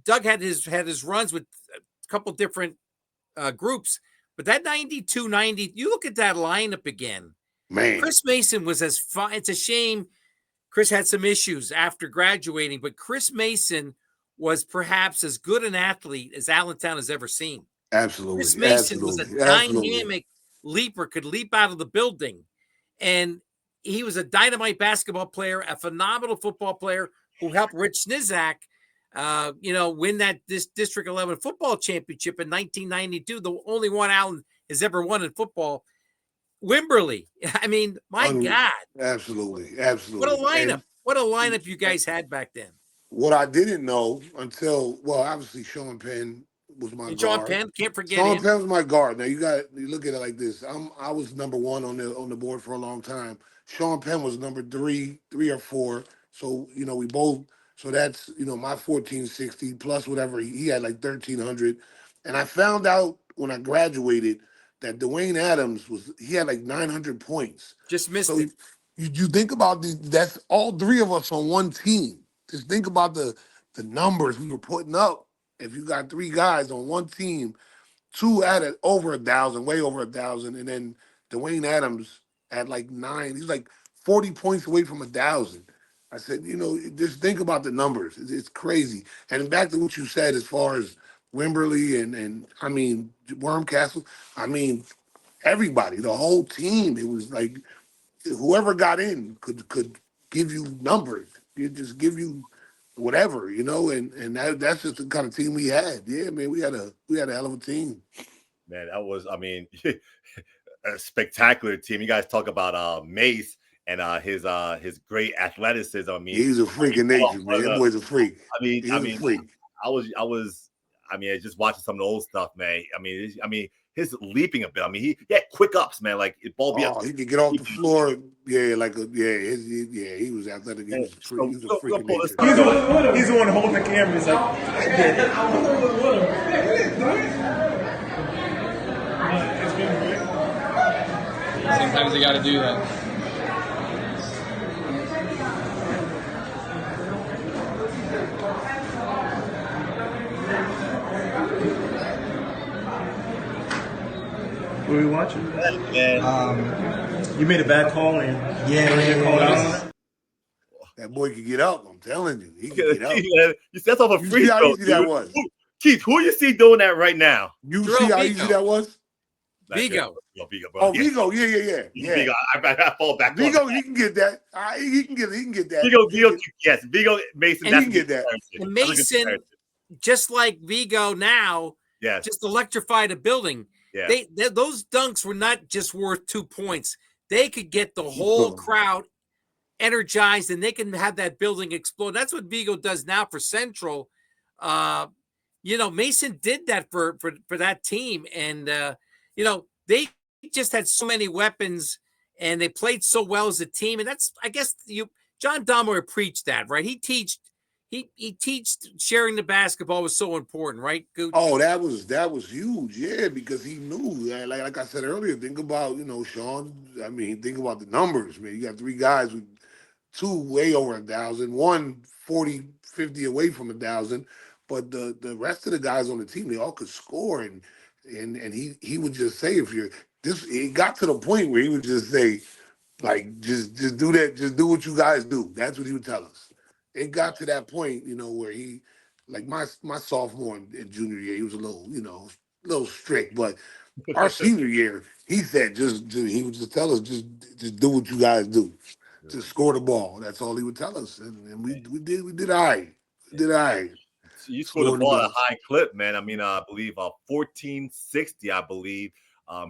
Doug had his runs with a couple different groups, but that 92-90, you look at that lineup again. Man, Chris Mason was as fun. It's a shame Chris had some issues after graduating, but Chris Mason was perhaps as good an athlete as Allentown has ever seen. Absolutely. Chris Mason was a dynamic leaper, could leap out of the building. And he was a dynamite basketball player, a phenomenal football player who helped Rich Snizak, win this District 11 football championship in 1992, the only one Allen has ever won in football. Wimberley. I mean, my God. Absolutely. What a lineup. What a lineup you guys had back then. What I didn't know until, obviously Sean Penn was my guard. Sean Penn, can't forget Sean him. Penn was my guard. Now you look at it like this. I was number 1 on the board for a long time. Sean Penn was number 3 or 4. So, we both, so that's, my 1460 plus whatever. He had like 1300. And I found out when I graduated that Dwayne Adams he had like 900 points. Just missed it. You think about that's all 3 of us on one team. Just think about the numbers we were putting up. If you got 3 guys on one team, 2 at over 1,000, way over 1,000, and then Dwayne Adams at like 9. He's like 40 points away from 1,000. I said, just think about the numbers. It's crazy. And back to what you said as far as Wimberley and I mean Wormcastle, I mean everybody, the whole team. It was like whoever got in could give you numbers. It just give you whatever, and that's just the kind of team we had. Yeah, man, we had a hell of a team. Man, that was, I mean, a spectacular team. You guys talk about Mace and his great athleticism. I mean, he's a freak in nature, man. That boy's a freak. He's a freak. I mean, just watching some of the old stuff, man. I mean, his leaping ability. I mean, he had quick ups, man. Like it ball be up. He could get off the floor. Yeah, he was athletic. He was a freak. He was a freak in nature. He's the one holding the camera. He's like, sometimes you got to do that. What are we watching? You made a bad call and called out on it. That boy could get up. I'm telling you, he can get up. You set off a free throw. How easy dude. that was. Keith, who you see doing that right now? You see how easy that was? Vigo. Vigo, bro. Oh, Vigo, yeah. Vigo, I fall back. Vigo, he can get that. He can get that. Vigo, yes. Vigo, Mason, and he can get that. And Mason, just like Vigo now, just electrified a building. Yeah. Those dunks were not just worth 2 points. They could get the whole crowd energized, and they can have that building explode. That's what Vigo does now for Central. Mason did that for that team, and they just had so many weapons, and they played so well as a team. And that's, I guess, John Domler preached that, right? He teached sharing the basketball was so important, right, Gooch? Oh, that was huge, yeah, because he knew. Like I said earlier, think about, Sean. I mean, think about the numbers, man. You got 3 guys with 2 way over 1,000, 1 40, 50 away from 1,000, but the rest of the guys on the team, they all could score, and he would just say, it got to the point where he would just say, like, just do that, just do what you guys do. That's what he would tell us. It got to that point, where he, like my sophomore and junior year, he was a little strict, but our senior year, he said, he would just tell us, just do what you guys do, just score the ball. That's all he would tell us, and we did all right. We did all right. you scored the Scoring ball at a goals. high clip, man. I mean, I believe 1460. I believe.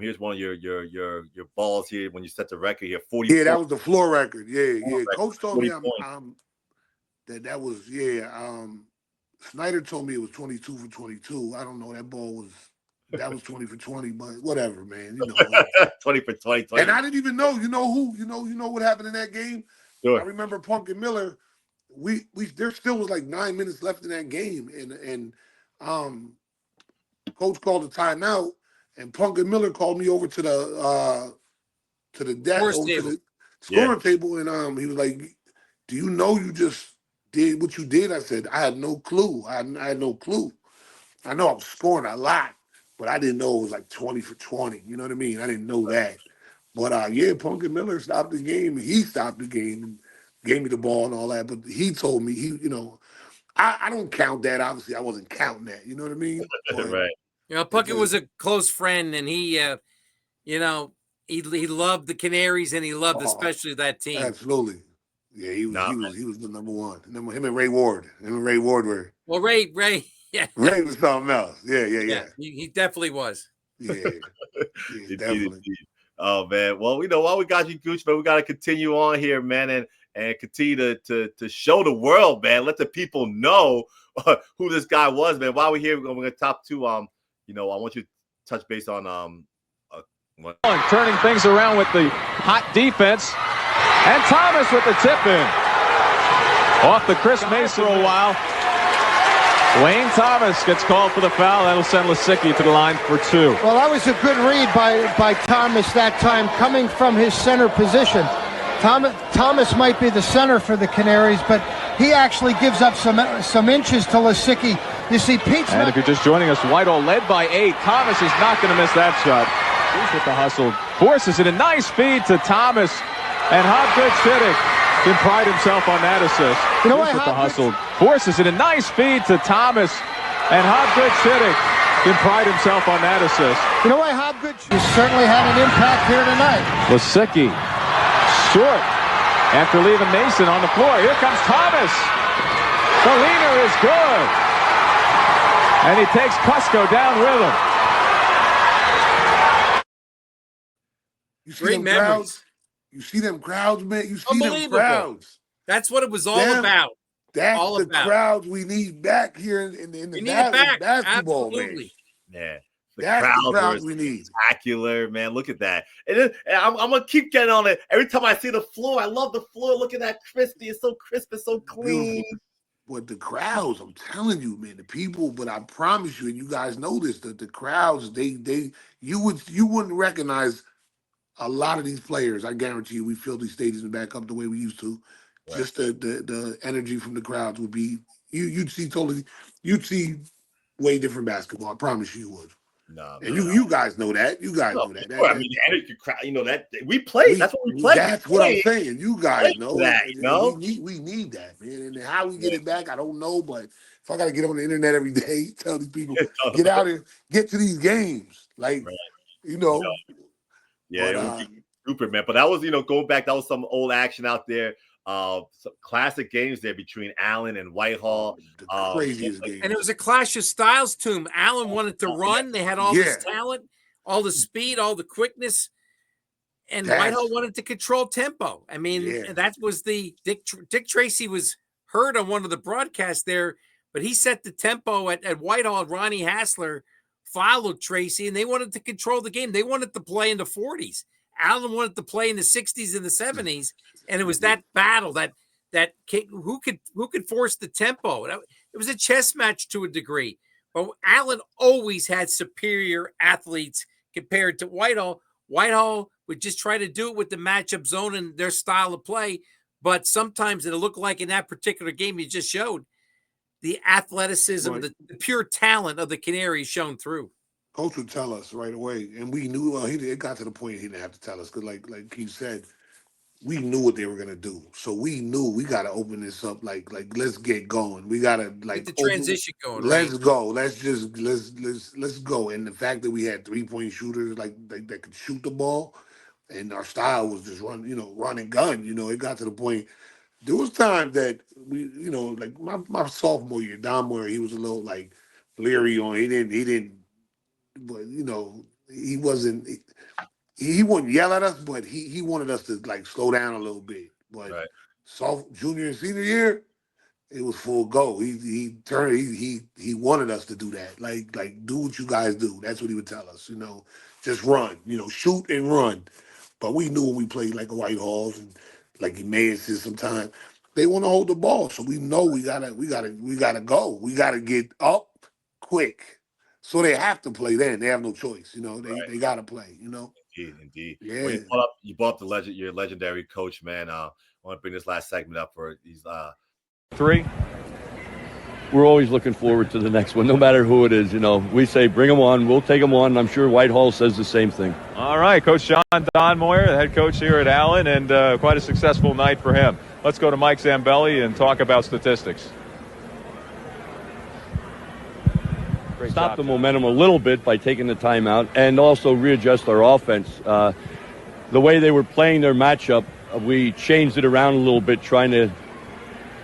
Here's one of your balls here when you set the record here. 40. Yeah, that was the floor record. Yeah. Record, Coach told me 40 points. that was Snyder told me it was 22 for 22. I don't know. That was 20 for 20, but whatever, man. 20 for 20. And I didn't even know. You know who? You know what happened in that game? Sure. I remember Punk and Miller. There still was like 9 minutes left in that game, and Coach called a timeout, and Punk and Miller called me over to the deck, over to the scoring table, and he was like, "Do you know you just did what you did?" I said, "I had no clue. I had no clue. I know I was scoring a lot, but I didn't know it was like 20 for 20. You know what I mean? I didn't know that." But Punk and Miller stopped the game, and he stopped the game and gave me the ball and all that. But he told me I don't count that. Obviously, I wasn't counting that. You know what I mean? But, right. Puckett was a close friend, and he loved the Canaries, and he loved especially that team. Absolutely. Yeah, he was the number one. Him and Ray Ward. Were. Well, Ray, yeah. Ray was something else. Yeah. He definitely was. Yeah, definitely. Indeed. Oh man. Well, while we got you, Gooch, man, we got to continue on here, man, and continue to show the world, man. Let the people know who this guy was, man. While we're here, we're gonna top two. I want you to touch base on turning things around with the hot defense, and Thomas with the tip in off the Chris Mason for a while. Wayne Thomas gets called for the foul. That'll send Lisicky to the line for two. Well, that was a good read by Thomas that time, coming from his center position. Thomas might be the center for the Canaries, but he actually gives up some inches to Lisicky. You see, Pete's and if you're just joining us, Whitehall led by 8. Thomas is not going to miss that shot. He's with the hustle. Forces it. A nice feed to Thomas. And Hobgood Chittick can pride himself on that assist. He's with the hustle. Forces it. A nice feed to Thomas. And Hobgood Chittick can pride himself on that assist. You know why Hobgood certainly had an impact here tonight. Lisicky. Short. After leaving Mason on the floor. Here comes Thomas. The leaner is good. And he takes Cusco down with him. You see them crowds? You see them crowds, man? You see them crowds. That's what it was all about. That's all the crowds we need back here in the basketball, Absolutely. Man. That's the crowds we need. Spectacular, man. Look at that. And I'm going to keep getting on it. Every time I see the floor, I love the floor. Look at that crispy. It's so crisp. It's so clean. Beautiful. But the crowds, I'm telling you, man, the people, but I promise you, and you guys know this, that the crowds, you wouldn't recognize a lot of these players. I guarantee you, we fill these stadiums back up the way we used to. Right. Just the energy from the crowds would be, you'd see way different basketball. I promise you would. No, and you guys know that. You guys know that. I mean, the energy crowd. That we play. That's what we play. That's what I'm saying. You guys know that. We need that, man. And how we get it back, I don't know. But if I got to get on the internet every day, tell these people get out and get to these games, Yeah, But, it was super, man. But that was, going back. That was some old action out there. Some classic games there between Allen and Whitehall. The craziest game. And it was a clash of styles, Toom. Allen wanted to run. They had all this talent, all the speed, all the quickness. And Whitehall wanted to control tempo. I mean, that was the Dick Tracy was heard on one of the broadcasts there, but he set the tempo at Whitehall. Ronnie Hassler followed Tracy, and they wanted to control the game. They wanted to play in the 40s. Allen wanted to play in the 60s and the 70s, and it was that battle that who could force the tempo. It was a chess match to a degree, but Allen always had superior athletes compared to Whitehall. Whitehall would just try to do it with the matchup zone and their style of play, but sometimes it looked like in that particular game you just showed, the athleticism, the pure talent of the Canaries shone through. Coach would tell us right away, and we knew. It got to the point he didn't have to tell us because, like he said, we knew what they were gonna do. So we knew we got to open this up. Like let's get going. We got to get the transition going. Let's go. Let's go. And the fact that we had 3-point shooters that could shoot the ball, and our style was just run and gun. It got to the point. there was times that we, like my sophomore year, Don Moore, he was a little like leery on. He didn't, but he wasn't. He wouldn't yell at us, but he wanted us to like slow down a little bit. But junior and senior year, it was full go. He wanted us to do that. Like do what you guys do. That's what he would tell us. Just run. Shoot and run. But we knew when we played like a Whitehall's and like Emmaus's sometimes, they want to hold the ball. So we know we gotta go. We gotta get up quick. So they have to play then. They have no choice. They gotta play. Indeed. Yeah. Well, you brought up your legendary coach, man. I want to bring this last segment up for these 3. We're always looking forward to the next one, no matter who it is. We say bring them on, we'll take them on, and I'm sure Whitehall says the same thing. All right, Coach John Don Moyer, the head coach here at Allen, and quite a successful night for him. Let's go to Mike Zambelli and talk about statistics. Stop the momentum a little bit by taking the timeout and also readjust our offense. The way they were playing their matchup, we changed it around a little bit, trying to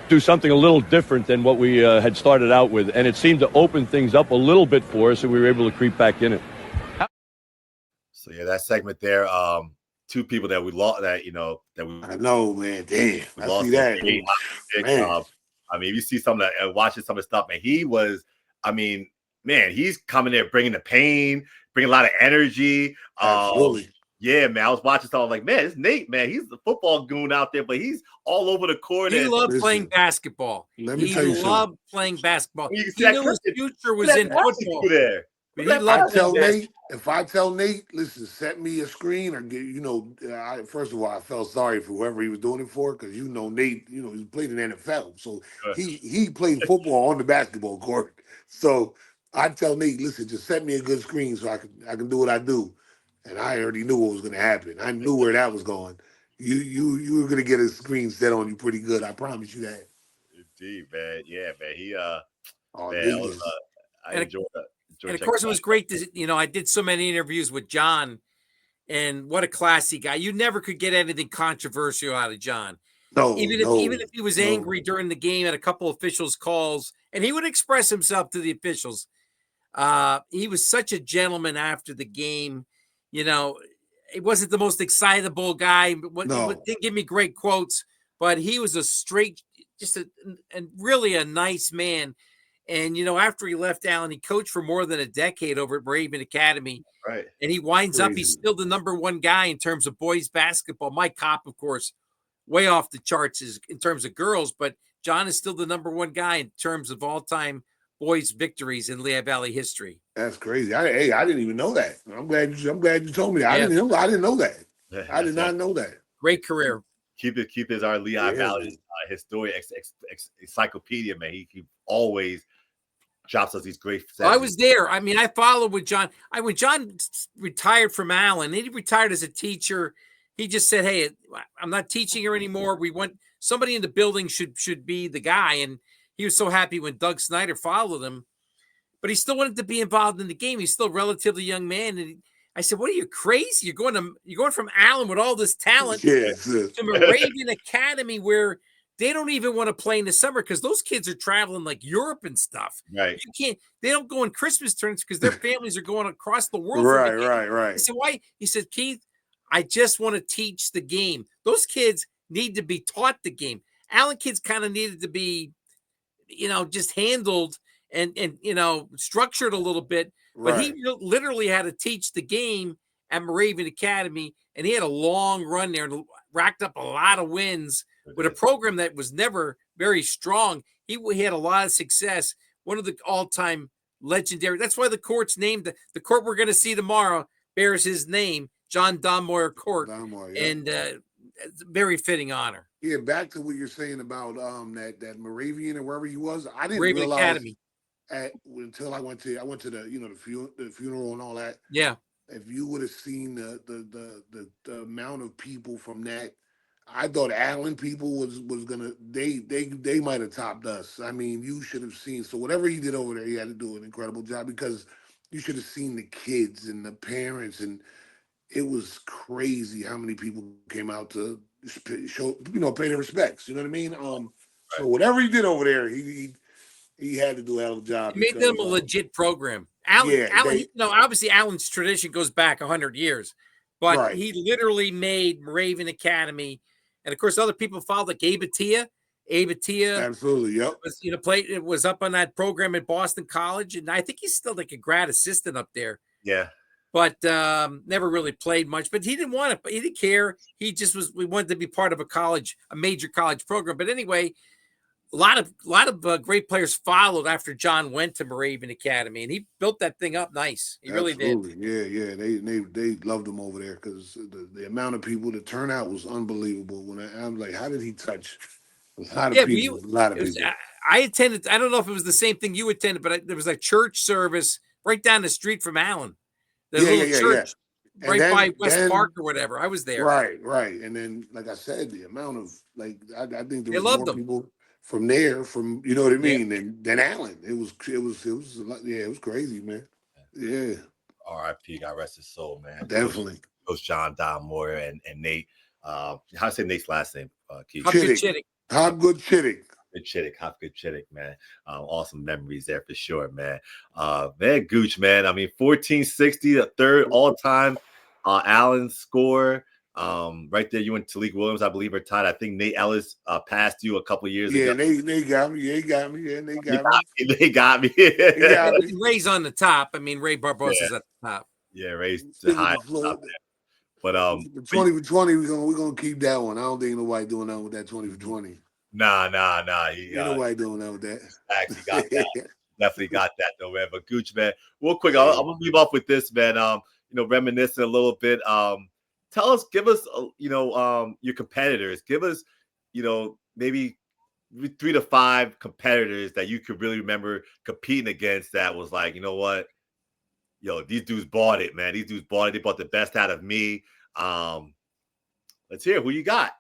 do something a little different than what we had started out with. And it seemed to open things up a little bit for us, and we were able to creep back in it. So, yeah, that segment there, 2 people that we lost that we. I know, man. Damn. I see that. Man. I mean, you see some of that, watching some of the stuff, and he was, man, he's coming there bringing the pain, bringing a lot of energy. Absolutely. Yeah, man. I was watching something like, man, it's Nate, man. He's the football goon out there, but he's all over the court. He loved playing basketball. He loved playing basketball. He knew his future was in football. But he loved if I tell Nate, listen, set me a screen or get, first of all, I felt sorry for whoever he was doing it for because Nate, he played in the NFL, so he played football on the basketball court. So I tell Nate, listen, just set me a good screen so I can do what I do. And I already knew what was going to happen. I knew where that was going. You were going to get a screen set on you pretty good. I promise you that. Indeed, man. Yeah, man. He I enjoyed that. And of course, it was great to I did so many interviews with John, and what a classy guy. You never could get anything controversial out of John. Even if he was angry during the game at a couple officials' calls, and he would express himself to the officials. He was such a gentleman after the game. He wasn't the most excitable guy. Didn't give me great quotes, but he was and really a nice man. And, after he left Allen, he coached for more than a decade over at Raven Academy. Right. And he winds up, he's still the number 1 guy in terms of boys basketball. Mike Kopp, of course, way off the charts in terms of girls, but John is still the number 1 guy in terms of all-time boys victories in Lehigh Valley history. That's crazy. I didn't even know that. I'm glad you told me that. I didn't know that. I did not know that. Great career. Keep it our Lehigh Valley historian encyclopedia, man. He always drops us these great. I was there. I followed with John. When John retired from Allen, he retired as a teacher. He just said, "Hey, I'm not teaching here anymore. We want somebody in the building should be the guy." And he was so happy when Doug Snyder followed him, but he still wanted to be involved in the game. He's still a relatively young man, and I said, "What are you, crazy? You're going from Allen with all this talent to Moravian Academy, where they don't even want to play in the summer because those kids are traveling like Europe and stuff. Right? They don't go on Christmas tournaments because their families are going across the world. Right. I said, why? He said, Keith, I just want to teach the game. Those kids need to be taught the game. Allen kids kind of needed to be, just handled and structured a little bit. But he literally had to teach the game at Moravian Academy, and he had a long run there and racked up a lot of wins with a program that was never very strong. He had a lot of success. One of the all-time legendary. That's why the court's named the court we're going to see tomorrow bears his name, John Don Moyer Court, and it's a very fitting honor. Yeah, back to what you're saying about that Moravian or wherever he was. I didn't Moravian realize Academy. Until I went to the funeral and all that. Yeah. If you would have seen the amount of people from that, I thought Allen people was gonna they might have topped us. You should have seen. So whatever he did over there, he had to do an incredible job because you should have seen the kids and the parents, and it was crazy how many people came out to show, pay their respects. You know what I mean? So whatever he did over there, he had to do a hell of a job. It made them a legit program. Allen, obviously Allen's tradition goes back 100 years, but he literally made Moravian Academy, and of course other people followed, like Abe Attia. Absolutely, yep. Was up on that program at Boston College, and I think he's still like a grad assistant up there. Yeah. But never really played much. But he didn't want it. He didn't care. We wanted to be part of a major college program. But anyway, a lot of great players followed after John went to Moravian Academy, and he built that thing up nice. He really did. Yeah. They loved him over there because the amount of people, the turnout was unbelievable. When I'm like, how did he touch a lot of people? A lot of people. I attended. I don't know if it was the same thing you attended, but there was a church service right down the street from Allen. The little church right by West Park or whatever. I was there. Right. And then, like I said, the amount of I think there was more people from there, you know what I mean, than Allen. It was a lot, it was crazy, man. Yeah. R.I.P. God rest his soul, man. Definitely. Coach John Don Moore and Nate. How to say Nate's last name? Keith? Hopgood Chittick. Hopgood Chittick, man. Awesome memories there for sure, man. Man, Gooch, man. I mean, 1460, the third all-time Allen score. Right there, you and Talik Williams, I believe, are tied. I think Nate Ellis passed you a couple of years ago. Yeah, they got me. They got me. They got me. Ray's on the top. I mean, Ray Barbosa's at the top. Yeah, Ray's high up there. But 20 for 20, we're gonna keep that one. I don't think nobody doing nothing with that 20 for 20. Nah. Ain't nobody doing that with that. Actually got that. Definitely got that though, man. But Gooch, man, real quick, I'm gonna leave off with this, man. Reminiscing a little bit. Give us, your competitors. Give us, maybe 3 to 5 competitors that you could really remember competing against. That was like, you know what, these dudes bought it, man. These dudes bought it. They bought the best out of me. Let's hear who you got.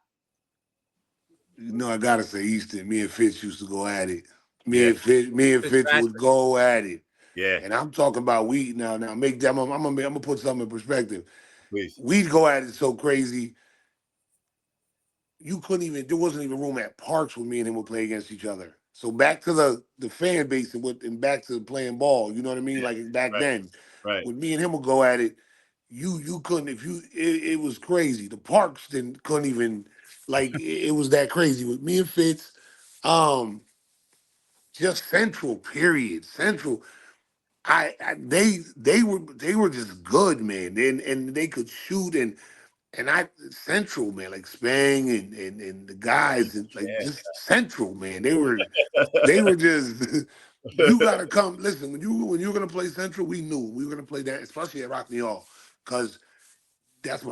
I gotta say Easton. Me and Fitz used to go at it. Me and Fitz would go at it. Yeah. And I'm talking about now. Make them. I'm gonna put something in perspective. Please. We'd go at it so crazy. You couldn't even. There wasn't even room at parks where me and him would play against each other. So back to the fan base and back to playing ball. You know what I mean? Yeah. Like back then. Right. When me and him would go at it, you couldn't. It was crazy. The parks couldn't even. Like it was that crazy with me and Fitz. Just Central, period. Central. They were just good, man. And they could shoot and Central, man, like Spang and the guys and just Central, man. They were just you gotta come. Listen, when you were gonna play Central, we knew we were gonna play that, especially at Rockney Hall, because that's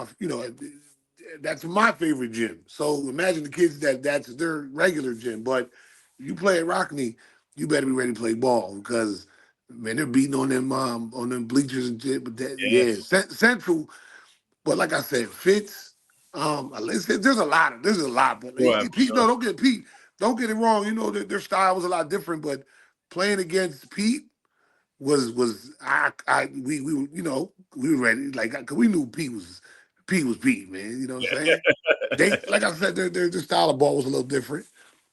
that's my favorite gym. So imagine the kids that's their regular gym. But you play at Rockney, you better be ready to play ball because man, they're beating on them bleachers and shit. But Central. But like I said, Fitz. There's a lot. But Pete, no, don't get it wrong. Their style was a lot different. But playing against Pete was we were ready. Like, cause we knew Pete was Pete, man. You know what I'm saying? Like I said, their style of ball was a little different.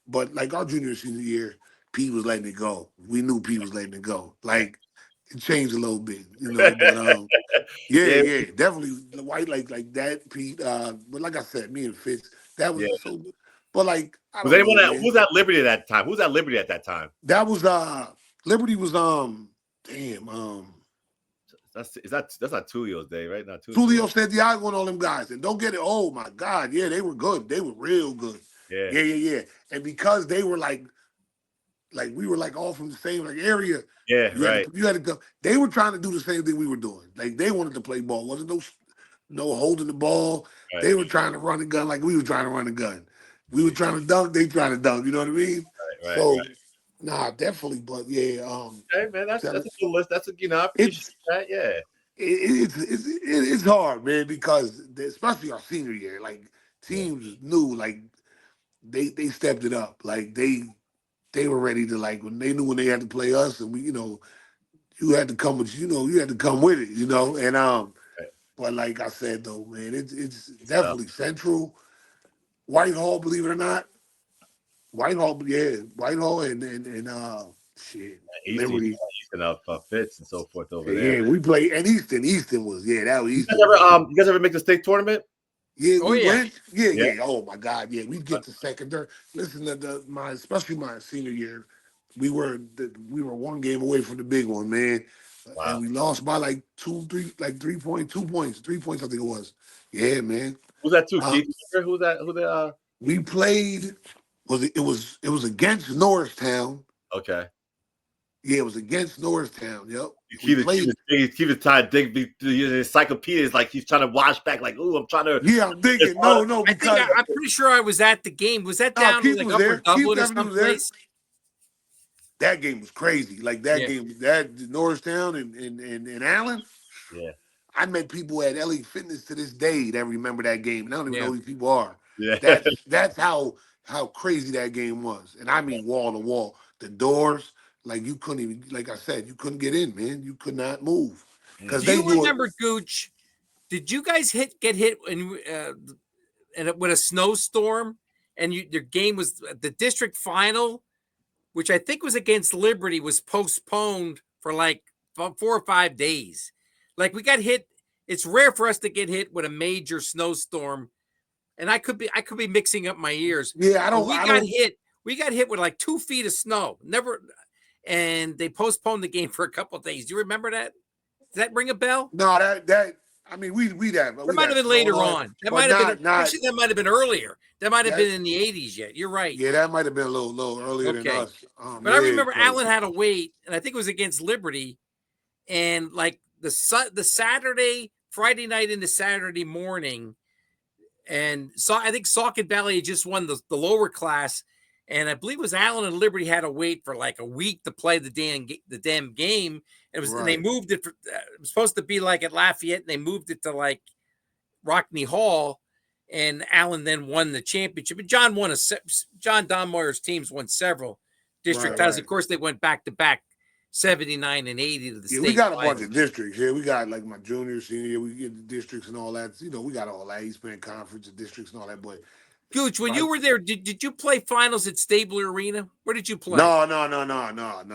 But like our junior senior year, Pete was letting it go. We knew Pete was letting it go. Like it changed a little bit, But yeah, definitely white like that, Pete. But like I said, me and Fitz, that was so. But like, was anyone who was at Liberty at that time? Who was at Liberty at that time? That was Liberty was that's not Tulio's day, right? Not Tulio, Santiago, and all them guys. And don't get it. Oh my God, yeah, they were good. They were real good. Yeah. And because they were like we were like all from the same area. Yeah, you had to go. They were trying to do the same thing we were doing. Like they wanted to play ball. Wasn't no holding the ball. Right. They were trying to run the gun like we were trying to run the gun. We were trying to dunk. They trying to dunk. You know what I mean? Right. Nah, definitely. But yeah. Hey man, that's a good list. That's I appreciate that. Yeah. It's hard, man, because especially our senior year, like teams knew, like they stepped it up, like they were ready to, like when they knew when they had to play us, and we, you had to come with, you had to come with it, and but like I said though, man, it's definitely Central. Whitehall, believe it or not. Whitehall, yeah, Whitehall and shit, Liberty. Easton up Fitz and so forth over there. Yeah, we played and Easton. Easton was that was Easton. You guys ever make the state tournament? Yeah, Oh, we yeah. went. Yeah. Oh my God, yeah, we get to second. Listen to especially my senior year, we were one game away from the big one, man. Wow. And we lost by like 2 points, 3 points, I think it was. Yeah, man. Who's that too, Keith? Who's that? Who that? We played. It was against Norristown. Okay. Yeah, it was against Norristown. Yep. Keep it tied. Dig the encyclopedia is like he's trying to watch back. Like, ooh, I'm trying to. Yeah, I'm digging. No, because I'm pretty sure I was at the game. Was that down in like Upper Dublin or someplace? That game was crazy. Like that game, that Norristown and Allen. Yeah. I met people at LA Fitness to this day that remember that game. And I don't even know who these people are. Yeah. That's how crazy that game was. And I mean wall to wall. The doors, like you couldn't even, like I said, you couldn't get in, man. You could not move. Do you remember, Gooch? Did you guys get hit with a snowstorm? And your game was the district final, which I think was against Liberty, was postponed for like 4 or 5 days. Like we got hit. It's rare for us to get hit with a major snowstorm, and I could be mixing up my years. Yeah, We got hit with like 2 feet of snow. And they postponed the game for a couple of days. Do you remember that? Does that ring a bell? No, that I mean we That might have been later on. That might have been actually that might have been earlier. That might have been in the 80s yet. You're right. Yeah, that might have been a little earlier than us. But I remember Allen had a wait, and I think it was against Liberty, and like the Saturday, Friday night into Saturday morning, and I think Saucon Valley had just won the lower class, and I believe it was Allen and Liberty had to wait for like a week to play the damn game. And they moved it. It was supposed to be like at Lafayette, and they moved it to like Rockney Hall, and Allen then won the championship. And John Donmoyer's teams won several district titles. Of course, they went back to back 79 and 80 to the state. We got a bunch of districts here. We got like my junior, senior, we get the districts and all that. You know, we got all that East Bend Conference and districts and all that. But Gooch, when you were there, did you play finals at Stabler Arena? Where did you play? No.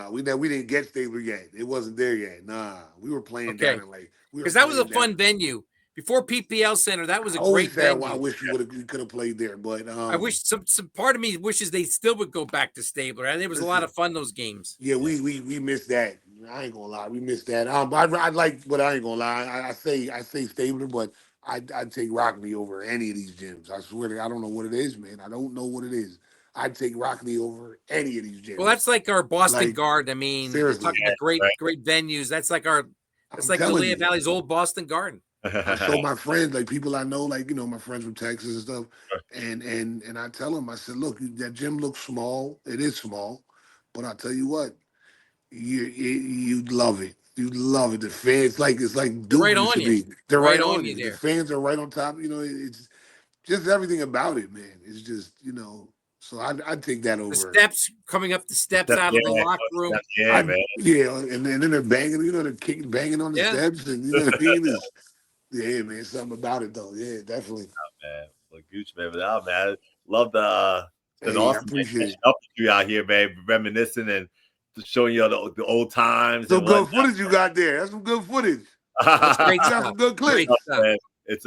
We didn't get Stabler yet. It wasn't there yet. Nah, we were playing down in like because that was a fun venue before PPL Center. That was a great venue. I wish we could have played there, but I wish some part of me wishes they still would go back to Stabler. I think it was a lot of fun those games. Yeah, we missed that. I ain't gonna lie, we missed that. I like, but I ain't gonna lie. I say Stabler, but I'd take Rockney over any of these gyms. I swear to God, I don't know what it is, man. I don't know what it is. I'd take Rockney over any of these gyms. Well, that's like our Boston Garden. I mean, seriously, talking about great venues. That's like Galea Valley's old Boston Garden. So my friends, like people I know, like, you know, my friends from Texas and stuff, and I tell them, I said, look, that gym looks small. It is small, but I tell you what, you'd love it. You love it. The fans, it's like Duke right used on to you. be. They're right on you. there. The fans are right on top. You know, it's just everything about it, man. It's just, you know. So I'd take that over. The steps coming up the steps out of the locker room. Yeah, man. Yeah, and then they're banging. You know, they're banging on the steps, and you know what I mean. Yeah, man. Something about it though. Yeah, definitely. Oh, man, well, Gooch, man, man. Love the. Hey, awesome. I appreciate it. Up you out here, man, reminiscing and showing you the old times. Some good footage you got there. That's some good footage. That's great You got stuff. some good clips. It's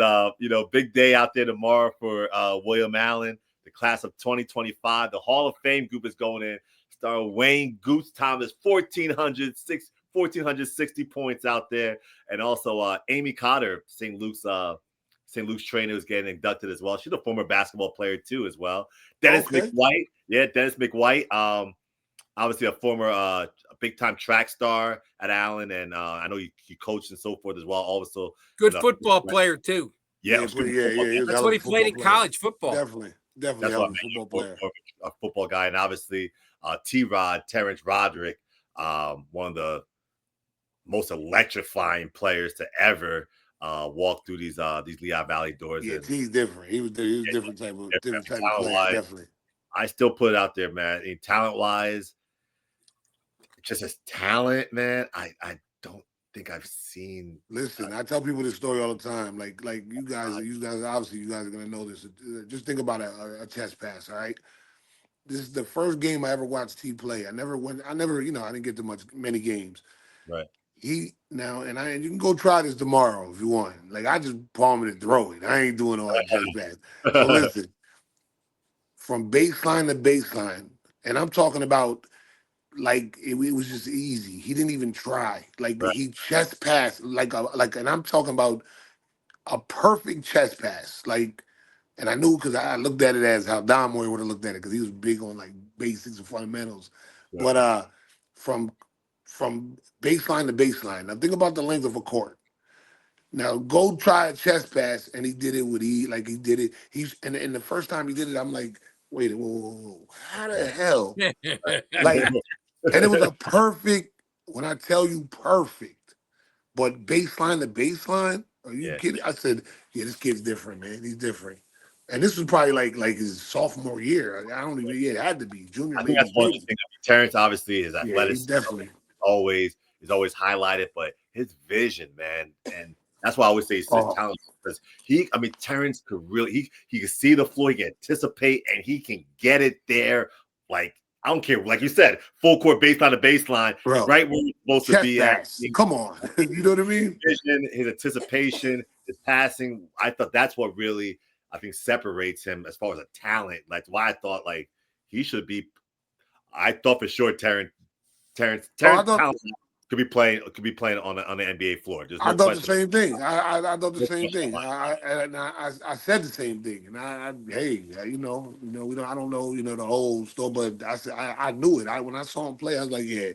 big day out there tomorrow for William Allen, the class of 2025. The Hall of Fame group is going in. Starring Wayne Gooch Thomas, 1,460 points out there, and also Amy Cotter, St. Luke's trainer, who's getting inducted as well. She's a former basketball player too, as well. Dennis McWhite, Dennis McWhite. Obviously a former big time track star at Allen, and I know he coached and so forth as well. Also, good football player too. Yeah. That's what he played in college football. Definitely That's a what football player. A football guy, and obviously T-Rod, Terrence Roderick, one of the most electrifying players to ever walk through these Lehigh Valley doors. Yeah, he's different. He was different type of player, definitely. I still put it out there, man. Talent wise, just as talent, man, I don't think I've seen. Listen, I tell people this story all the time. Like you guys obviously you guys are gonna know this. Just think about a chest pass. All right, this is the first game I ever watched T play. I never, I didn't get to many games. Right. And you can go try this tomorrow if you want. Like I just palm it and throw it. I ain't doing all that chest pass. So listen, from baseline to baseline, and I'm talking about like it was just easy. He didn't even try. Like he chest passed and I'm talking about a perfect chest pass. Like, and I knew because I looked at it as how Don Moore would have looked at it because he was big on like basics and fundamentals. Yeah. But from baseline to baseline, now think about the length of a court. Now go try a chest pass, and he did it with he did it. And the first time he did it, I'm like, wait, whoa. How the hell? Like, and it was a perfect. When I tell you perfect, but baseline to baseline, are you kidding? I said, yeah, this kid's different, man. He's different. And this was probably like his sophomore year. I don't even. Yeah, it had to be junior. I think that's one of the things. Terrence obviously is athleticism. Definitely is always highlighted, but his vision, man, and that's why I always say he's so talented because Terrence could really he can see the floor, he can anticipate, and he can get it there. Like I don't care, like you said, full court baseline to baseline, right where you're supposed to be at. Come on, you know what I mean? Vision, his anticipation, his passing. I thought that's what really I think separates him as far as a talent. Like why I thought like he should be. I thought for sure Terrence talent could be playing on the NBA floor. I thought the same thing. I thought the same thing. I said the same thing. And I don't know the whole story, but I knew it. When I saw him play, I was like, yeah,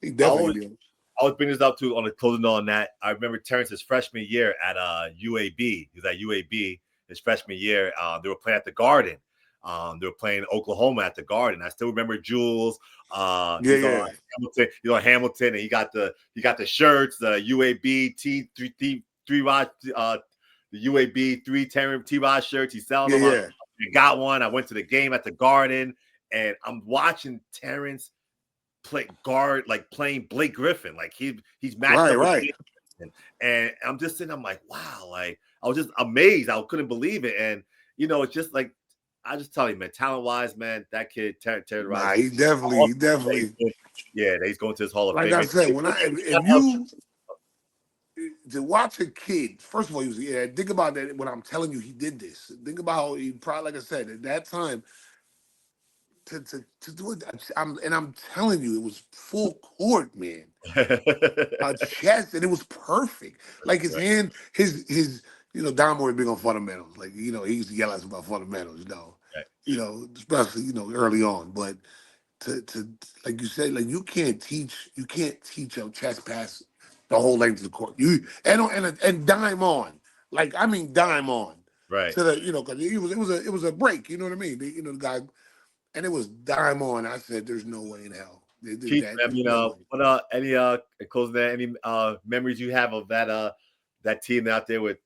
he definitely. I was bringing this up too on the closing on that. I remember Terrence's freshman year at UAB. He was at UAB his freshman year. They were playing at the Garden. They were playing Oklahoma at the Garden. I still remember Jules. Hamilton, and he got the shirts, the UAB the UAB 3 T-Rod shirts. He's selling them. I got one. I went to the game at the Garden, and I'm watching Terrence play guard, like playing Blake Griffin. Like he's matched up with Blake Griffin. And I'm just sitting. I'm like, wow. Like I was just amazed. I couldn't believe it. And it's just like. I just tell you, man, talent-wise, man, that kid, Terrence. He definitely. Yeah, he's going to his Hall of Fame. Like I said, if you to watch a kid, first of all, think about that. When I'm telling you, he did this. Think about how he probably, like I said, at that time, to do it. I'm telling you, it was full court, man. A chest, and it was perfect. Like his hand, his. Don Moore big on fundamentals. Like, he used to yell at us about fundamentals, especially, early on. But to like you said, like you can't teach a chest pass the whole length of the court. And dime on. Like, I mean dime on. Right. So that, because it was a break, you know what I mean? The guy, and it was dime on. I said, there's no way in hell. Keith, any closing there, any memories you have of that team out there with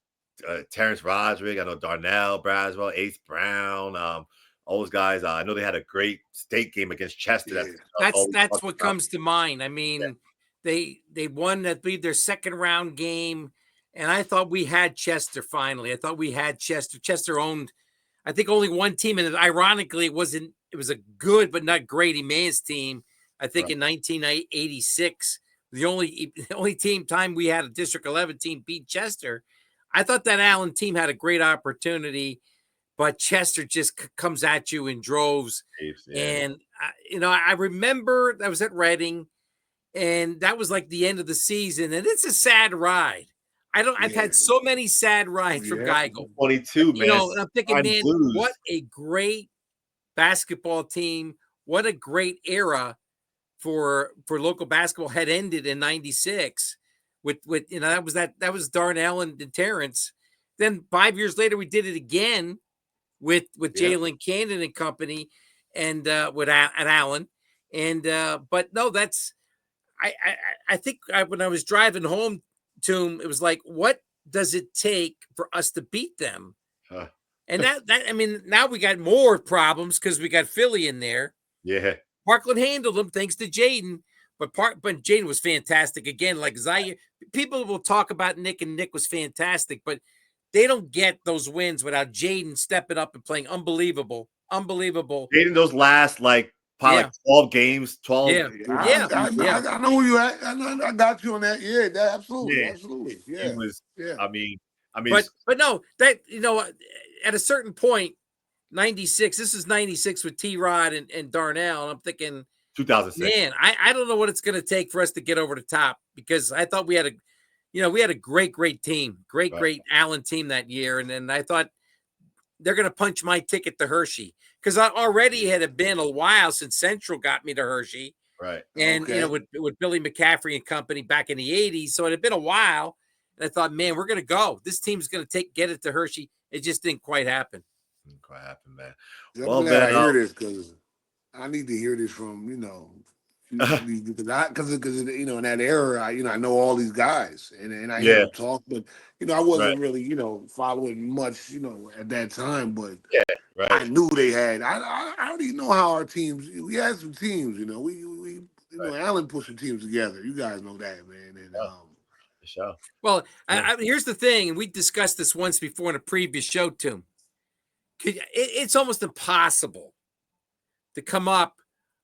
Terrence Roderick, I know Darnell Braswell, Ace Brown, all those guys. I know they had a great state game against Chester. That's what comes to mind. I mean, they won, I believe, their second round game, and I thought we had Chester finally. I thought we had Chester. Chester owned, I think, only one team, and ironically, it was a good but not great Emmaus team. I think in 1986, the only time we had a District 11 team beat Chester. I thought that Allen team had a great opportunity, but Chester just comes at you in droves. And, I remember I was at Reading, and that was like the end of the season, and it's a sad ride. I've had so many sad rides from Geigel. 22, man. And I'm thinking, man, what a great basketball team. What a great era for local basketball had ended in 96. With that was Darnell and Terrence. Then 5 years later, we did it again with Jalen Cannon and company, and at Allen. And but no, that's I think when I was driving home to him, it was like, what does it take for us to beat them? And that now we got more problems because we got Philly in there. Yeah, Parkland handled them thanks to Jaden. But Jaden was fantastic again. Like Zaire, people will talk about Nick, and Nick was fantastic, but they don't get those wins without Jaden stepping up and playing unbelievable. Jaden, those last probably 12 games, 12. Yeah. I know where you at. I got you on that. Yeah, absolutely. Yeah. He was. Yeah. I mean, but no, that at a certain point, 96. This is 96 with T-Rod and Darnell, and I'm thinking, 2006. Man, I don't know what it's going to take for us to get over the top, because I thought we had a great team, great Allen team that year, and then I thought they're going to punch my ticket to Hershey, because I already had been a while since Central got me to Hershey, right? And with Billy McCaffrey and company back in the 80s, so it had been a while, and I thought, man, we're going to go. This team's going to get it to Hershey. It just didn't quite happen. Man. I'm glad I hear this, because I need to hear this from because in that era, I know all these guys, and I hear them talk, but I wasn't really following much at that time, but I knew they had. I already know how our teams. We had some teams, we Allen put some teams together. You guys know that, man, and for sure. Well, here's the thing, and we discussed this once before in a previous show, Toom. It's almost impossible to come up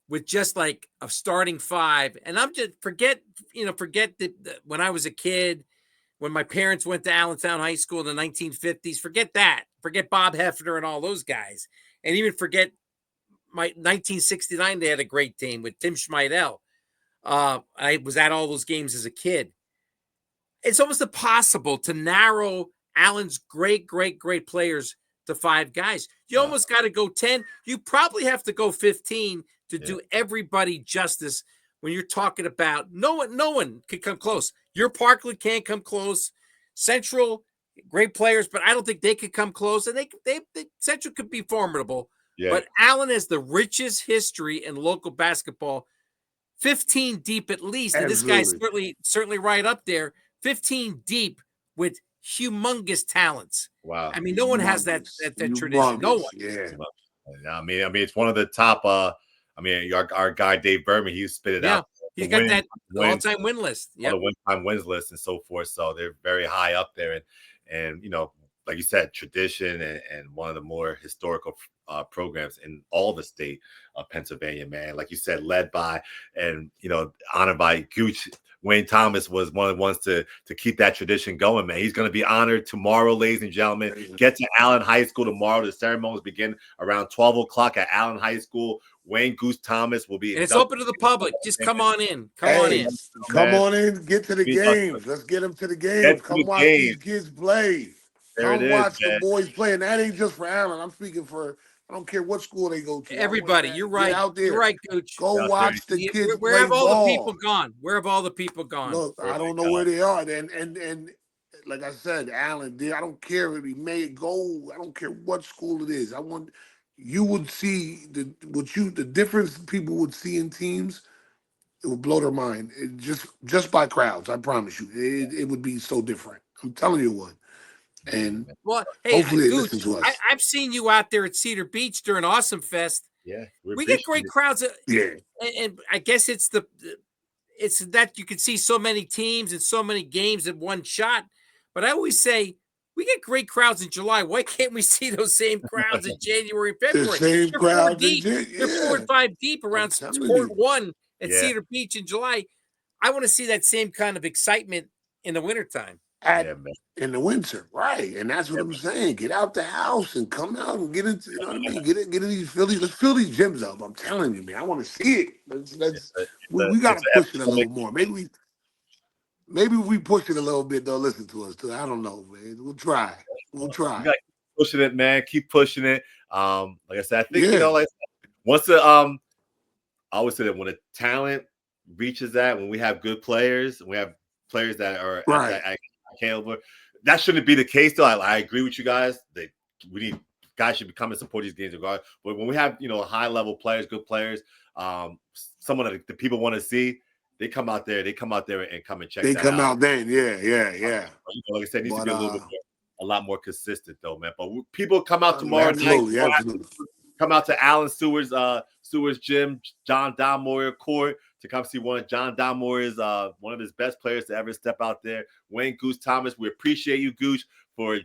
with just like a starting five. And I'm just forget when I was a kid, when my parents went to Allentown High School in the 1950s, forget that. Forget Bob Hefner and all those guys. And even forget my 1969, they had a great team with Tim Schmeidel. I was at all those games as a kid. It's almost impossible to narrow Allen's great players to 5 guys. You almost got to go 10. You probably have to go 15 to do everybody justice when you're talking about no one could come close. Your Parkland can't come close. Central, great players, but I don't think they could come close. And they Central could be formidable. Yeah. But Allen has the richest history in local basketball, 15 deep at least. And this guy's certainly right up there, 15 deep with humongous talents. Wow. I mean, no one has that tradition. No one. Yeah. I mean, it's one of the top. Our guy Dave Berman, he spit it out. He's got that all-time win list. Yeah, the one-time wins list and so forth. So they're very high up there, and like you said, tradition and one of the more historical programs in all the state of Pennsylvania, man. Like you said, led by and honored by Gooch. Wayne Thomas was one of the ones to keep that tradition going, man. He's going to be honored tomorrow, ladies and gentlemen. Get to Allen High School tomorrow. The ceremonies begin around 12 o'clock at Allen High School. Wayne Gooch Thomas will be. And it's open to the public. Just come on in. Come on in. Get to the games. Let's get them to the games. Come watch these kids play. Come watch the boys play. And that ain't just for Allen. I'm speaking for. I don't care what school they go to. Everybody, you're right. Out there. You're right, Coach. Go watch the kids. Where have all the people gone? Where have all the people gone? Look, I don't know where they are. And like I said, Allen, I don't care if he may go. I don't care what school it is. You would see the difference people would see in teams. It would blow their mind. Just by crowds. I promise you, it would be so different. I'm telling you what. And hopefully they listen to us. I've seen you out there at Cedar Beach during Awesome Fest. Yeah, we get great crowds. Yeah, and I guess it's that you can see so many teams and so many games in one shot. But I always say we get great crowds in July. Why can't we see those same crowds in January and February? The same crowds. They're 4 and 5 deep around Court 1 at Cedar Beach in July. I want to see that same kind of excitement in the wintertime. In the winter, right? And that's what I'm saying. Get out the house and come out and get into, Get in these Phillies. Let's fill these gyms up. I'm telling you, man. I want to see it. We got to push it a little more. Maybe we push it a little bit. They'll listen to us too. I don't know, man. We'll try. You got to keep pushing it, man. Keep pushing it. Like I said, I think once I always say that when the talent reaches that, when we have good players, we have players that are at caliber. That shouldn't be the case, though. I agree with you guys. Guys should come and support these games regardless. But when we have high level players, good players, someone that the people want to see, they come out there and come and check. They come out then, yeah. Like I said, it needs to be a lot more consistent, though, man. But people come out tomorrow night. Come out to Allen Stewart's gym, John Don Moyer Court to come see John Donmore is one of his best players to ever step out there. Wayne Gooch Thomas, we appreciate you, Gooch, for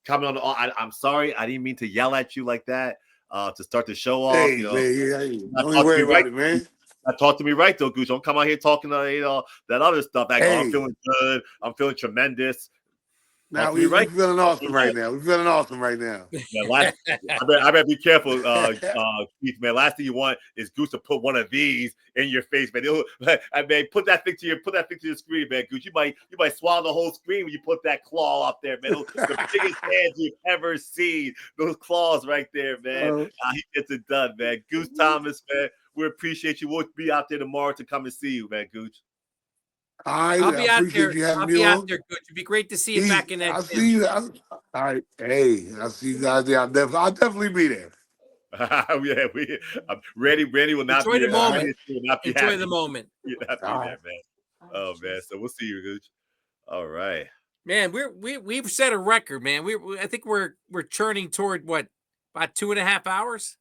coming on. I'm sorry, I didn't mean to yell at you like that to start the show off. Hey, man, don't worry about it, man. Talk to me right though, Gooch. Don't come out here talking that other stuff. Like, I'm feeling good. I'm feeling tremendous. Now we're feeling awesome right now. We're feeling awesome right now. Yeah, I better be careful, Keith, man. Last thing you want is Gooch to put one of these in your face, man. I mean, put that thing to your screen, man. Gooch, you might swallow the whole screen when you put that claw up there, man. The biggest hands you've ever seen. Those claws right there, man. He gets it done, man. Gooch Thomas, man. We appreciate you. We'll be out there tomorrow to come and see you, man, Gooch. I'll be out there. I'll be out there, Gooch. It'd be great to see you back in that. I'll see you. All right. Hey, I'll see you guys there. I'll definitely be there. Yeah, Randy will not enjoy be the there. moment. Enjoy the moment. You'll not be there, man. Oh man, so we'll see you, Gooch. All right, man. We've set a record, man. I think we're churning toward what, about 2.5 hours.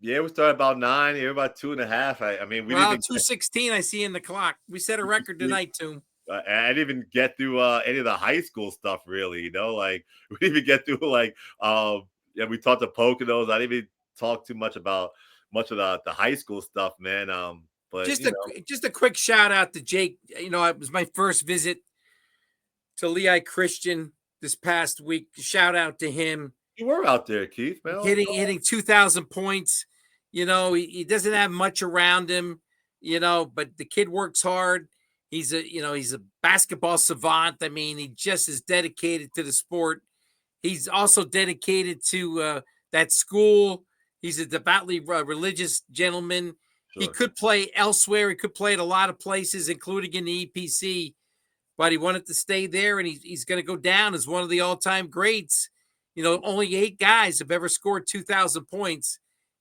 Yeah, we started about 9. Here about 2.5. I mean, we didn't 2:16. I see in the clock. We set a record tonight, Toom. I didn't even get through any of the high school stuff, really. You know, like we didn't even get through yeah, we talked to Poconos. I didn't even talk too much about much of the high school stuff, man. But just a quick shout out to Jake. You know, it was my first visit to Lehigh Christian this past week. Shout out to him. You were out there, Keith, man. Hitting 2,000 points. You know, he doesn't have much around him, you know, but the kid works hard. He's a basketball savant. I mean, he just is dedicated to the sport. He's also dedicated to that school. He's a devoutly religious gentleman. Sure. He could play elsewhere. He could play at a lot of places, including in the EPC, but he wanted to stay there, and he's going to go down as one of the all-time greats. You know, only 8 guys have ever scored 2,000 points.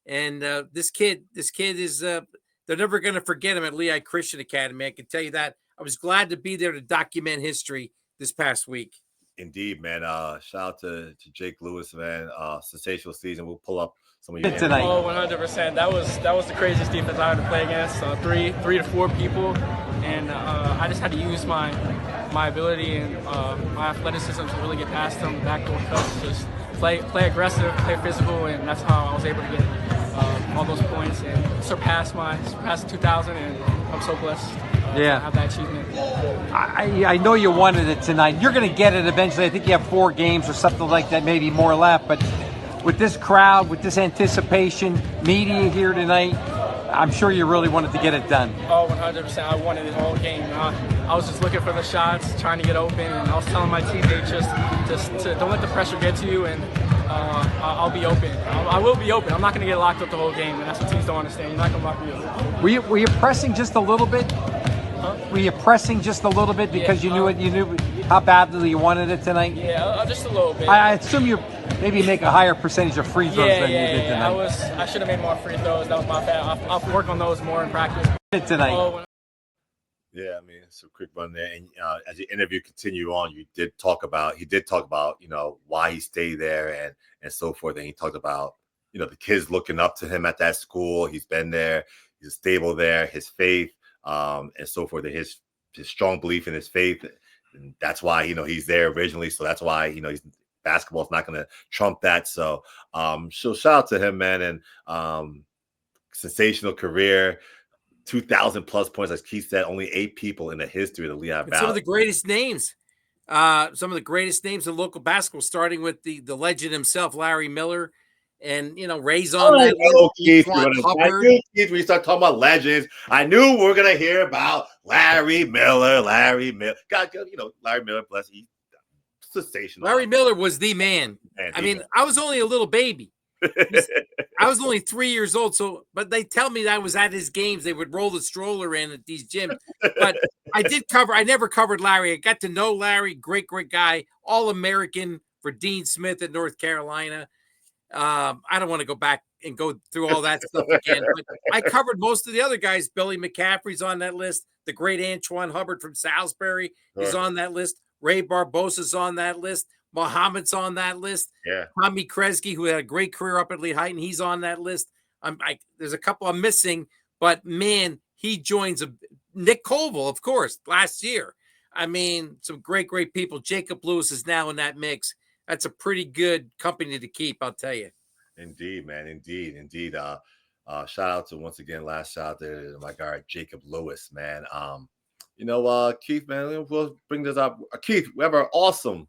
And this kid is, they're never going to forget him at Lehigh Christian Academy. I can tell you that. I was glad to be there to document history this past week. Indeed, man. Shout out to Jake Lewis, man. Sensational season. We'll pull up some of you tonight. Oh, 100%. That was the craziest defense I had to play against. 3 to 4 people, and I just had to use my ability and my athleticism to really get past them. Backdoor cuts, just play aggressive, play physical, and that's how I was able to get all those points and surpass 2,000. And I'm so blessed. To have that achievement. I know you wanted it tonight. You're going to get it eventually. I think you have 4 games or something like that, maybe more left. But with this crowd, with this anticipation, media here tonight, I'm sure you really wanted to get it done. Oh, 100%. I wanted it all game. I was just looking for the shots, trying to get open, and I was telling my teammates just to don't let the pressure get to you, and I'll be open. I will be open. I'm not going to get locked up the whole game, and that's what teams don't understand. You're not going to lock me up. Were you pressing just a little bit? Huh? Were you pressing just a little bit because you knew how badly you wanted it tonight? Yeah, just a little bit. I assume you maybe make a higher percentage of free throws than you did tonight. I should have made more free throws. That was my bad. I'll work on those more in practice. Tonight. Yeah, I mean, it's a quick run there. And as the interview continued on, he did talk about, you know, why he stayed there and so forth. And he talked about, you know, the kids looking up to him at that school. He's been there. He's stable there. His faith. And so forth, his strong belief in his faith, and that's why, you know, he's there originally. So that's why, you know, basketball is not going to trump that. So, shout out to him, man, and sensational career, 2,000 plus points, as Keith said, only 8 people in the history of the Lehigh Valley. Some of the greatest names, in local basketball, starting with the legend himself, Larry Miller. And, you know, Ray's on that list. Keith, when you start talking about legends, I knew we were going to hear about Larry Miller. God, you know, Larry Miller, bless him, sensational. Larry Miller was the man. I mean, I was only a little baby. I was only 3 years old. But they tell me that I was at his games. They would roll the stroller in at these gyms. But I never covered Larry. I got to know Larry, great guy, All-American for Dean Smith at North Carolina. I don't want to go back and go through all that stuff again, but I covered most of the other guys. Billy McCaffrey's on that list. The great Antoine Hubbard from Salisbury is on that list. Ray Barbosa's on that list. Muhammad's on that list. Yeah. Tommy Kresge, who had a great career up at Lehigh, and he's on that list. There's a couple I'm missing, but man, he joins Nick Colville, of course, last year. I mean, some great people. Jacob Lewis is now in that mix. That's a pretty good company to keep, I'll tell you. Indeed, man. Indeed. Shout out to, once again, last shout out there to my guy Jacob Lewis, man. Keith, man, we'll bring this up. Keith, we have our awesome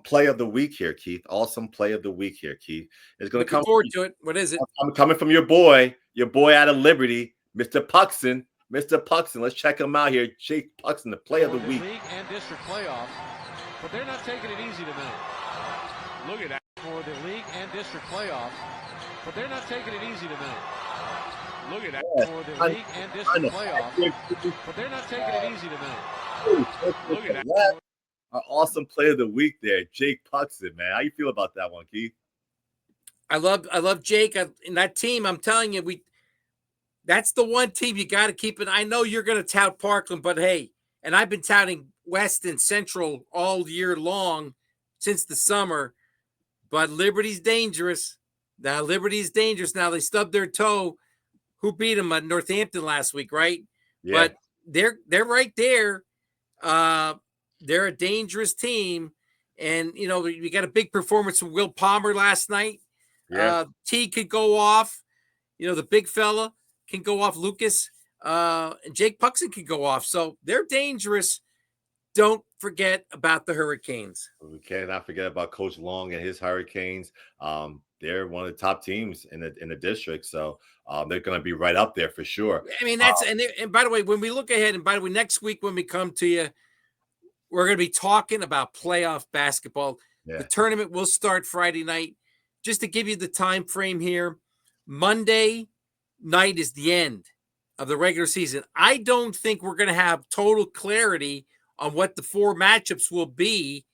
play of the week here, Keith. Awesome play of the week here, Keith. It's going to come forward to it. What is it? I'm coming from your boy out of Liberty, Mr. Puxon. Mr. Puxon, let's check him out here. Jake Puxon, the play of the week. League and district playoffs, but they're not taking it easy tonight. Look at that for the league and district playoffs, but they're not taking it easy tonight. Look at that for the league and district playoffs, but they're not taking it easy tonight. Look at that. Our awesome play of the week there, Jake Puxon, man. How you feel about that one, Keith? I love Jake. In that team, I'm telling you, that's the one team you got to keep it. I know you're going to tout Parkland, but hey, and I've been touting West and Central all year long since the summer, but Liberty's dangerous. Now, Liberty's dangerous. Now, they stubbed their toe. Who beat them at Northampton last week, right? Yeah. But they're right there. They're a dangerous team. And, we got a big performance from Will Palmer last night. Yeah. T could go off. The big fella can go off. Lucas. And Jake Puxon can go off. So they're dangerous. Don't forget about the Hurricanes. We cannot forget about Coach Long and his Hurricanes. They're one of the top teams in the district. So they're going to be right up there for sure. I mean, and by the way, when we look ahead, and by the way, next week when we come to you, we're going to be talking about playoff basketball. Yeah. The tournament will start Friday night. Just to give you the time frame here, Monday night is the end of the regular season. I don't think we're going to have total clarity on what the 4 matchups will be,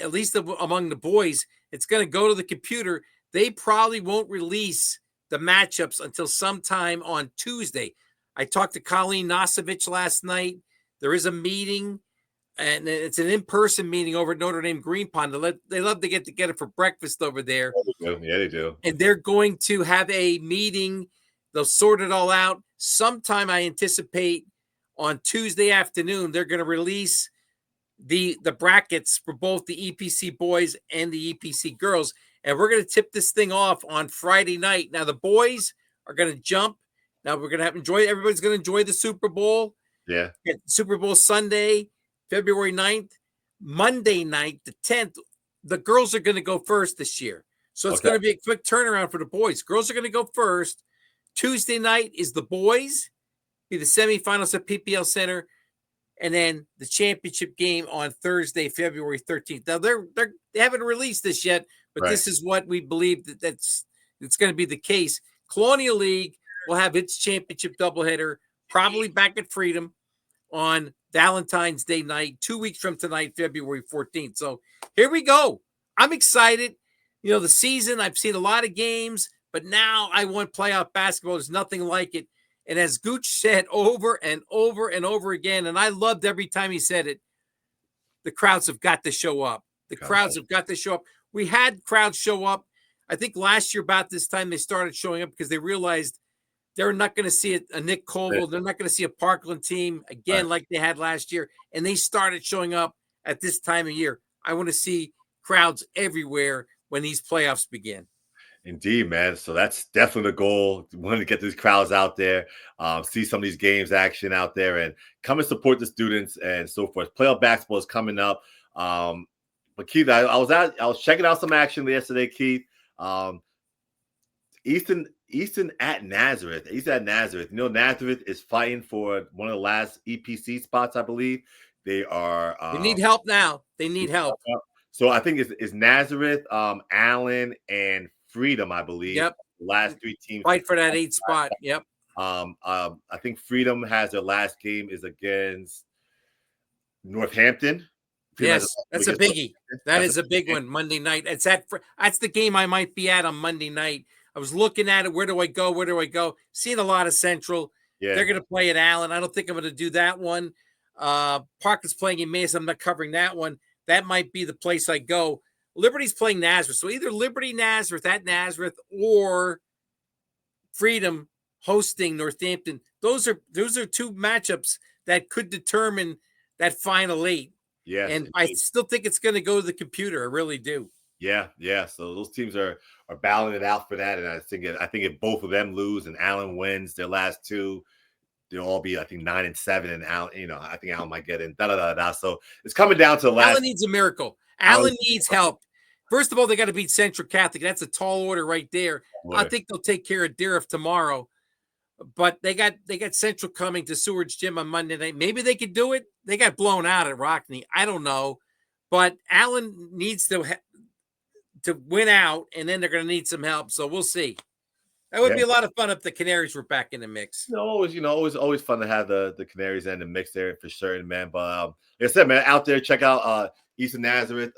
at least among the boys. It's going to go to the computer. They probably won't release the matchups until sometime on Tuesday. I talked to Colleen Nosovich last night. There is a meeting, and it's an in-person meeting over at Notre Dame Green Pond. They love to get together for breakfast over there. Yeah, they do. And they're going to have a meeting. They'll sort it all out. Sometime I anticipate on Tuesday afternoon, they're going to release the brackets for both the EPC boys and the EPC girls. And we're going to tip this thing off on Friday night. Now, the boys are going to jump. Now, we're going to everybody's going to enjoy the Super Bowl. Yeah. Super Bowl Sunday, February 9th. Monday night, the 10th, the girls are going to go first this year. So it's going to be a quick turnaround for the boys. Girls are going to go first. Tuesday night is the boys, be the semifinals at PPL Center, and then the championship game on Thursday, February 13th. Now they haven't released this yet, but Right. This is what we believe that's going to be the case. Colonial League will have its championship doubleheader probably back at Freedom on Valentine's Day night, 2 weeks from tonight, February 14th. So here we go. I'm excited. The season, I've seen a lot of games, but now I want playoff basketball. There's nothing like it. And as Gooch said over and over and over again, and I loved every time he said it, the crowds have got to show up. The crowds have got to show up. We had crowds show up. I think last year about this time they started showing up because they realized they're not going to see a Nick Colville. They're not going to see a Parkland team again like they had last year. And they started showing up at this time of year. I want to see crowds everywhere when these playoffs begin. Indeed, man. So that's definitely the goal. We want to get these crowds out there, see some of these games action out there, and come and support the students and so forth. Playoff basketball is coming up. But Keith, I was checking out some action yesterday, Keith. Easton at Nazareth. Easton at Nazareth. Nazareth is fighting for one of the last EPC spots, I believe. They are. They need help now. They need help. So I think it's Nazareth, Allen, and Freedom, I believe. Yep. The last 3 teams fight for that 8th spot. Yep. I think Freedom has their last game is against Northampton. Yes, that's a biggie. That is a big one. Monday night. That's the game I might be at on Monday night. I was looking at it. Where do I go? Where do I go? Seeing a lot of Central. Yeah. They're going to play at Allen. I don't think I'm going to do that one. Parker's playing in Mason. I'm not covering that one. That might be the place I go. Liberty's playing Nazareth. So either Liberty Nazareth at Nazareth or Freedom hosting Northampton. Those are two matchups that could determine that final 8. Yes, and I still think it's going to go to the computer. I really do. Yeah. So those teams are battling it out for that, and I think if both of them lose and Allen wins their last 2, they'll all be, I think, 9 and 7, and Allen, I think Allen might get in. So it's coming down to the last. Allen needs a miracle. Allen needs help. First of all, they got to beat Central Catholic. That's a tall order right there. I think they'll take care of Deriff tomorrow. But they got Central coming to Seward's Gym on Monday night. Maybe they could do it. They got blown out at Rockney. I don't know. But Allen needs to win out, and then they're going to need some help. So we'll see. That would be a lot of fun if the Canaries were back in the mix. Always fun to have the Canaries in the mix there for certain, man. But like I said, man, out there, check out Easton Nazareth.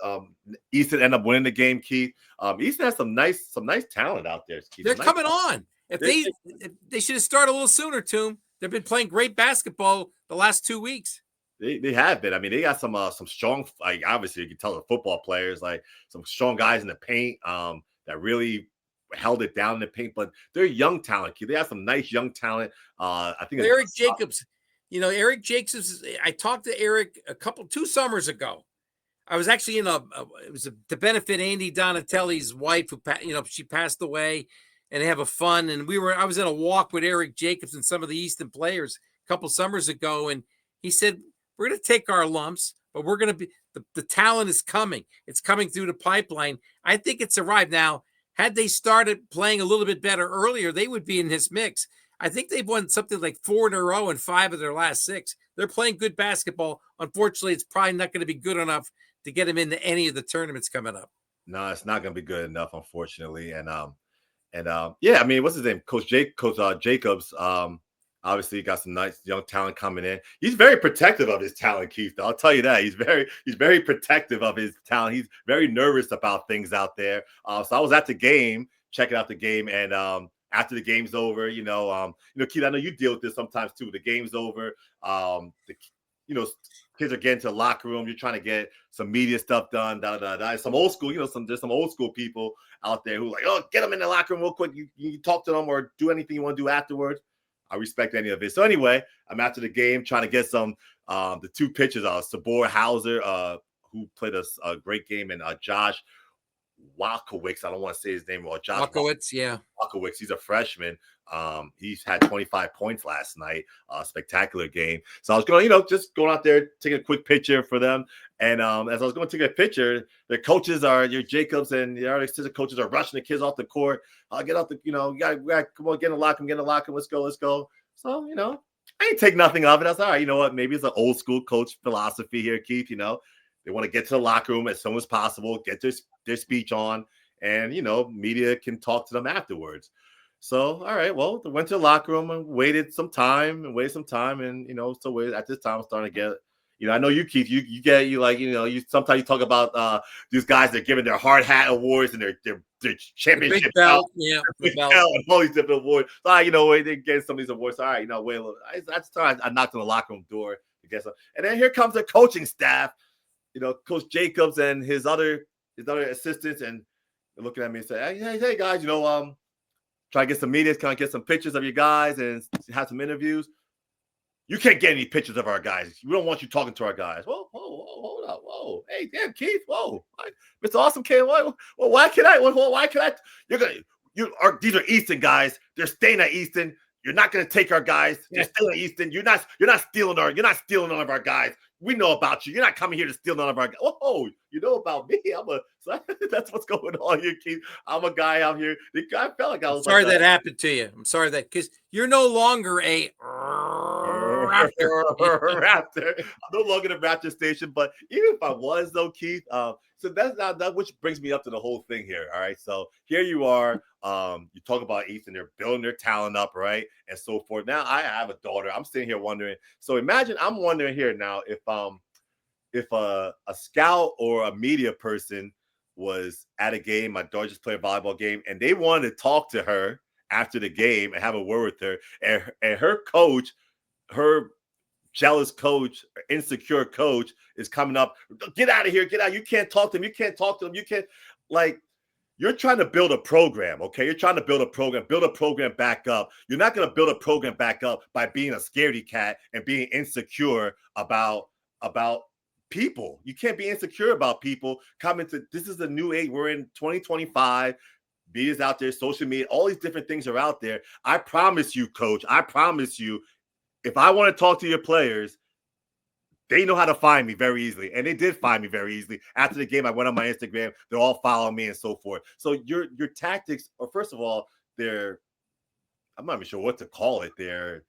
Easton ended up winning the game, Keith. Easton has some nice talent out there, Keith. They're coming on. If they should have started a little sooner, Toom. They've been playing great basketball the last 2 weeks. They have been. I mean, they got some strong, like, obviously you can tell the football players, like some strong guys in the paint that really held it down in the paint. But they're young talent. They have some nice young talent. I think Eric Jacobs. Eric Jacobs. I talked to Eric 2 summers ago. I was actually it was to benefit Andy Donatelli's wife, who she passed away, and they have a fun. And I was in a walk with Eric Jacobs and some of the Easton players a couple summers ago, and he said, we're going to take our lumps, but we're going to be the talent is coming. It's coming through the pipeline. I think it's arrived. Now, had they started playing a little bit better earlier, they would be in this mix. I think they've won something like 4 in a row and 5 of their last 6. They're playing good basketball. Unfortunately, it's probably not going to be good enough to get them into any of the tournaments coming up. No, it's not going to be good enough, unfortunately. And yeah, I mean, what's his name? Coach Jacobs. Obviously, got some nice young talent coming in. He's very protective of his talent, Keith. I'll tell you that. He's very protective of his talent. He's very nervous about things out there. So I was at the game, checking out the game, and after the game's over, Keith, I know you deal with this sometimes too. The game's over. Kids are getting to the locker room. You're trying to get some media stuff done. Some old school, there's some old school people out there who are like, oh, get them in the locker room real quick. You talk to them or do anything you want to do afterwards. I respect any of it. So anyway, I'm after the game trying to get some the 2 pitchers. Sabor Hauser, who played a great game, and Josh Walkowicz. I don't want to say his name wrong. Josh Walkowicz, yeah. Walkowicz. He's a freshman. He's had 25 points last night. Spectacular game. So I was going, just going out there, taking a quick picture for them. And as I was going to take a picture, the coaches your Jacobs and the other assistant coaches are rushing the kids off the court. Get out the, you got come on, get in the locker room, let's go. So, I ain't take nothing of it. I was all right, you know what? Maybe it's an old school coach philosophy here, Keith. They want to get to the locker room as soon as possible, get their speech on, and media can talk to them afterwards. So, all right, well, they went to the locker room and waited some time, and so at this time I'm starting to get, I know you, Keith, you sometimes you talk about these guys that are giving their hard hat awards and their championship big belt, big belt and all these different awards. So, they're getting some of these awards. All right, wait a little. That's time I knocked on the locker room door to get some, and then here comes the coaching staff. Coach Jacobs and his other assistants, and they're looking at me and say, hey guys, try to get some media, kind of get some pictures of your guys and have some interviews. You can't get any pictures of our guys. We don't want you talking to our guys. Whoa, hold up, whoa, hey, damn, Keith, whoa, Mr. Awesome K. Well, why can I? Why can I? These are Easton guys. They're staying at Easton. You're not going to take our guys. You're still at Easton. You're not stealing none of our guys. We know about you. You're not coming here to steal none of our guys. Oh, you know about me. That's what's going on here, Keith. I'm a guy out here. I felt like I was sorry that happened to you. I'm sorry because you're no longer a Raptor. I'm no longer the Raptor station, but even if I was though, Keith, so that's not that, which brings me up to the whole thing here. All right, so here you are. You talk about Easton, they're building their talent up, right, and so forth. Now I have a daughter. I'm sitting here wondering. So imagine I'm wondering here now if a scout or a media person was at a game, my daughter just played a volleyball game, and they wanted to talk to her after the game and have a word with her, and her coach, her jealous coach, insecure coach is coming up. Get out of here. Get out. You can't talk to them. You can't talk to them. You can't, you're trying to build a program, okay? You're trying to build a program back up. You're not going to build a program back up by being a scaredy cat and being insecure about people. You can't be insecure about people coming to, this is the new age. We're in 2025. Media's out there, social media, all these different things are out there. I promise you, coach, I promise you, if I want to talk to your players, they know how to find me very easily. And they did find me very easily. After the game, I went on my Instagram. They're all following me and so forth. So your tactics are, first of all, I'm not even sure what to call it. They're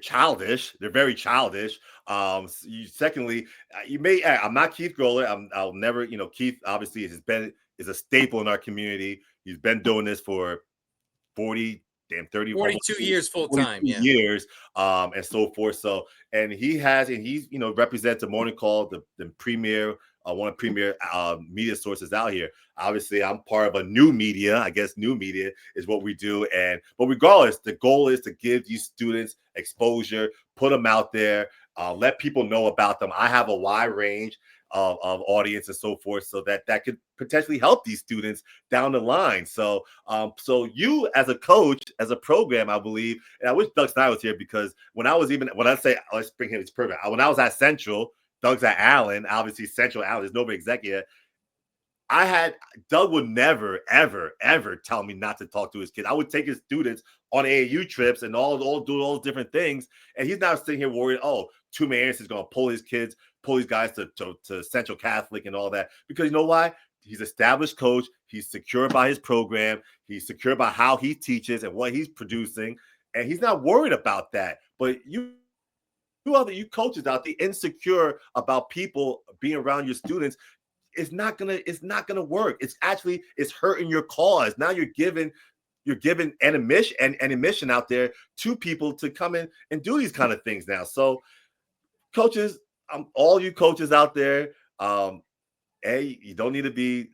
childish. They're very childish. Secondly, I'm not Keith Groller. I'll never, Keith obviously is a staple in our community. He's been doing this for 30, 42 years full time, years, and so forth. So, and he's represents the Morning Call, the premier, one of the premier media sources out here. Obviously, I'm part of a new media. I guess new media is what we do. But regardless, the goal is to give these students exposure, put them out there, let people know about them. I have a wide range of audience and so forth, so that could potentially help these students down the line. So you as a coach, as a program, I believe, and I wish Doug Snyder was here, because when I say let's bring him his program, when I was at Central, Doug's at Allen, obviously Central Allen, there's nobody executive. Doug would never, ever, ever tell me not to talk to his kids. I would take his students on AAU trips and all do all different things. And he's not sitting here worried, Toomey Anderson's going to pull these guys to Central Catholic and all that. Because you know why? He's established coach. He's secure about his program. He's secure about how he teaches and what he's producing. And he's not worried about that. But you coaches out there insecure about people being around your students, it's not gonna work. It's hurting your cause. Now you're giving an admission out there to people to come in and do these kind of things now. So coaches, all you coaches out there, you don't need to be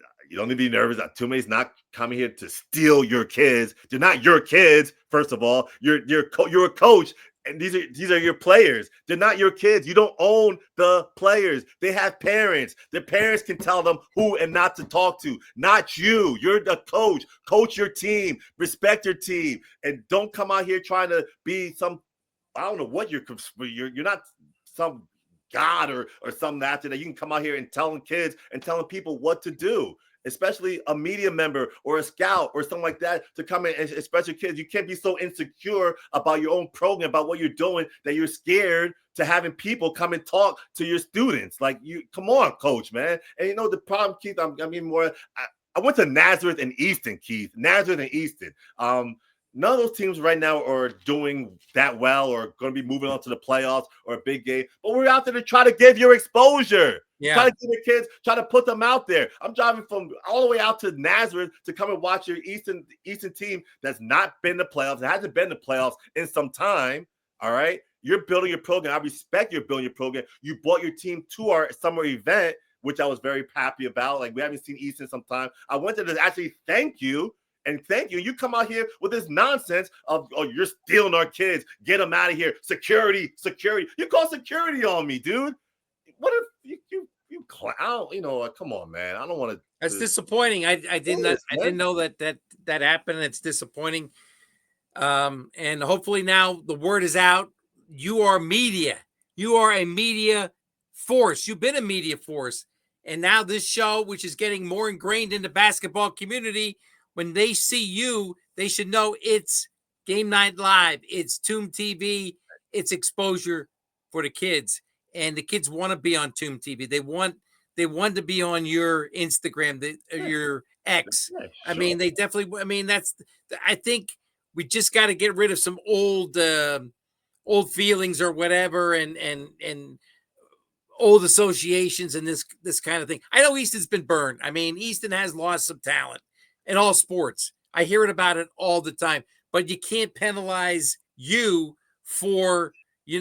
nervous. Toomey's not coming here to steal your kids. They're not your kids. First of all, you're a coach. And these are your players. They're not your kids. You don't own the players. They have parents. Their parents can tell them who and not to talk to. Not you. You're the coach. Coach your team. Respect your team. And don't come out here trying to be some, I don't know what you're not some God or something after that. You can come out here and telling kids and telling people what to do. Especially a media member or a scout or something like that to come in, and especially kids. You can't be so insecure about your own program, about what you're doing, that you're scared to having people come and talk to your students. Like, come on, coach, man. And the problem, Keith, I went to Nazareth and Easton, Keith. Nazareth and Easton. None of those teams right now are doing that well or going to be moving on to the playoffs or a big game. But we're out there to try to give your exposure. Yeah. Try to give the kids, try to put them out there. I'm driving from all the way out to Nazareth to come and watch your Easton team that's not been to playoffs. It hasn't been to playoffs in some time. All right. You're building your program. I respect you're building your program. You brought your team to our summer event, which I was very happy about. Like, we haven't seen Easton some time. I wanted to actually thank you. And thank you. You come out here with this nonsense of, you're stealing our kids. Get them out of here. Security. You call security on me, dude. What if you clown? Come on, man. I don't want to. That's disappointing. I didn't know that happened. It's disappointing. And hopefully now the word is out. You are media. You are a media force. You've been a media force. And now this show, which is getting more ingrained in the basketball community, when they see you, they should know it's Game Night Live, it's Toom TV, it's exposure for the kids. And the kids want to be on Toom TV. They want to be on your Instagram, your X. Yeah, sure. I mean, they definitely. I mean, I think we just got to get rid of some old feelings or whatever, and old associations and this kind of thing. I know Easton's been burned. I mean, Easton has lost some talent in all sports. I hear it about it all the time. But you can't penalize you for. They're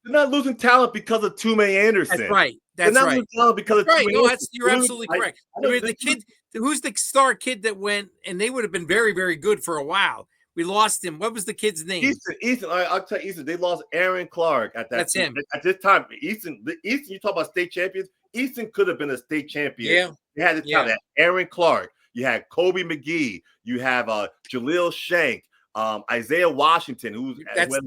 not losing talent because of Toomey Anderson. That's right. They're not losing talent because of Toomey Anderson. You're absolutely correct. I mean, the kid, who's the star kid that went, and they would have been very, very good for a while. We lost him. What was the kid's name? Easton. I'll tell you, Easton. They lost Aaron Clark at that. That's him. At this time, Easton. You talk about state champions. Easton could have been a state champion. Yeah. They had this time. Aaron Clark. You had Kobe McGee. You have Jaleel Shank. Isaiah Washington,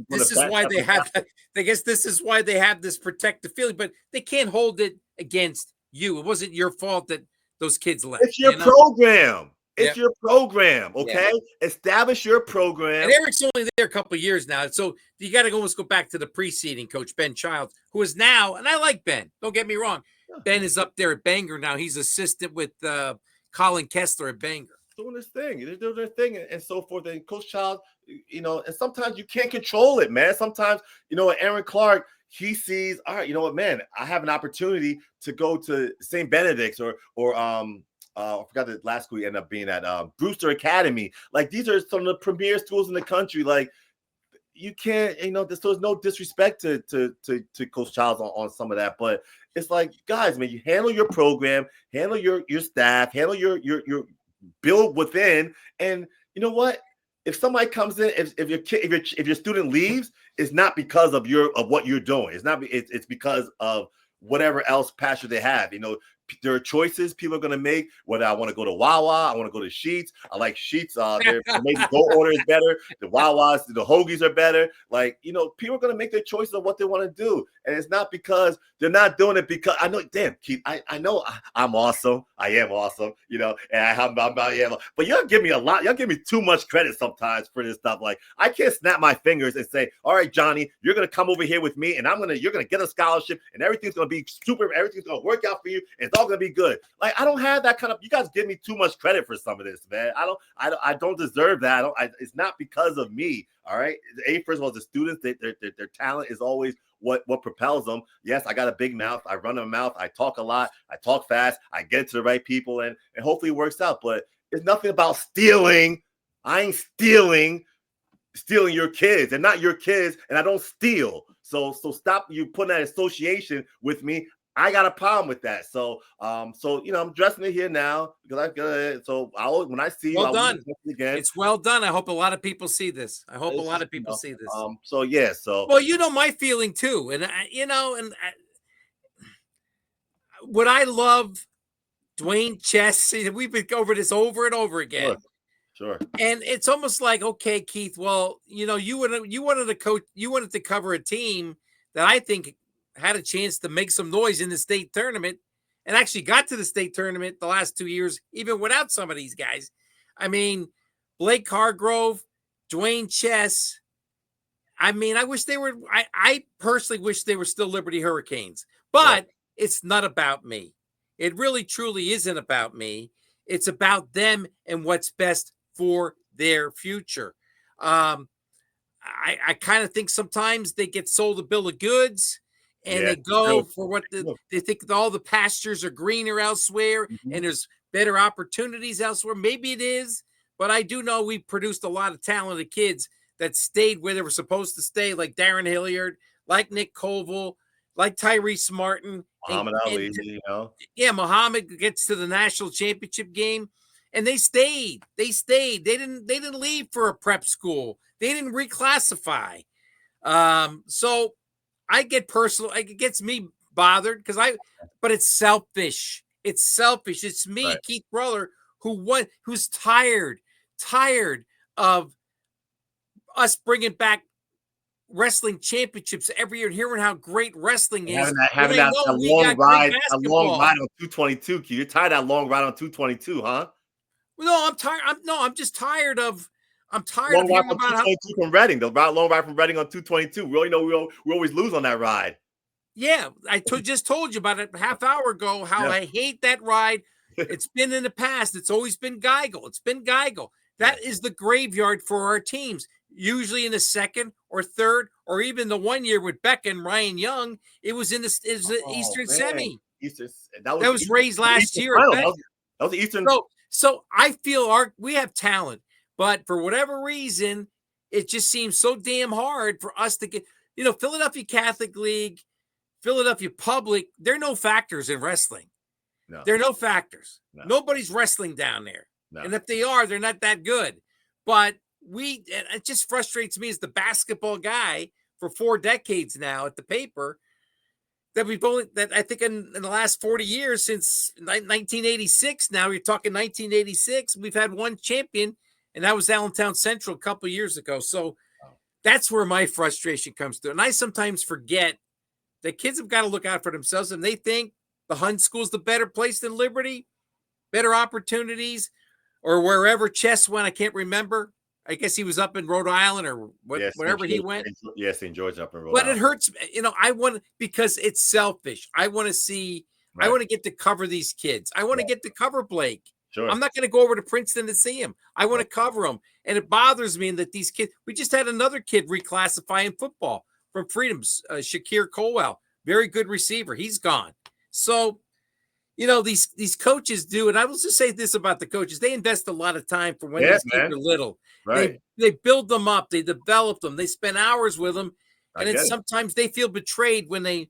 this is why they have. I guess this is why they have this protective feeling, but they can't hold it against you. It wasn't your fault that those kids left. It's your program. It's your program. Okay, establish your program. And Eric's only there a couple of years now, so you got to almost go back to the preceding coach, Ben Childs, who is now, and I like Ben. Don't get me wrong. Ben is up there at Bangor now. He's assistant with Colin Kessler at Bangor. Doing this thing, they're doing their thing, and so forth. And Coach Child, and sometimes you can't control it, man. Sometimes, Aaron Clark, he sees, all right, you know what, man, I have an opportunity to go to St. Benedict's or I forgot the last school he ended up being at, Brewster Academy. Like, these are some of the premier schools in the country. Like, you can't, there's no disrespect to Coach Childs on some of that, but it's like, guys, man, you handle your program, handle your staff, handle your build within, and you know what? If somebody comes in, if your student leaves, it's not because of what you're doing. It's because of whatever else passion they have. There are choices people are going to make, whether I want to go to Wawa, I want to go to Sheetz. I like Sheetz. Maybe Go Order is better. The Wawas, the Hoagies are better. Like, people are going to make their choices of what they want to do. And it's not because they're not doing it because I know, damn, Keith, I know I'm awesome. I am awesome, and but y'all give me a lot. Y'all give me too much credit sometimes for this stuff. Like, I can't snap my fingers and say, all right, Johnny, you're going to come over here with me and you're going to get a scholarship and everything's going to be super. Everything's going to work out for you. And it's all going to be good. Like, I don't have that kind of, you guys give me too much credit for some of this, man. I don't deserve that. It's not because of me. All right. First of all, the students, their talent is always what propels them. Yes, I got a big mouth. I run a mouth. I talk a lot. I talk fast. I get to the right people, and hopefully it works out. But it's nothing about stealing. I ain't stealing your kids. They're not your kids, and I don't steal. So stop you putting that association with me. I got a problem with that. So I'm dressing it here now because when I see well you, done. Again. It's well done. I hope a lot of people see this. Well, my feeling too, and what I love, Dwayne Chess. We've been over this over and over again. Sure. And it's almost like, okay, Keith. Well, you wanted to coach. You wanted to cover a team that I think had a chance to make some noise in the state tournament and actually got to the state tournament the last 2 years, even without some of these guys. I mean, Blake Hargrove, Dwayne Chess. I mean, I personally wish they were still Liberty Hurricanes, but it's not about me. It really, truly isn't about me. It's about them and what's best for their future. I kind of think sometimes they get sold a bill of goods. And they go for what they think all the pastures are greener elsewhere and there's better opportunities elsewhere. Maybe it is, but I do know we produced a lot of talented kids that stayed where they were supposed to stay, like Darren Hilliard, like Nick Koval, like Tyrese Martin. Muhammad Ali, Yeah, Muhammad gets to the national championship game, and they stayed. They didn't leave for a prep school. They didn't reclassify. So I get personal. It gets me bothered but it's selfish. It's selfish. It's me, Keith Groller, who's tired of us bringing back wrestling championships every year and hearing how great wrestling is. Having that long ride on 222. Keith, you're tired of that long ride on 222, huh? No, I'm tired. I'm just tired of. I'm tired long of ride hearing about from Reading. The long ride from Reading on 222. We always lose on that ride. Yeah, I just told you about it a half hour ago how I hate that ride. It's been in the past. It's always been Geigel. That is the graveyard for our teams. Usually in the second or third, or even the 1 year with Beck and Ryan Young, it was in the Eastern semi. That was Ray's last year. That was the Eastern. So I feel we have talent. But for whatever reason, it just seems so damn hard for us to get, Philadelphia Catholic League, Philadelphia Public, they're no factors in wrestling. No. They're no factors. No. Nobody's wrestling down there. No. And if they are, they're not that good. But it just frustrates me as the basketball guy for 4 decades now at the paper. that I think in the last 40 years since 1986. Now you're talking 1986. We've had one champion, and that was Allentown Central a couple of years ago. So that's where my frustration comes through. And I sometimes forget that kids have got to look out for themselves, and they think the Hunt School's the better place than Liberty, better opportunities, or wherever Chess went. I can't remember. I guess he was up in Rhode Island or wherever he went. Yeah, St. George up in Rhode But Island. it hurts. I want, because it's selfish. I want to see, I want to get to cover these kids. I want to get to cover Blake. Sure. I'm not going to go over to Princeton to see him. I want to cover him. And it bothers me that these kids, we just had another kid reclassify in football from Freedom's, Shakir Colwell. Very good receiver. He's gone. So, these coaches do, and I will just say this about the coaches: they invest a lot of time for when these kids are little. Right. They build them up, they develop them, they spend hours with them, and then it. sometimes they feel betrayed when they,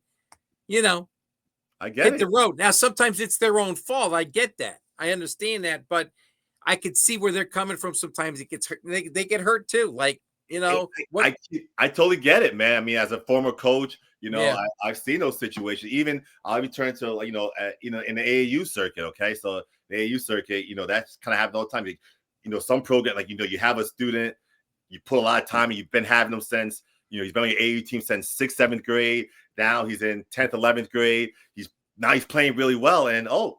I get hit it. the road. Now, sometimes it's their own fault. I get that. I understand that, but I could see where they're coming from. Sometimes it gets hurt. They get hurt too. Like, I totally get it, man. I mean, as a former coach, I've seen those situations. Even I'll return to, in the AAU circuit. Okay, so the AAU circuit, that's kind of happening all the time. Some program, like, you have a student, you put a lot of time, and you've been having them since, he's been on your AAU team since 6th, 7th grade. Now he's in 10th, 11th grade. He's playing really well, and a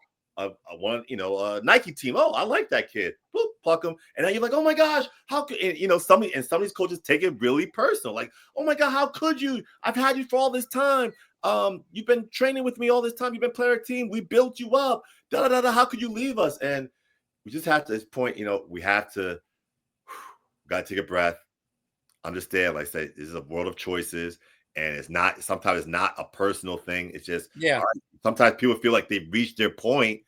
Nike team. Oh, I like that kid. Boop, pluck him, and then you're like, oh my gosh, how could some of these coaches take it really personal, like, oh my God, how could you? I've had you for all this time. You've been training with me all this time. You've been playing our team. We built you up. Da da da da. How could you leave us? And we just have to, at this point, we have to got to take a breath. Understand, like I said, this is a world of choices, and sometimes it's not a personal thing. It's just, sometimes people feel like they've reached their point.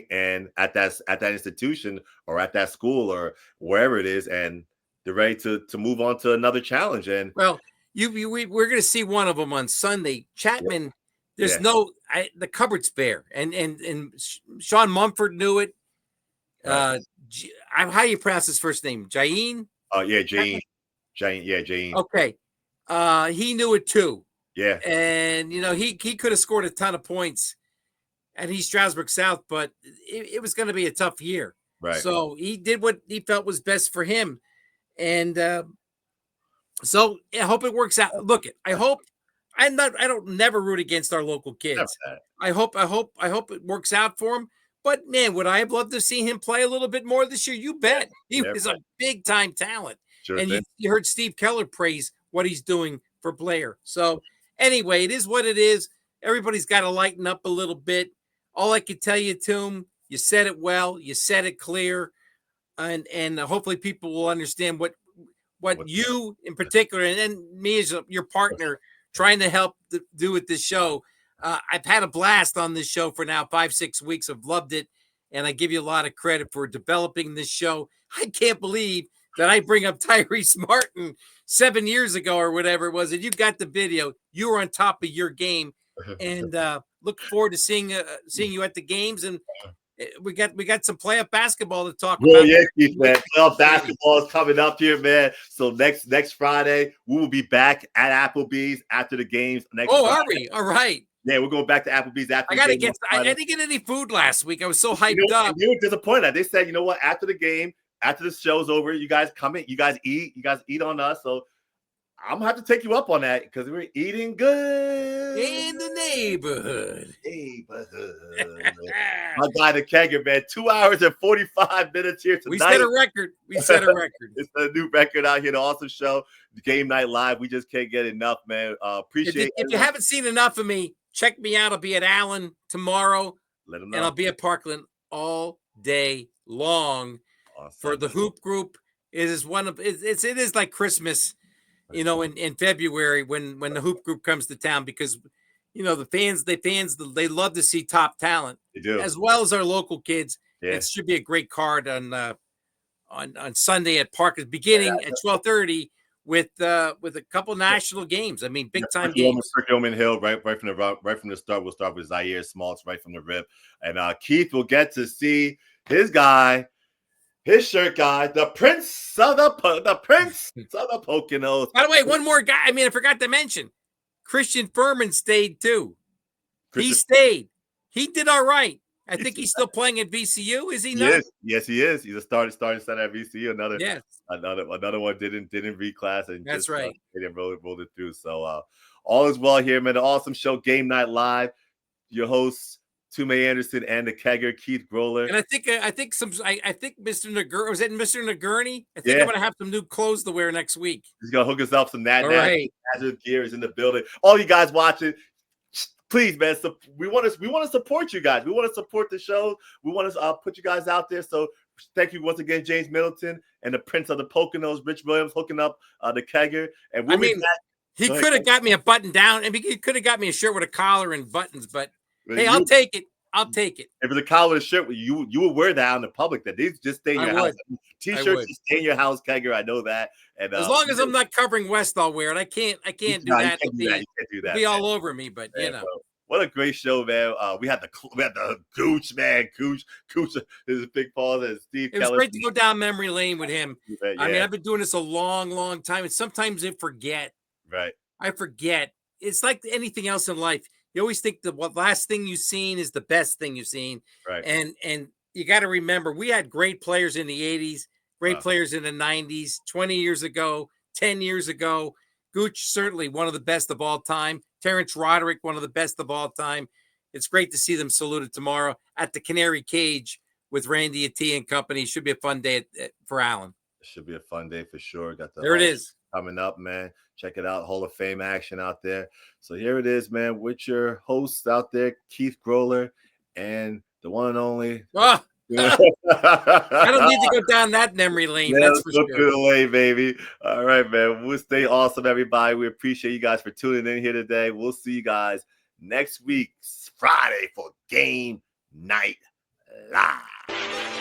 And at that institution or at that school or wherever it is, and they're ready to move on to another challenge. And we're going to see one of them on Sunday. Chapman, there's the cupboard's bare, and Sean Mumford knew it. How do you pronounce his first name? Jain? Jain. Jain. Okay. He knew it too. Yeah. And, he could have scored a ton of points at East Stroudsburg South, but it was going to be a tough year. Right. So he did what he felt was best for him. And so I hope it works out. Look, I hope I don't never root against our local kids. I hope it works out for him. But man, would I have loved to see him play a little bit more this year? You bet. He was a big time talent. Sure, and you heard Steve Keller praise what he's doing for Blair. So anyway, it is what it is. Everybody's got to lighten up a little bit. All I can tell you, Toom, you said it well, you said it clear, and hopefully people will understand what you in particular, and me as your partner trying to help do with this show. I've had a blast on this show for now 5-6 weeks. I've loved it, and I give you a lot of credit for developing this show. I can't believe that I bring up Tyrese Martin 7 years ago or whatever it was, and you got the video. You were on top of your game, and look forward to seeing you at the games. And we got some playoff basketball to talk about. Yeah, Keith, man. Playoff basketball is coming up here, man. So next Friday, we will be back at Applebee's after the games. Are we? All right. Yeah, we're going back to Applebee's after. I didn't get any food last week. I was so hyped up. They were disappointed. They said, you know what? After the game, after the show's over, you guys come in. You guys eat on us. So I'm gonna have to take you up on that because we're eating good in the neighborhood. My guy, the Kegger, man. 2 hours and 45 minutes here tonight. We set a record. It's a new record out here. The awesome show, Game Night Live. We just can't get enough, man. Appreciate it. If you haven't seen enough of me, check me out. I'll be at Allen tomorrow. Let them know. And I'll be at Parkland all day long for the Hoop Group. It is like Christmas, in February when the Hoop Group comes to town, because the fans they love to see top talent. They do, as well as our local kids. Yeah. It should be a great card on Sunday at Parkland, beginning at 12:30 with a couple national games. I mean, big time games. Circle Hill, right from the start. We'll start with Zaire Smaltz right from the rip, and Keith will get to see his guy. His shirt guy, the Prince of the Poconos. By the way, one more guy. I forgot to mention, Christian Furman stayed too. He stayed. He did all right. I think he's still playing at VCU. Is he not? Yes, he is. He's a starting center at VCU. Another one didn't reclass and that's just, right. They didn't roll it through. So all is well here, man. The awesome show, Game Night Live. Your hosts, Toomey Anderson and the Kegger, Keith Groller. And I think Mr. Nagurny, was it Mr. Nagurny? I think I'm gonna have some new clothes to wear next week. He's gonna hook us up some right. gear is in the building. All you guys watching, please, man. So we want to support you guys. We want to support the show. We want to put you guys out there. So thank you once again, James Middleton and the Prince of the Poconos, Rich Williams, hooking up the Kegger. And he could have got me a button down. I mean, he could have got me a shirt with a collar and buttons, but hey, I'll take it. I'll take it. If it's a collar and shirt, you would wear that out in the public. That these just stay in your house. T-shirts just stay in your house, Kegger. I know that. And as long as I'm not covering West, I'll wear it. I can't do that. You can't do that. Be all over me, but you know. Bro. What a great show, man. We had the Gooch, man. Gooch is a big Paul and Steve Kelly. It was great to go down memory lane with him. Yeah. I mean, I've been doing this a long, long time, and sometimes I forget. Right. I forget. It's like anything else in life. You always think the last thing you've seen is the best thing you've seen. Right. And you got to remember, we had great players in the 80s, great players in the 90s, 20 years ago, 10 years ago. Gooch, certainly one of the best of all time. Terrence Roderick, one of the best of all time. It's great to see them saluted tomorrow at the Canary Cage with Randy Ati and company. Should be a fun day for Allen. It should be a fun day for sure. There it is. Coming up, man. Check it out. Hall of Fame action out there. So here it is, man, with your hosts out there, Keith Groller and the one and only. I don't need to go down that memory lane. That's for sure. Good lane, baby. All right, man. We'll stay awesome, everybody. We appreciate you guys for tuning in here today. We'll see you guys next week, Friday, for Game Night Live.